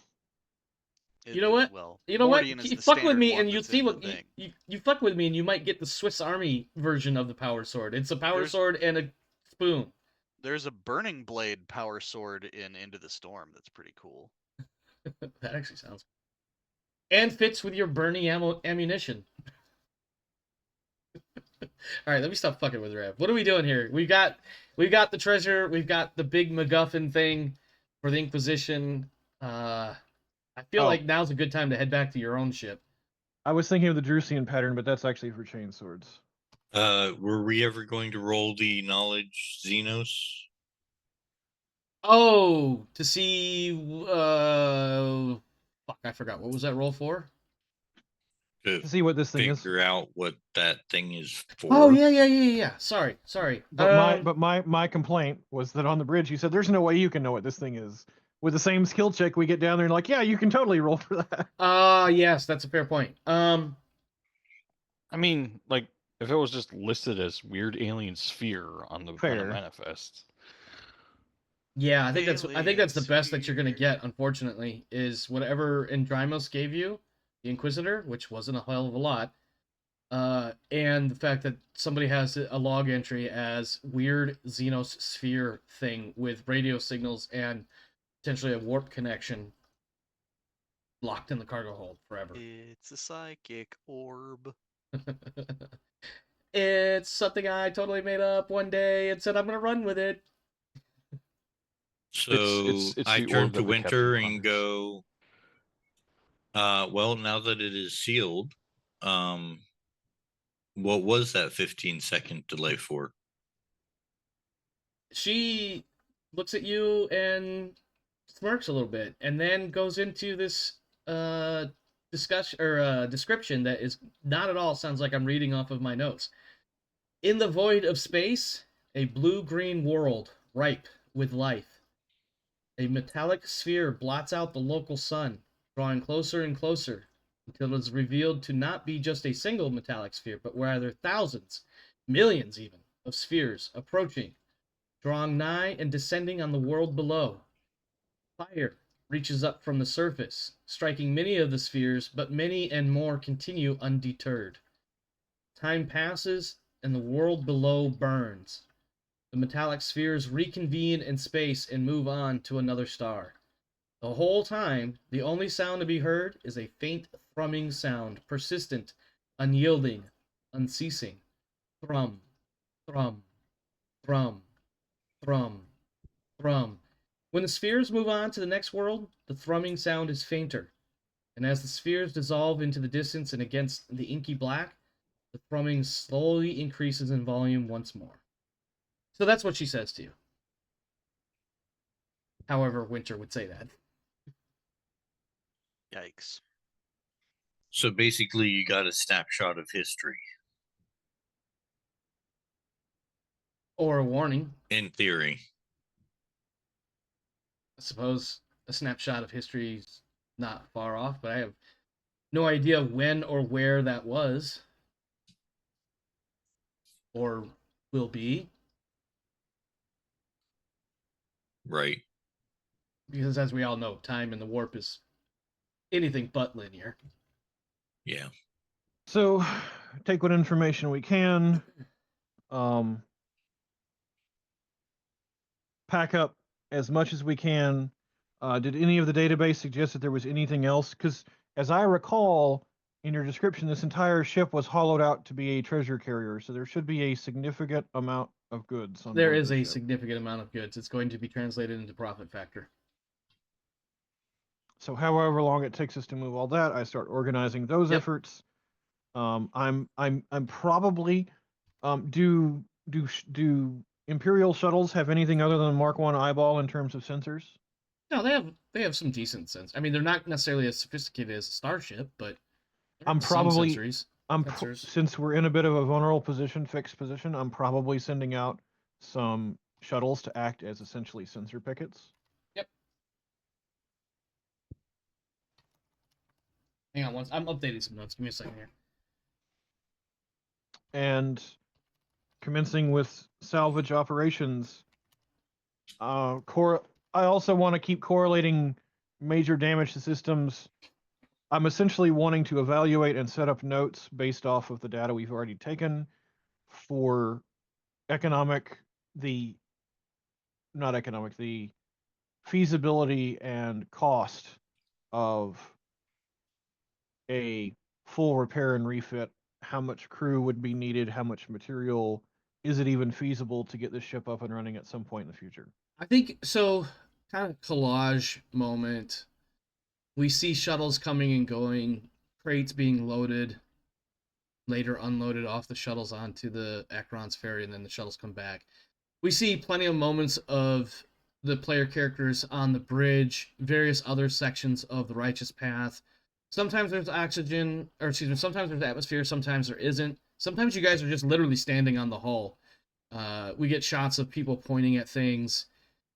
You know what? Well, You know what? Mordian is You the fuck with standard me, one and you that's see in what the thing. you fuck with me, and you might get the Swiss Army version of the power sword. It's a power There's- sword and a spoon. There's a Burning Blade power sword in Into the Storm that's pretty cool. That actually sounds. And fits with your burning ammunition. All right, let me stop fucking with Rev. What are we doing here? We've got the treasure. We've got the big MacGuffin thing for the Inquisition. I feel Oh. like now's a good time to head back to your own ship. I was thinking of the Drusian pattern, but that's actually for chain swords. Were we ever going to roll the knowledge Xenos? Oh, to see. Fuck, I forgot. What was that roll for? To To see what this thing is. figure out what that thing is for. Oh yeah. Sorry. But my complaint was that on the bridge, you said there's no way you can know what this thing is. With the same skill check, we get down there and like, yeah, you can totally roll for that. Yes, that's a fair point. I mean, like, if it was just listed as weird alien sphere on the Fair. manifest. Yeah, I think that's the Alien best that you're gonna sphere. get. Unfortunately, is whatever Andrymos gave you, the Inquisitor, which wasn't a hell of a lot, and the fact that somebody has a log entry as weird Xenos sphere thing with radio signals and potentially a warp connection locked in the cargo hold forever. It's a psychic orb. It's something I totally made up one day and said I'm gonna run with it. So It's I the turn orb to that the Winter captain and ponders. go, well, now that it is sealed, what was that 15-second delay for? She looks at you and smirks a little bit, and then goes into this discussion or description that is not at all sounds like I'm reading off of my notes. In the void of space, a blue-green world ripe with life. A metallic sphere blots out the local sun, drawing closer and closer until it is revealed to not be just a single metallic sphere, but rather thousands, millions even, of spheres approaching, drawing nigh and descending on the world below. Fire reaches up from the surface, striking many of the spheres, but many and more continue undeterred. Time passes, and the world below burns. The metallic spheres reconvene in space and move on to another star. The whole time, the only sound to be heard is a faint thrumming sound, persistent, unyielding, unceasing. Thrum, thrum, thrum, thrum, thrum. When the spheres move on to the next world, the thrumming sound is fainter, and as the spheres dissolve into the distance and against the inky black, the thrumming slowly increases in volume once more. So that's what she says to you. However, Winter would say that. Yikes. So basically, you got a snapshot of history, Or a warning. in theory. I suppose a snapshot of history's not far off, but I have no idea when or where that was. Or will be. Right. Because as we all know, time in the warp is anything but linear. Yeah. So, take what information we can. Pack up as much as we can. Did any of the database suggest that there was anything else? Because as I recall, in your description, this entire ship was hollowed out to be a treasure carrier, so there should be a significant amount of goods on There board is this a ship. significant amount of goods. It's going to be translated into profit factor. So, however long it takes us to move all that, I start organizing those Yep. efforts. I'm probably do Imperial shuttles have anything other than Mark I eyeball in terms of sensors? No, they have some decent sense. I mean, they're not necessarily as sophisticated as a starship, but I'm some probably sensors. since we're in a bit of a vulnerable position, fixed position, I'm probably sending out some shuttles to act as essentially sensor pickets. Yep. Hang on, I'm updating some notes. Give me a second here. And commencing with salvage operations, I also want to keep correlating major damage to systems. I'm essentially wanting to evaluate and set up notes based off of the data we've already taken for the feasibility and cost of a full repair and refit, how much crew would be needed, how much material, is it even feasible to get this ship up and running at some point in the future? I think so. Kind of collage moment. We see shuttles coming and going, crates being loaded, later unloaded off the shuttles onto the Acheron's ferry, and then the shuttles come back. We see plenty of moments of the player characters on the bridge, various other sections of the Righteous Path. Sometimes there's oxygen, or excuse me, sometimes there's atmosphere, sometimes there isn't. Sometimes you guys are just literally standing on the hull. We get shots of people pointing at things.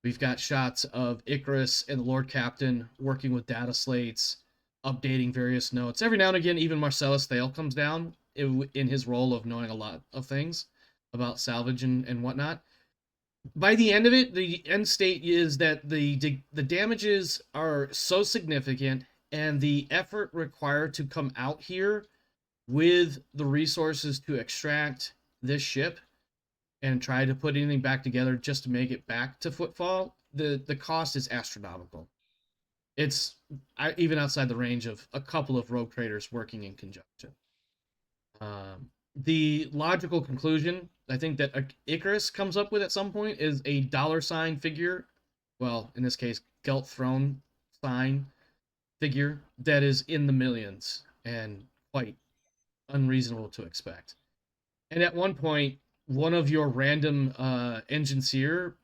We've got shots of Icarus and the Lord Captain working with data slates, updating various notes. Every now and again, even Marcellus Thale comes down in his role of knowing a lot of things about salvage and whatnot. By the end of it, the end state is that the damages are so significant, and the effort required to come out here with the resources to extract this ship and try to put anything back together just to make it back to Footfall, the cost is astronomical. It's even outside the range of a couple of rogue traders working in conjunction. The logical conclusion I think that Icarus comes up with at some point is a $ figure. Well, in this case, Gelt Throne sign figure that is in the millions and quite unreasonable to expect. And at one point, one of your random Engineer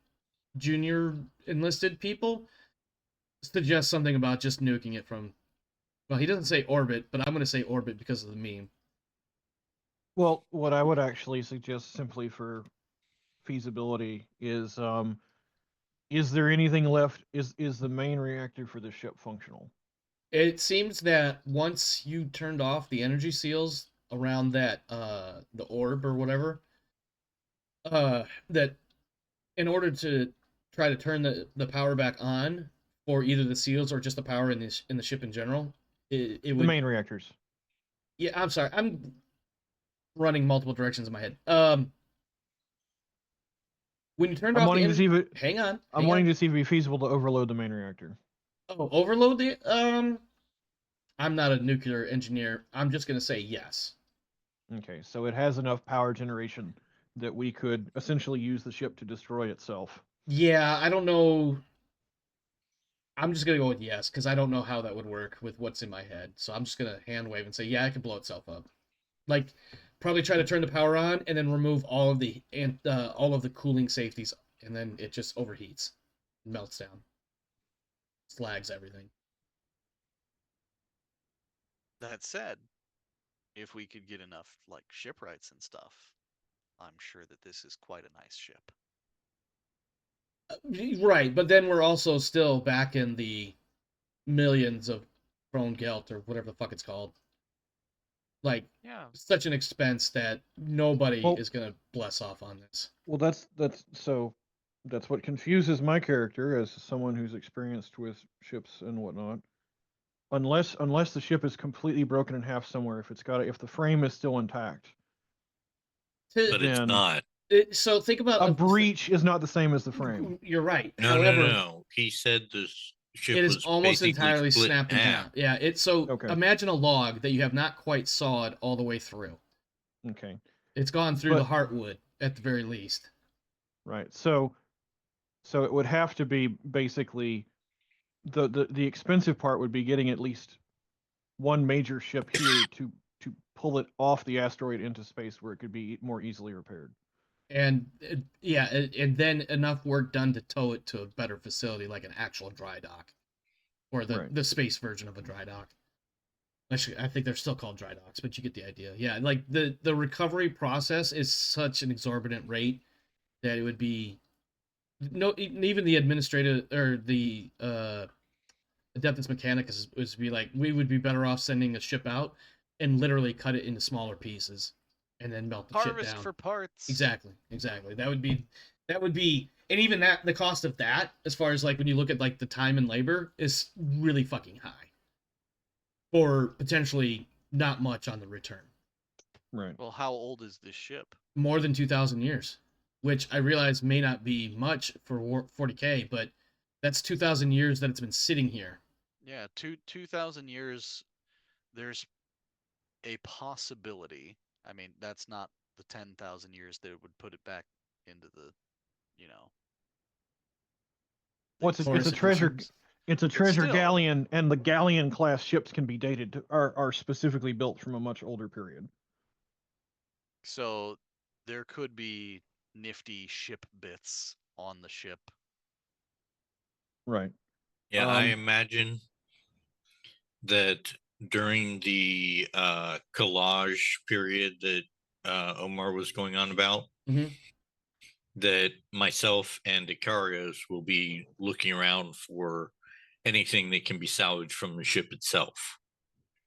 junior enlisted people suggests something about just nuking it from, well, he doesn't say orbit, but I'm going to say orbit because of the meme. Well, what I would actually suggest simply for feasibility is there anything left? Is the main reactor for the ship functional? It seems that once you turned off the energy seals around that the orb or whatever, that in order to try to turn the power back on for either the seals or just the power in the ship in general, it The would. main reactors. Yeah, I'm sorry. I'm running multiple directions in my head. When you turned I'm off the wanting to see if it. hang on. I'm wanting to see if it'd be feasible to overload the main reactor. Oh, overload the I'm not a nuclear engineer. I'm just gonna say yes. Okay, so it has enough power generation that we could essentially use the ship to destroy itself. Yeah, I don't know. I'm just gonna go with yes because I don't know how that would work with what's in my head. So I'm just gonna hand wave and say yeah, it can blow itself up. Like probably try to turn the power on and then remove all of the cooling safeties, and then it just overheats, melts down, slags everything. That said, if we could get enough like shipwrights and stuff, I'm sure that this is quite a nice ship. Right, but then we're also still back in the millions of Krone Gelt or whatever the fuck it's called. Like, Yeah. such an expense that nobody Well- is gonna bless off on this. Well, that's what confuses my character as someone who's experienced with ships and whatnot. Unless the ship is completely broken in half somewhere, if the frame is still intact, But it's Then- not. So think about a breach is not the same as the frame. You're right. No, However, no. He said this ship it is was almost basically entirely split snapped in half. Yeah, it's so Okay. imagine a log that you have not quite sawed all the way through. Okay, It's gone through the But- heartwood at the very least. right. So it would have to be basically the expensive part would be getting at least one major ship here to pull it off the asteroid into space where it could be more easily repaired. And and then enough work done to tow it to a better facility like an actual dry dock, or the Right. the space version of a dry dock. Actually, I think they're still called dry docks, but you get the idea. Yeah, like the recovery process is such an exorbitant rate that it would be even the administrative or the Adeptus Mechanicus is be like, we would be better off sending a ship out and literally cut it into smaller pieces and then melt the shit Harvest down. for parts. Exactly. That would be, and even that, the cost of that, as far as like when you look at like the time and labor, is really fucking high for potentially not much on the return. Right. Well, how old is this ship? More than 2,000 years, which I realize may not be much for 40K, but that's 2,000 years that it's been sitting here. Yeah, 2,000 years. There's a possibility. I mean, that's not the 10,000 years that would put it back into the, you know. Well, it's a Taurus treasure. editions. It's a But treasure still, galleon, and the galleon class ships can be dated are specifically built from a much older period. so there could be nifty ship bits on the ship. Right. Yeah, I Um, imagine that during the collage period that Omar was going on about, Mhm. that myself and Icarios will be looking around for anything that can be salvaged from the ship itself,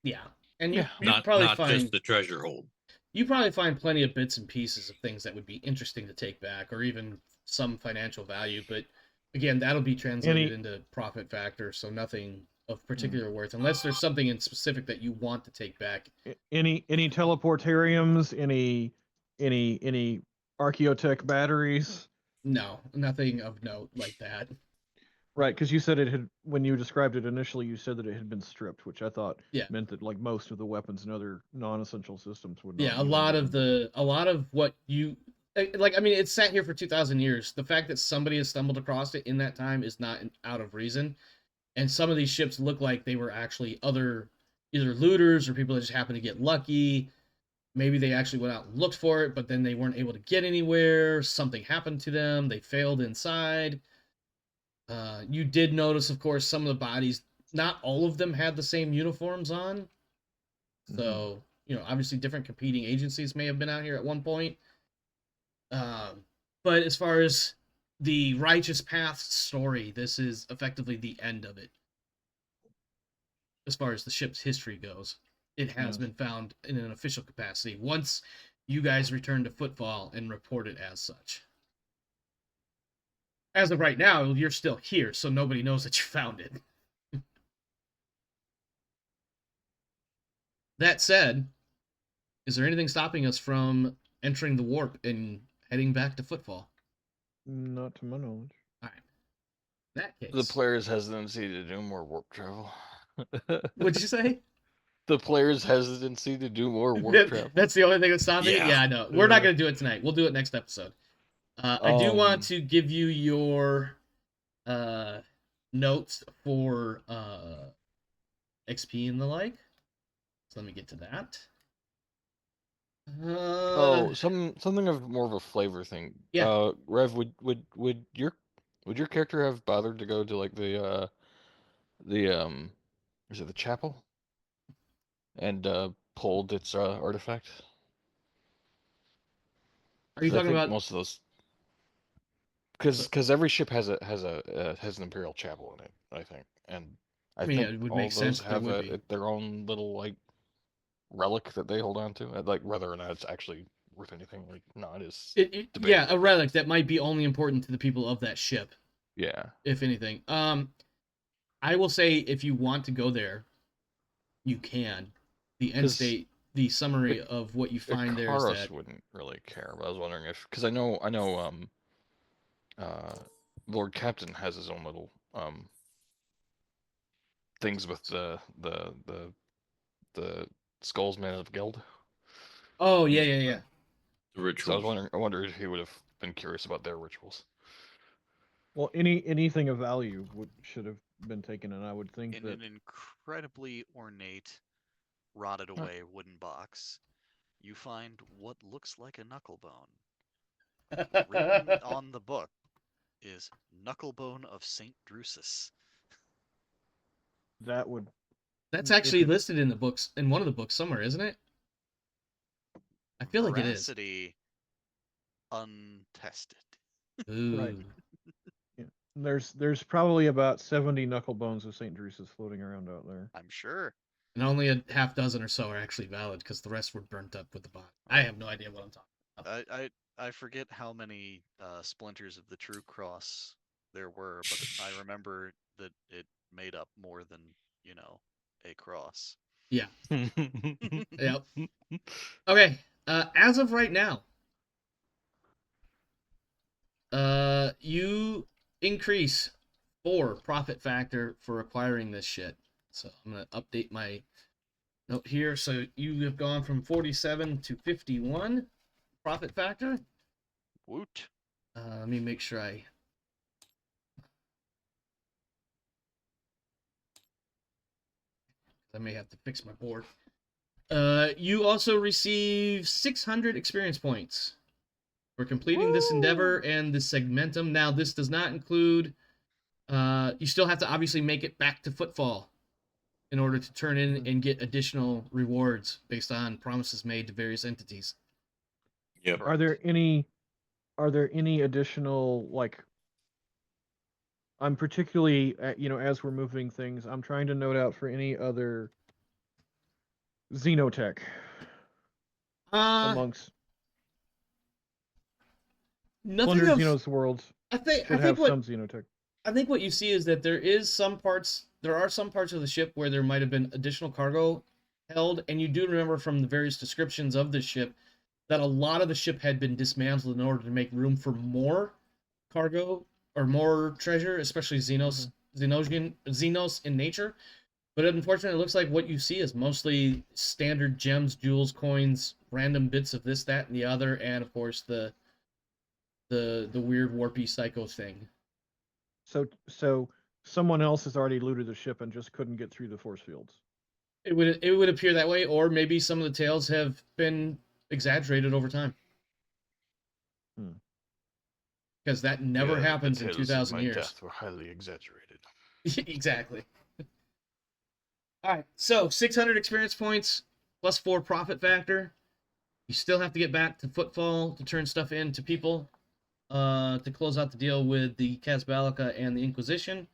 Yeah, and Yeah. you'd probably not find just the treasure hold. you probably find plenty of bits and pieces of things that would be interesting to take back, or even some financial value. But again, that'll be translated any into profit factor, so nothing of particular worth, unless there's something in specific that you want to take back. any teleportariums, any archaeotech batteries. No, nothing of note like that. Right, because you said it had, when you described it initially, you said that it had been stripped, which I thought Yeah. meant that like most of the weapons and other non-essential systems would not Yeah, even be a lot of what you like. I mean, it's sat here for 2,000 years. The fact that somebody has stumbled across it in that time is not out of reason. And some of these ships look like they were actually other either looters or people that just happened to get lucky. Maybe they actually went out and looked for it, but then they weren't able to get anywhere. Something happened to them. They failed inside. You did notice, of course, some of the bodies. Not all of them had the same uniforms on. So, obviously different competing agencies may have been out here at one point. But as far as the Righteous Path story, this is effectively the end of it. As far as the ship's history goes, it has been found in an official capacity once you guys return to Footfall and report it as such. As of right now, you're still here, so nobody knows that you found it. That said, is there anything stopping us from entering the warp and heading back to Footfall? Not to my knowledge. All right. In that case, The player's hesitancy to do more warp travel. what'd you say? The player's hesitancy to do more warp travel. That's the only thing that's stopping it? Yeah. Yeah, I know. We're not going to do it tonight. We'll do it next episode. I do want to give you your notes for XP and the like. So let me get to that. Something of more of a flavor thing. Yeah. Rev, would your character have bothered to go to like the is it the chapel and pulled its artifact? Are you 'Cause I talking think about? most of those, because every ship has an imperial chapel in it, I think, and I mean, think it would all make sense those there have would be. their own little like relic that they hold on to, like whether or not it's actually worth anything or not is Yeah, debatable. a relic that might be only important to the people of that ship, Yeah, if anything. I will say if you want to go there, you can. The end 'cause state, the summary of what you find there is Ikaros that wouldn't really care, but I was wondering if, because I know uh Lord Captain has his own little things with the skulls made of guild. oh yeah. The So rituals. I wondered if he would have been curious about their rituals. Well, anything of value should have been taken, and I would think In that an incredibly ornate, rotted away wooden box, you find what looks like a knucklebone. Written on the book is Knucklebone of St. Drusus. that would That's if actually it, listed in the books, in one of the books somewhere, isn't it? I feel like it is. Veracity untested. right. Ooh. Yeah. There's probably about 70 knuckle bones of St. Drusus floating around out there. I'm sure. And only a half dozen or so are actually valid because the rest were burnt up with the body. I have no idea what I'm talking about. I forget how many splinters of the True Cross there were, but I remember that it made up more than, a cross. Yeah. Yep. Okay. As of right now, you increase 4 profit factor for acquiring this shit. So I'm gonna update my note here. So you have gone from 47 to 51 profit factor. Woot. Let me make sure I may have to fix my board. You also receive 600 experience points for completing this endeavor and the Segmentum. Now, this does not include. You still have to obviously make it back to Footfall in order to turn in and get additional rewards based on promises made to various entities. Yep. Are there any additional, like, I'm particularly as we're moving things, I'm trying to note out for any other xenotech amongst Nothing Plunder of. Xenos worlds I think should have what some xenotech. I think what you see is that there are some parts of the ship where there might have been additional cargo held, and you do remember from the various descriptions of the ship that a lot of the ship had been dismantled in order to make room for more cargo or more treasure, especially Xenos in nature. But unfortunately, it looks like what you see is mostly standard gems, jewels, coins, random bits of this, that, and the other, and of course the weird warpy psycho thing. So someone else has already looted the ship and just couldn't get through the force fields. It would appear that way, or maybe some of the tales have been exaggerated over time. Because that never happens in 2,000 years. Death were highly exaggerated. Exactly. All right, so 600 experience points plus 4 profit factor. You still have to get back to Footfall to turn stuff in to people to close out the deal with the Casbalica and the Inquisition.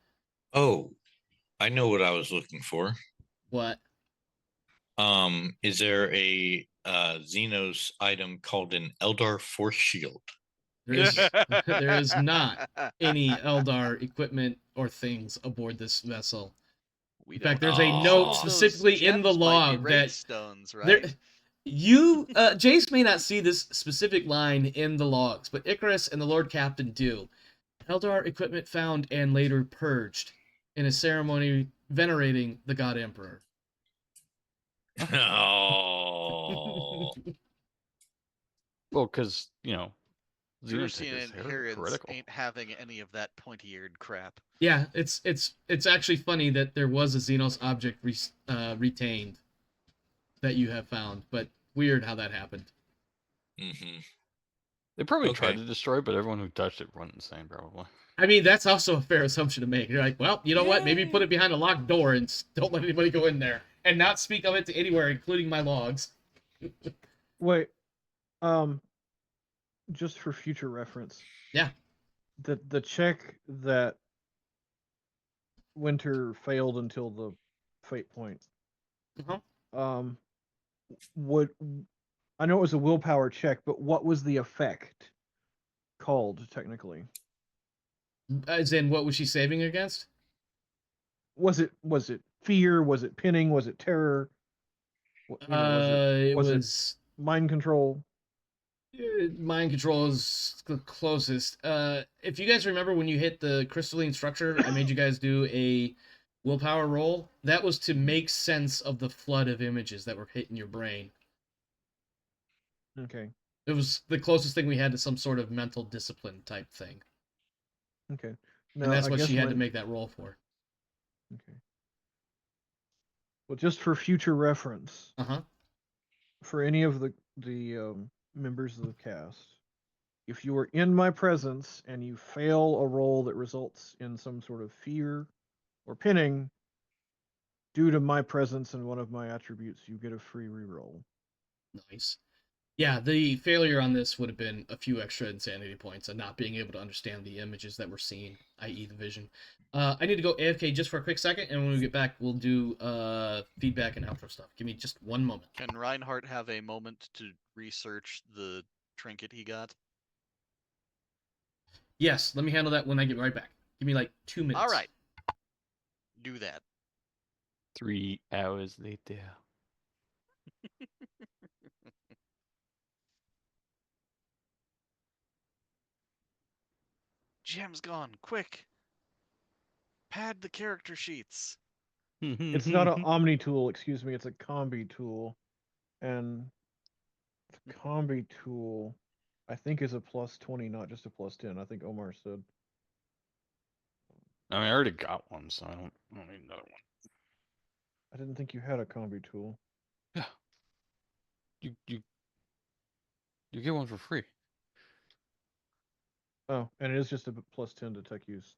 Oh, I know what I was looking for. What? Is there a Xenos item called an Eldar Force Shield? There is not any Eldar equipment or things aboard this vessel. In fact, there's a note specifically in the log that stones, right? there, Jace may not see this specific line in the logs, but Icarus and the Lord Captain do. Eldar equipment found and later purged in a ceremony venerating the God Emperor. Oh. Well, because Xenotech Xenotech is heretical. Ain't having any of that pointy-eared crap. Yeah, it's actually funny that there was a Xenos object retained that you have found, but weird how that happened. Mm-hmm. They probably tried to destroy, but everyone who touched it went insane, probably. I mean, that's also a fair assumption to make. You're like, well, you know what? Maybe put it behind a locked door and don't let anybody go in there, and not speak of it to anywhere, including my logs. Wait, just for future reference. Yeah. The check that Winter failed until the fate point. Uh-huh. Would I know it was a willpower check, but what was the effect called technically? As in, what was she saving against? Was it fear? Was it pinning? Was it terror? It was mind control. Mind control is the closest. If you guys remember when you hit the crystalline structure, I made you guys do a willpower roll. That was to make sense of the flood of images that were hitting your brain. Okay. It was the closest thing we had to some sort of mental discipline type thing. Okay. No, and that's what she had to make that roll for. Okay. Well, just for future reference. Uh-huh. For any of the members of the cast, if you are in my presence and you fail a roll that results in some sort of fear or pinning, due to my presence and one of my attributes, you get a free reroll. Nice. Yeah, the failure on this would have been a few extra insanity points and not being able to understand the images that we're seeing, i.e. the vision. I need to go AFK just for a quick second, and when we get back, we'll do feedback and outro stuff. Give me just one moment. Can Reinhardt have a moment to research the trinket he got? Yes, let me handle that when I get right back. Give me like 2 minutes. All right. Do that. 3 hours later. Gem's gone. Quick. Pad the character sheets. It's not an Omni tool, excuse me. It's a combi tool, and the combi tool, I think, is a +20, not just a +10. I think Omar said. I mean, I already got one, so I don't need another one. I didn't think you had a combi tool. Yeah. You get one for free. Oh, and it is just a +10 to tech use.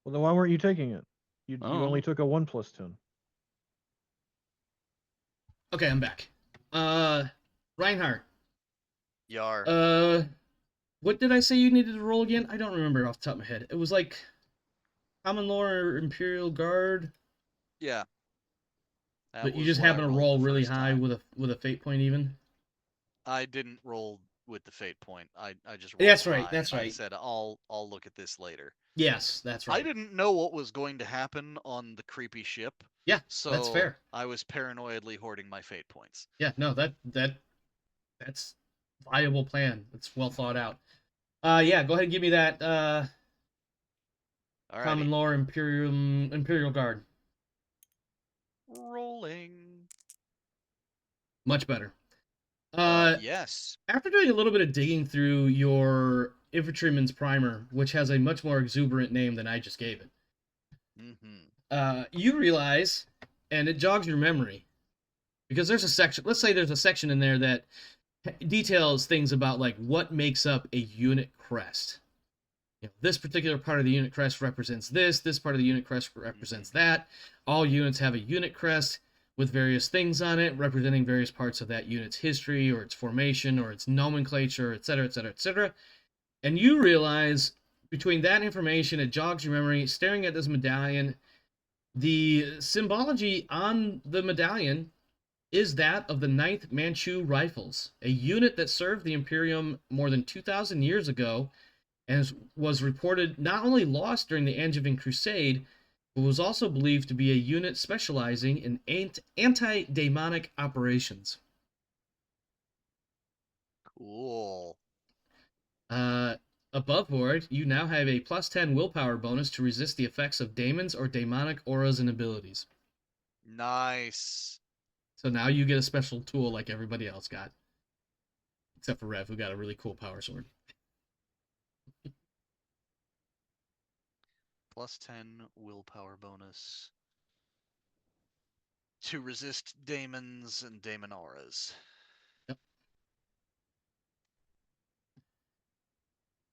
Well, then why weren't you taking it? You only took a 1 +10. Okay, I'm back. Reinhardt. Yar. What did I say you needed to roll again? I don't remember off the top of my head. It was like Common Lore or Imperial Guard. Yeah. That But you was just what I happen to rolled roll the really first high time. with a fate point even. I didn't roll with the fate point. I just rolled That's right, high, that's and right. I said I'll look at this later. Yes, that's right. I didn't know what was going to happen on the creepy ship. Yeah, so that's fair. I was paranoidly hoarding my fate points. Yeah, no, that's viable plan. It's well thought out. Yeah, go ahead and give me that Common Alrighty. Lore Imperial Guard. Rolling. Much better. Yes. After doing a little bit of digging through your Infantryman's Primer, which has a much more exuberant name than I just gave it, you realize, and it jogs your memory, because there's a section, let's say there's a section in there that details things about like what makes up a unit crest. You know, this particular part of the unit crest represents this part of the unit crest represents that. All units have a unit crest with various things on it representing various parts of that unit's history or its formation or its nomenclature, etc., etc., etc. And you realize between that information, it jogs your memory, staring at this medallion, the symbology on the medallion is that of the 9th Manchu Rifles, a unit that served the Imperium more than 2,000 years ago and was reported not only lost during the Angevin Crusade, but was also believed to be a unit specializing in anti-demonic operations. Cool. Above board, you now have a +10 willpower bonus to resist the effects of daemons or demonic auras and abilities. Nice. So now you get a special tool like everybody else got. Except for Rev, who got a really cool power sword. +10 willpower bonus to resist daemons and daemon auras. Yep.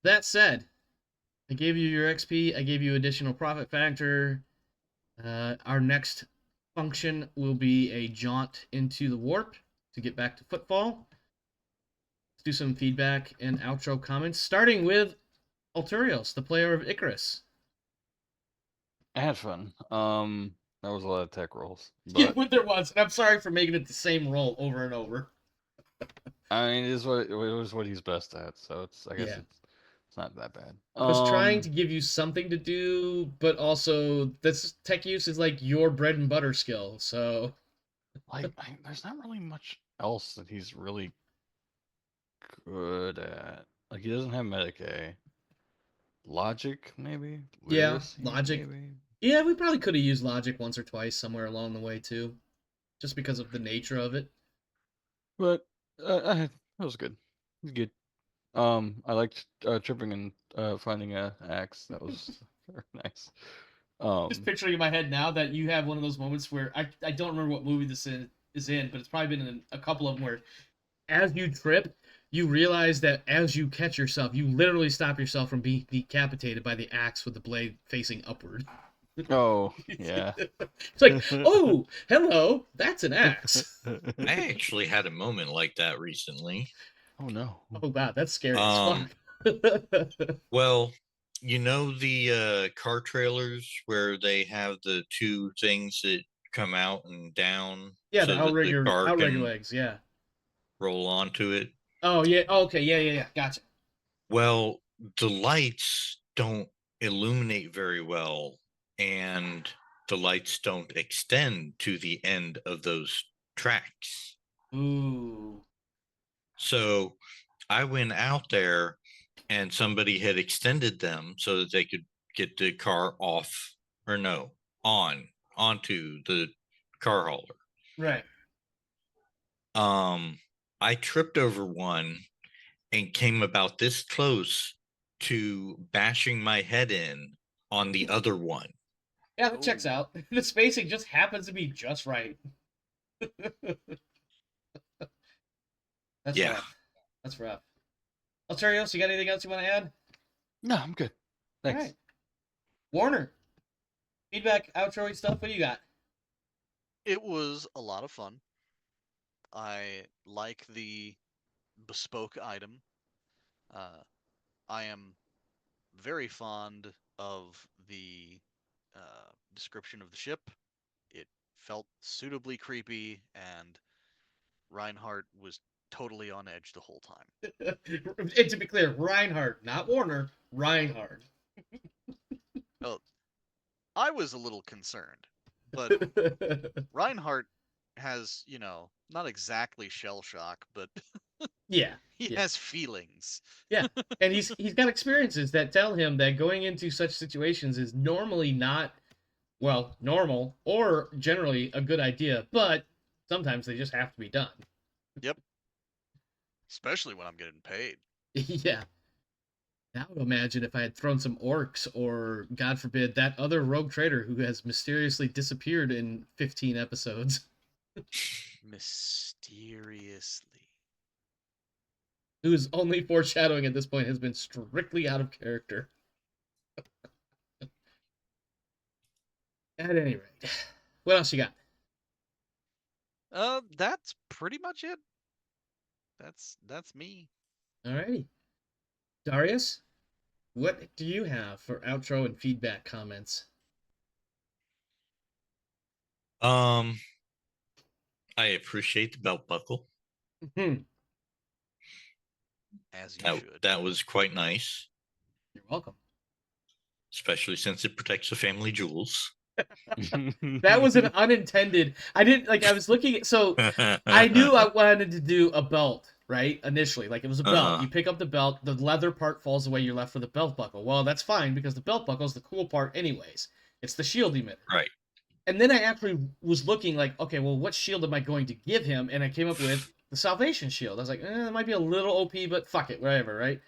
That said, I gave you your XP. I gave you additional profit factor. Our next function will be a jaunt into the warp to get back to Footfall. Let's do some feedback and outro comments, starting with Alturios, the player of Icarus. I had fun. That was a lot of tech rolls. Yeah, But there was, and I'm sorry for making it the same roll over and over. I mean, it was what he's best at, so I guess it's not that bad. I was trying to give you something to do, but also this tech use is like your bread and butter skill, so there's not really much else that he's really good at. Like, he doesn't have Medicaid. Logic, maybe? Yeah, Literacy, logic. maybe? Yeah, we probably could have used logic once or twice somewhere along the way too, just because of the nature of it. But that was good. It was good. I liked tripping and finding a axe. That was very nice. Just picturing in my head now that you have one of those moments where I don't remember what movie this is in, but it's probably been in a couple of them where as you trip, you realize that as you catch yourself, you literally stop yourself from being decapitated by the axe with the blade facing upward. Oh, yeah. It's like, oh, hello, that's an axe. I actually had a moment like that recently. Oh, no. Oh, wow, that's scary as fuck. Well, you know the car trailers where they have the two things that come out and down? Yeah, so the outrigger can legs, yeah. roll onto it. Oh, yeah, okay, yeah, gotcha. Well, the lights don't illuminate very well, and the lights don't extend to the end of those tracks. Ooh. So I went out there and somebody had extended them so that they could get the car on onto the car hauler. Right. I tripped over one and came about this close to bashing my head in on the other one. Yeah, that checks Ooh. out. The spacing just happens to be just right. That's Yeah. rough. That's rough. Alterios, you got anything else you want to add? No, I'm good. Thanks. All right. Warner, feedback, outro stuff. What do you got? It was a lot of fun. I like the bespoke item. I am very fond of the description of the ship. It felt suitably creepy, and Reinhardt was totally on edge the whole time. And to be clear, Reinhardt, not Warner. Reinhardt. Oh, I was a little concerned, but Reinhardt has, not exactly shell shock, but Yeah. he Yeah. has feelings. Yeah, and he's got experiences that tell him that going into such situations is normally not, well, normal or generally a good idea, but sometimes they just have to be done. Yep. Especially when I'm getting paid. Yeah. Now I would imagine if I had thrown some orcs or, God forbid, that other rogue trader who has mysteriously disappeared in 15 episodes. Mysteriously. Whose only foreshadowing at this point has been strictly out of character. At any rate, what else you got? That's pretty much it. That's me. Alrighty. Darius, what do you have for outro and feedback comments? I appreciate the belt buckle. You're As you That, should. that was quite nice, welcome. especially since it protects the family jewels. That was an unintended. I didn't like. I was looking at. So I knew I wanted to do a belt, right? Initially, like it was a belt. Uh-huh. You pick up the belt, the leather part falls away. You're left with a belt buckle. Well, that's fine because the belt buckle is the cool part, anyways. It's the shield emitter. Right. And then I actually was looking like, okay, well, what shield am I going to give him? And I came up with the Salvation Shield. I was like, it might be a little OP, but fuck it, whatever, right?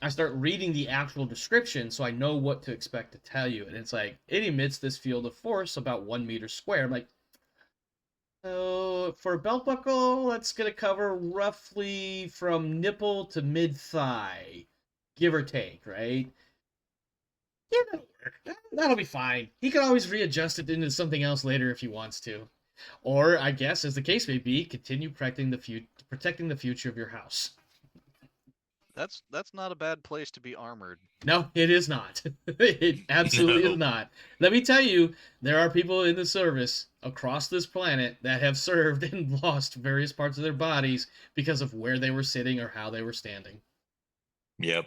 I start reading the actual description so I know what to expect to tell you. And it's like, it emits this field of force about 1 meter square. I'm like, so for a belt buckle, that's going to cover roughly from nipple to mid thigh, give or take, right? Yeah, that'll work. That'll be fine. He can always readjust it into something else later if he wants to. Or, I guess, as the case may be, continue protecting the future of your house. That's not a bad place to be armored. No, it is not. It absolutely No. is not. Let me tell you, there are people in the service across this planet that have served and lost various parts of their bodies because of where they were sitting or how they were standing. Yep.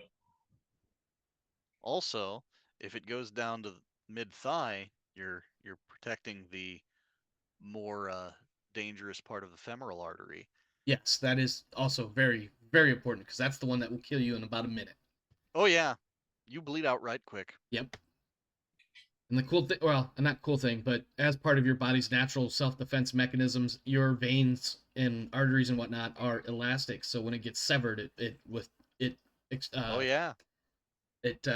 Also, if it goes down to mid thigh, you're protecting the more dangerous part of the femoral artery. Yes, that is also very, very important because that's the one that will kill you in about a minute. Oh yeah, you bleed out right quick. Yep. And the cool thing, well, not cool thing, but as part of your body's natural self-defense mechanisms, your veins and arteries and whatnot are elastic. So when it gets severed, it Oh yeah. it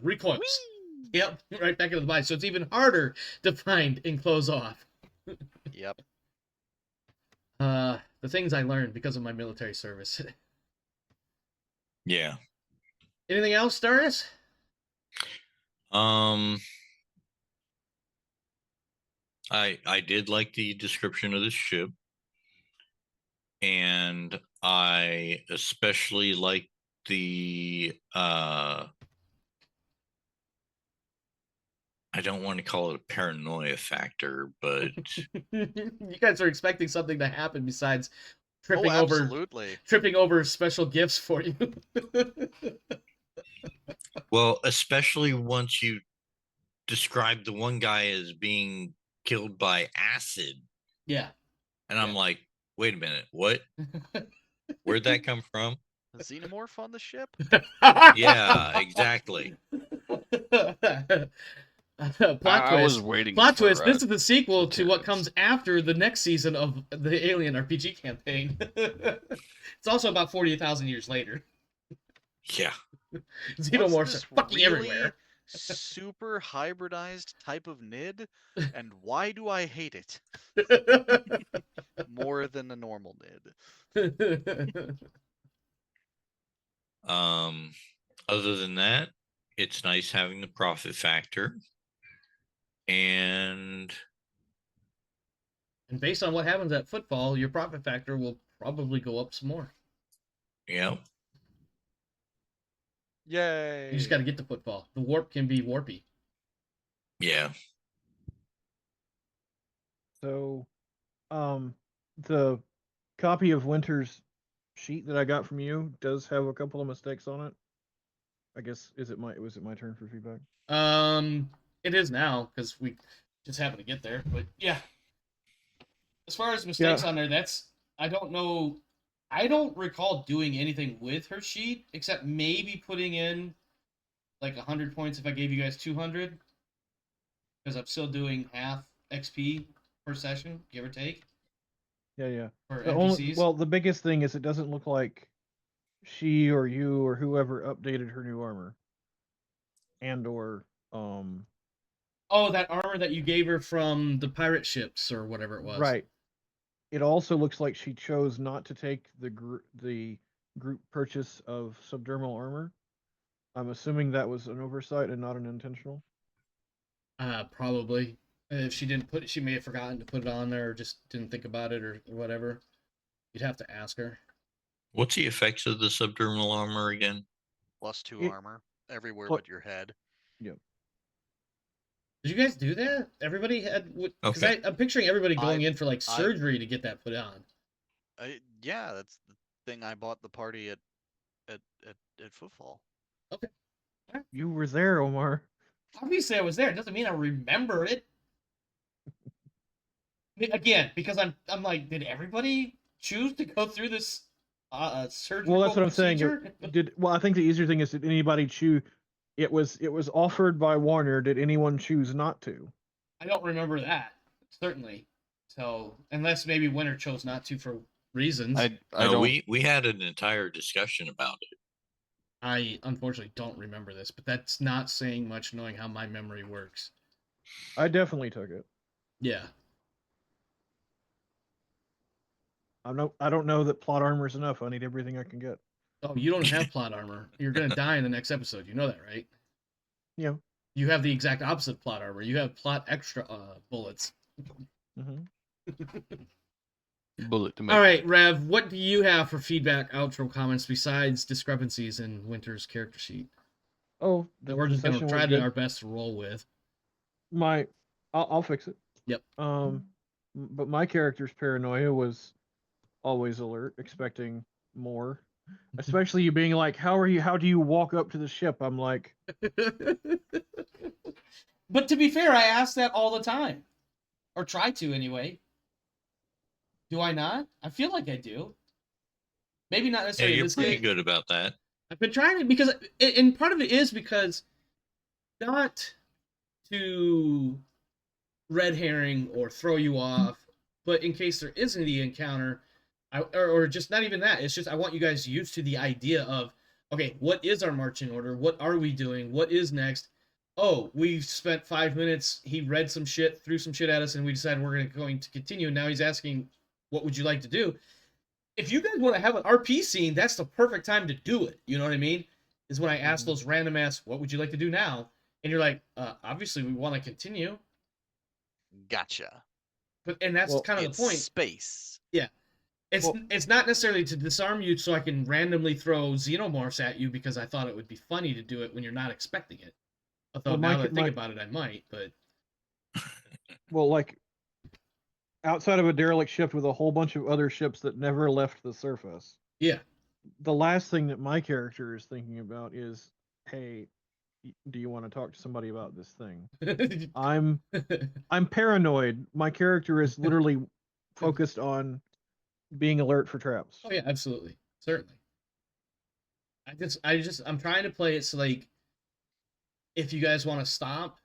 recoils. Whee! Yep, right back into the body. So it's even harder to find and close off. Yep. The things I learned because of my military service. Yeah. Anything else, Darius? I did like the description of the ship, and I especially like the I don't want to call it a paranoia factor, but You guys are expecting something to happen besides tripping Oh, over absolutely. special gifts for you. well, especially once you describe the one guy as being killed by acid, Yeah. and I'm like, wait a minute, what? Where'd that come from? A xenomorph on the ship? Yeah, exactly. Plot I was twist. waiting. Plot for, twist. This is the sequel to what tidbits. comes after the next season of the Alien RPG campaign. It's also about 40,000 years later. Yeah. Xenomorphs What's are this fucking really everywhere. super hybridized type of nid, and why do I hate it more than a normal nid? Other than that, it's nice having the profit factor. And And based on what happens at football, your profit factor will probably go up some more. yeah. Yay! You just got to get to football. The warp can be warpy. Yeah. So, the copy of Winter's sheet that I got from you does have a couple of mistakes on it. I guess was it my turn for feedback? It is now because we just happened to get there. But yeah, as far as mistakes on there, I don't know. I don't recall doing anything with her sheet except maybe putting in like 100 points if I gave you guys 200, because I'm still doing half XP per session, give or take, Yeah. for The NPCs. the biggest thing is it doesn't look like she or you or whoever updated her new armor, and or Oh, that armor that you gave her from the pirate ships or whatever it was. right. It also looks like she chose not to take the group purchase of subdermal armor. I'm assuming that was an oversight and not an intentional. Probably. If she didn't put it, she may have forgotten to put it on there or just didn't think about it or whatever. You'd have to ask her. What's the effects of the subdermal armor again? +2 It- armor everywhere Pl- but your head. Yep. Did you guys do that? Everybody had, because Okay. I'm picturing everybody going I- in for like I- surgery to get that put on. Yeah, that's the thing I bought the party at football. You were there, Omar. Obviously, I was there. It doesn't mean I remember it. Again, because I'm like, did everybody choose to go through this surgical Well, that's what I'm saying. procedure? I think the easier thing is, did anybody choose? It was offered by Warner. Did anyone choose not to? I don't remember that, certainly. So, unless maybe Winter chose not to for reasons. I No, don't. we had an entire discussion about it. I unfortunately don't remember this, but that's not saying much knowing how my memory works. I definitely took it. Yeah. I don't know that plot armor is enough. I need everything I can get. Oh, you don't have plot armor. You're gonna die in the next episode. You know that, right? Yeah. You have the exact opposite of plot armor. You have plot extra bullets. Mm-hmm. Bullet to make. All right, Rev, what do you have for feedback, outro comments besides discrepancies in Winter's character sheet Oh, that we're just gonna try our best to roll with? I'll fix it. Yep. But my character's paranoia was always alert, expecting more. Especially you being like, how do you walk up to the ship? I'm like, But to be fair, I ask that all the time, or try to anyway. Do I not? I feel like I do. Maybe not Yeah, necessarily in you're this pretty case. good about that. I've been trying to, because, and part of it is because not to red herring or throw you off, but in case there isn't the encounter, or just not even that. It's just I want you guys used to the idea of, okay, what is our marching order? What are we doing? What is next? Oh, we spent 5 minutes. He read some shit, threw some shit at us, and we decided we're going to continue. And now he's asking, what would you like to do? If you guys want to have an RP scene, that's the perfect time to do it. You know what I mean? Is when I ask those random ass, what would you like to do now? And you're like, obviously we want to continue. Gotcha. And that's kind of It's the point. space. Yeah. It's not necessarily to disarm you so I can randomly throw xenomorphs at you, because I thought it would be funny to do it when you're not expecting it. Although now that I think about it, I might, but well, like outside of a derelict ship with a whole bunch of other ships that never left the surface. yeah. The last thing that my character is thinking about is, hey, do you want to talk to somebody about this thing? I'm paranoid. My character is literally focused on being alert for traps. Oh yeah, absolutely. Certainly. I'm trying to play it so, like, if you guys want to stop,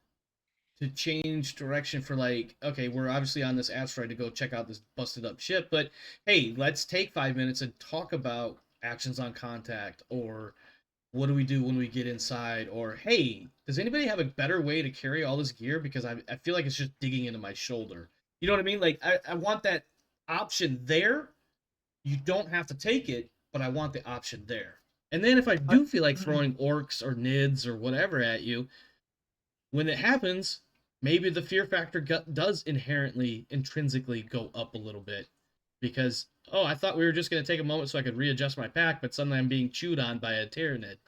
to change direction for like, okay, we're obviously on this asteroid to go check out this busted up ship, but hey, let's take 5 minutes and talk about actions on contact, or what do we do when we get inside, or hey, does anybody have a better way to carry all this gear, because I feel like it's just digging into my shoulder. You know what I mean? Like I want that option there. You don't have to take it, but I want the option there. And then if I do feel like throwing orcs or nids or whatever at you, when it happens, maybe the fear factor does intrinsically go up a little bit, because oh, I thought we were just going to take a moment so I could readjust my pack, but suddenly I'm being chewed on by a Tyrannid.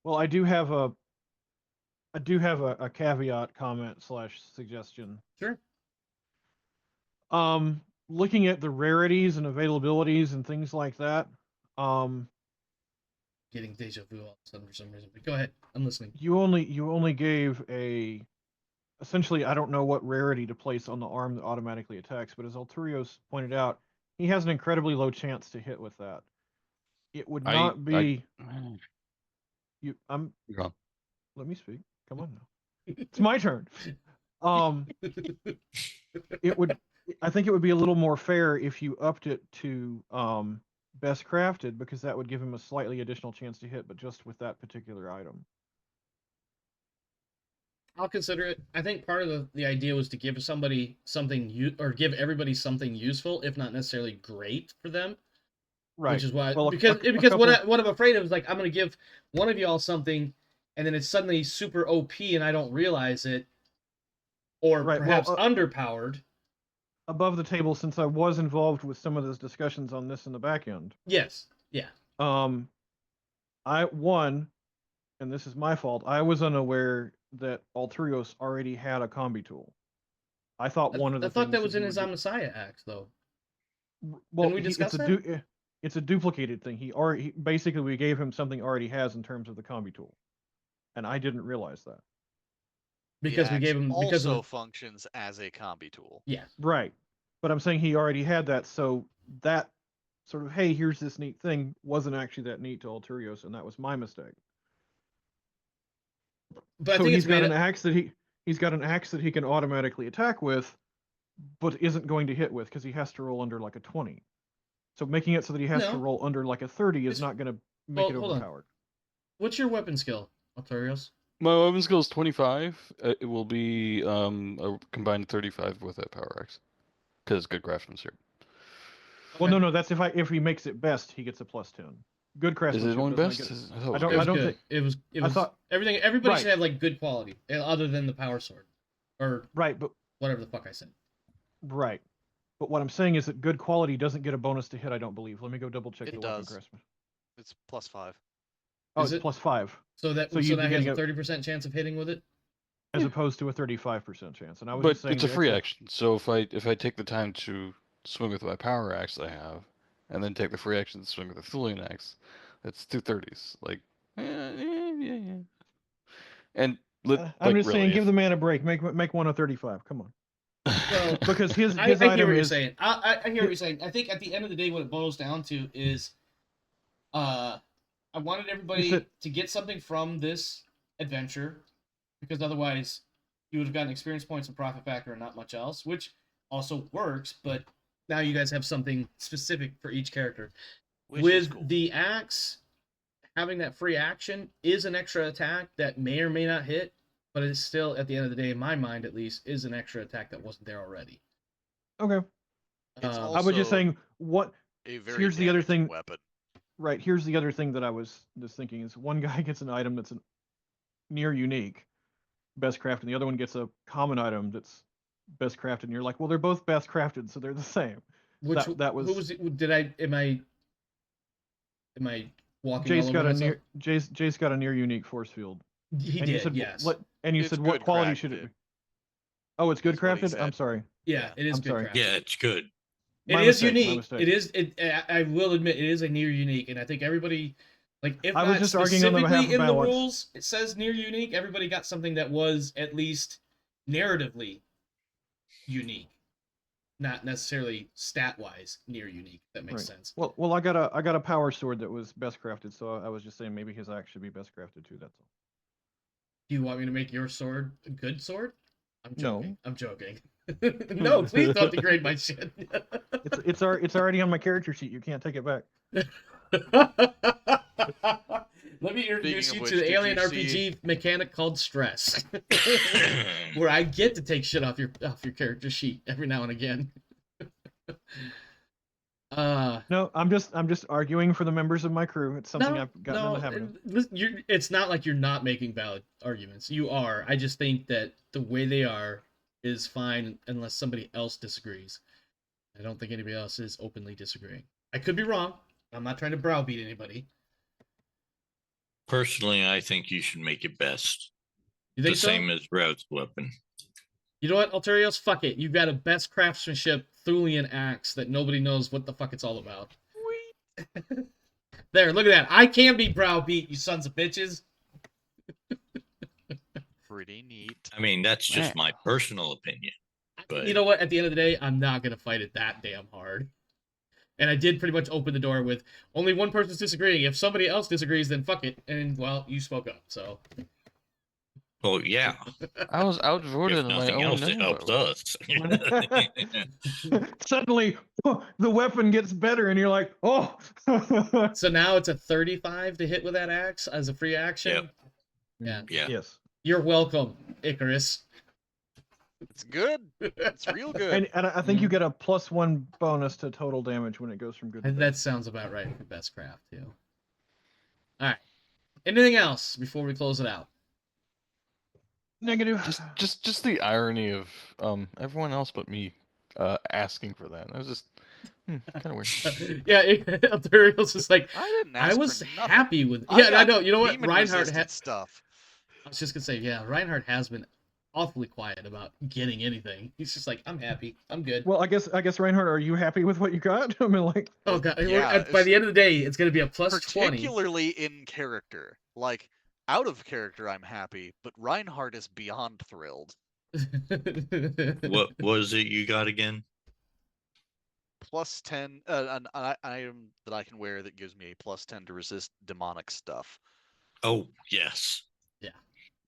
Well, I do have a caveat comment / suggestion. Sure. Looking at the rarities and availabilities and things like that, Getting deja vu all of a sudden for some reason. But go ahead, I'm listening. you only gave essentially, I don't know what rarity to place on the arm that automatically attacks, but as Alturios pointed out, he has an incredibly low chance to hit with that. It would not be you. Go. Let me speak. Come on now. It's my turn. It would. I think it would be a little more fair if you upped it to best crafted, because that would give him a slightly additional chance to hit, but just with that particular item. I'll consider it. I think part of the idea was to give somebody something or give everybody something useful, if not necessarily great for them. Right. Which is why, Well, because couple... what I'm afraid of is like I'm going to give one of y'all something, and then it's suddenly super OP and I don't realize it, or right. perhaps underpowered. Above the table, since I was involved with some of those discussions on this in the back end. Yes. Yeah. And this is my fault, I was unaware that Alturios already had a combi tool. I thought I thought that was in his Messiah axe, though. Well, Didn't we discuss that? It's a duplicated thing. Basically we gave him something he already has in terms of the combi tool, and I didn't realize that. Because we gave him also functions as a combi tool. Yeah. Right. But I'm saying he already had that, so that sort of, hey, here's this neat thing, wasn't actually that neat to Alturios, and that was my mistake. But so I think he's got an axe that he can automatically attack with, but isn't going to hit with, because he has to roll under like a 20. So making it so that he has to roll under like a 30 is not going to make it overpowered. What's your weapon skill, Alturios? My weapon skill is 25. It will be a combined 35 with that power axe, because it's good craftsmanship. Well, no, that's if he makes it best, he gets a +10. Good craftsmanship. Is it only best? I don't think it was. I thought everybody should have like good quality, other than the power sword, or right, but whatever the fuck I said. Right, but what I'm saying is that good quality doesn't get a bonus to hit. I don't believe. Let me go double check. It does. It's +5. Oh, it's +5. So that has a 30% chance of hitting with it, as opposed to a 35% chance. And I was but just saying it's a free action. So if I take the time to swing with my power axe I have, and then take the free action to swing with the Thulian axe, that's 2 30s. Like, yeah. And I'm just saying, give the man a break. Make one a 35. Come on. Well, because his I hear item what you're is saying. I hear what you're saying. I think at the end of the day, what it boils down to is, I wanted everybody to get something from this adventure, because otherwise you would have gotten experience points and profit factor and not much else, which also works, but now you guys have something specific for each character. With the axe, having that free action is an extra attack that may or may not hit, but it's still, at the end of the day, in my mind at least, is an extra attack that wasn't there already. Okay. I was just saying, here's the other thing. Weapon. Right, here's the other thing that I was just thinking is, one guy gets an item that's near unique, best crafted, and the other one gets a common item that's best crafted, and you're like, well, they're both best crafted, so they're the same. That was. Who was it? Am I walking? Jace got a near unique force field. He did, yes. You said what quality should it be? Oh, it's good crafted? I'm sorry. Yeah, it is good crafted. Yeah, it's good. It is unique. I will admit, it is a near unique, and I think everybody, like, if I was not just arguing on specifically behalf of in the balance. rules, it says near unique. Everybody got something that was at least narratively unique, not necessarily stat-wise near unique. If that makes sense. Well, I got a power sword that was best crafted, so I was just saying maybe his axe should be best crafted too. That's all. Do you want me to make your sword a good sword? I'm No. joking. I'm joking. No, please don't degrade my shit. It's already on my character sheet. You can't take it back. Let me introduce Speaking you of to which, the did alien you RPG see- mechanic called stress, where I get to take shit off your character sheet every now and again. No, I'm just arguing for the members of my crew. It's something No, I've gotten in the habit of. it's not like you're not making valid arguments. You are. I just think that the way they are is fine unless somebody else disagrees. I don't think anybody else is openly disagreeing. I could be wrong. I'm not trying to browbeat anybody. Personally, I think you should make it best. You The think so? same as Rout's weapon. You know what, Alterios? Fuck it. You've got a best craftsmanship Thulian axe that nobody knows what the fuck it's all about. There, look at that. I can be browbeat, you sons of bitches. Pretty neat. I mean, that's just my personal opinion. But You know what? At the end of the day, I'm not going to fight it that damn hard. And I did pretty much open the door with only one person's disagreeing. If somebody else disagrees, then fuck it. And, well, you spoke up, so. well, yeah. I was outvoted If in my nothing own else, it helps neighborhood. us. Suddenly, the weapon gets better, and you're like, oh. So now it's a 35 to hit with that axe as a free action? Yep. Yeah. Yeah. Yes. You're welcome, Icarus. It's good. It's real good. And I think you get a +1 bonus to total damage when it goes from good to And bad. that sounds about right for best craft, too. Alright. Anything else before we close it out? Negative. Just the irony of everyone else but me asking for that. I was just kind of weird. Yeah, Alterios is like, I didn't ask I was for nothing. happy with. I Yeah, I got know. You know what? demon Reinhardt resistant stuff. I was just gonna say, yeah, Reinhardt has been awfully quiet about getting anything. He's just like, I'm happy. I'm good. Well, I guess Reinhardt, are you happy with what you got? I mean, like, Oh god. Yeah, By the end of the day, it's gonna be a plus 20. Particularly in character. Like, out of character, I'm happy, but Reinhardt is beyond thrilled. What was it you got again? +10, an item that I can wear that gives me a +10 to resist demonic stuff. Oh, yes.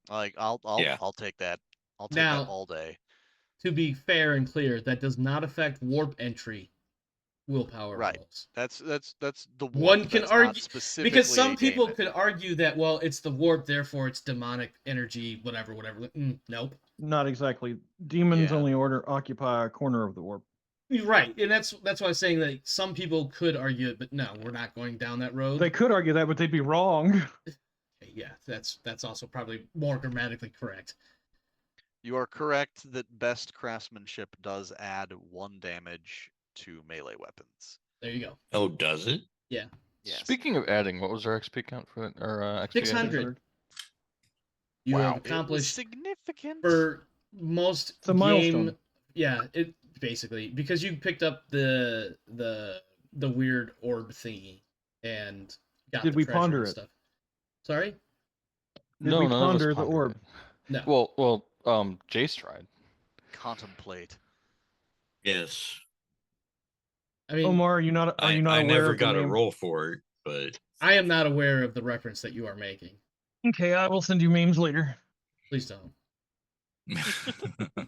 Like, I'll Yeah. take that. I'll take Now- that all day. To be fair and clear, that does not affect warp entry willpower Right. rolls. That's the warp. One can That's not argue- specifically Because some a people game could argue that, well, it's the warp, therefore it's demonic energy, whatever. Nope. not exactly. Demons Yeah. only occupy a corner of the warp. You're right, and that's why I was saying that some people could argue it, but no, we're not going down that road. They could argue that, but they'd be wrong. Okay, yeah, that's also probably more grammatically correct. You are correct that best craftsmanship does add 1 damage to melee weapons. There you go. Oh, does it? Yes. Speaking of adding, what was our XP count for that? Or XP added? 600. You Wow. have It was accomplished significant. for most It's a milestone. game. Yeah, it basically because you picked up the weird orb thingy and got Did the we treasure ponder and it? stuff. Sorry? Did No, we none of us ponder the pondered orb? it. No. Well, Jace tried. Contemplate. Yes. I mean, Omar, are you not I aware never of the got a name? roll for it, but I am not aware of the reference that you are making. Okay, I will send you memes later. Please don't.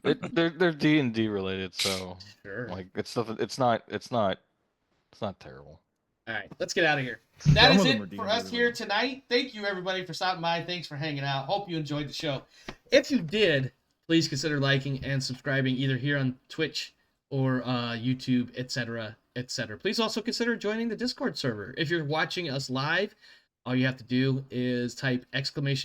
They're D&D related, so Sure. like it's not terrible. All right, let's get out of here. Some That is of them are it for D&D us here related. tonight. Thank you, everybody, for stopping by. Thanks for hanging out. Hope you enjoyed the show. If you did, please consider liking and subscribing either here on Twitch or YouTube, etc., etc. Please also consider joining the Discord server. If you're watching us live, all you have to do is type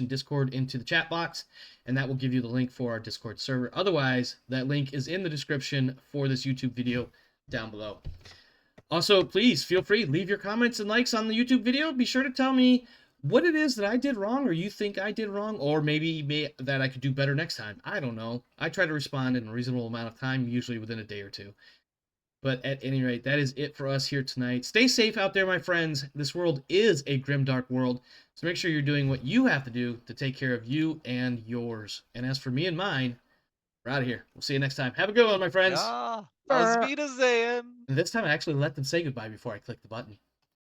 !Discord into the chat box, and that will give you the link for our Discord server. Otherwise, that link is in the description for this YouTube video down below. Also, please feel free, leave your comments and likes on the YouTube video. Be sure to tell me what it is that I did wrong or you think I did wrong, or maybe that I could do better next time. I don't know. I try to respond in a reasonable amount of time, usually within a day or two. But at any rate, that is it for us here tonight. Stay safe out there, my friends. This world is a grimdark world, so make sure you're doing what you have to do to take care of you and yours. And as for me and mine, we're out of here. We'll see you next time. Have a good one, my friends. Ja, auf Wiedersehen. And this time I actually let them say goodbye before I click the button.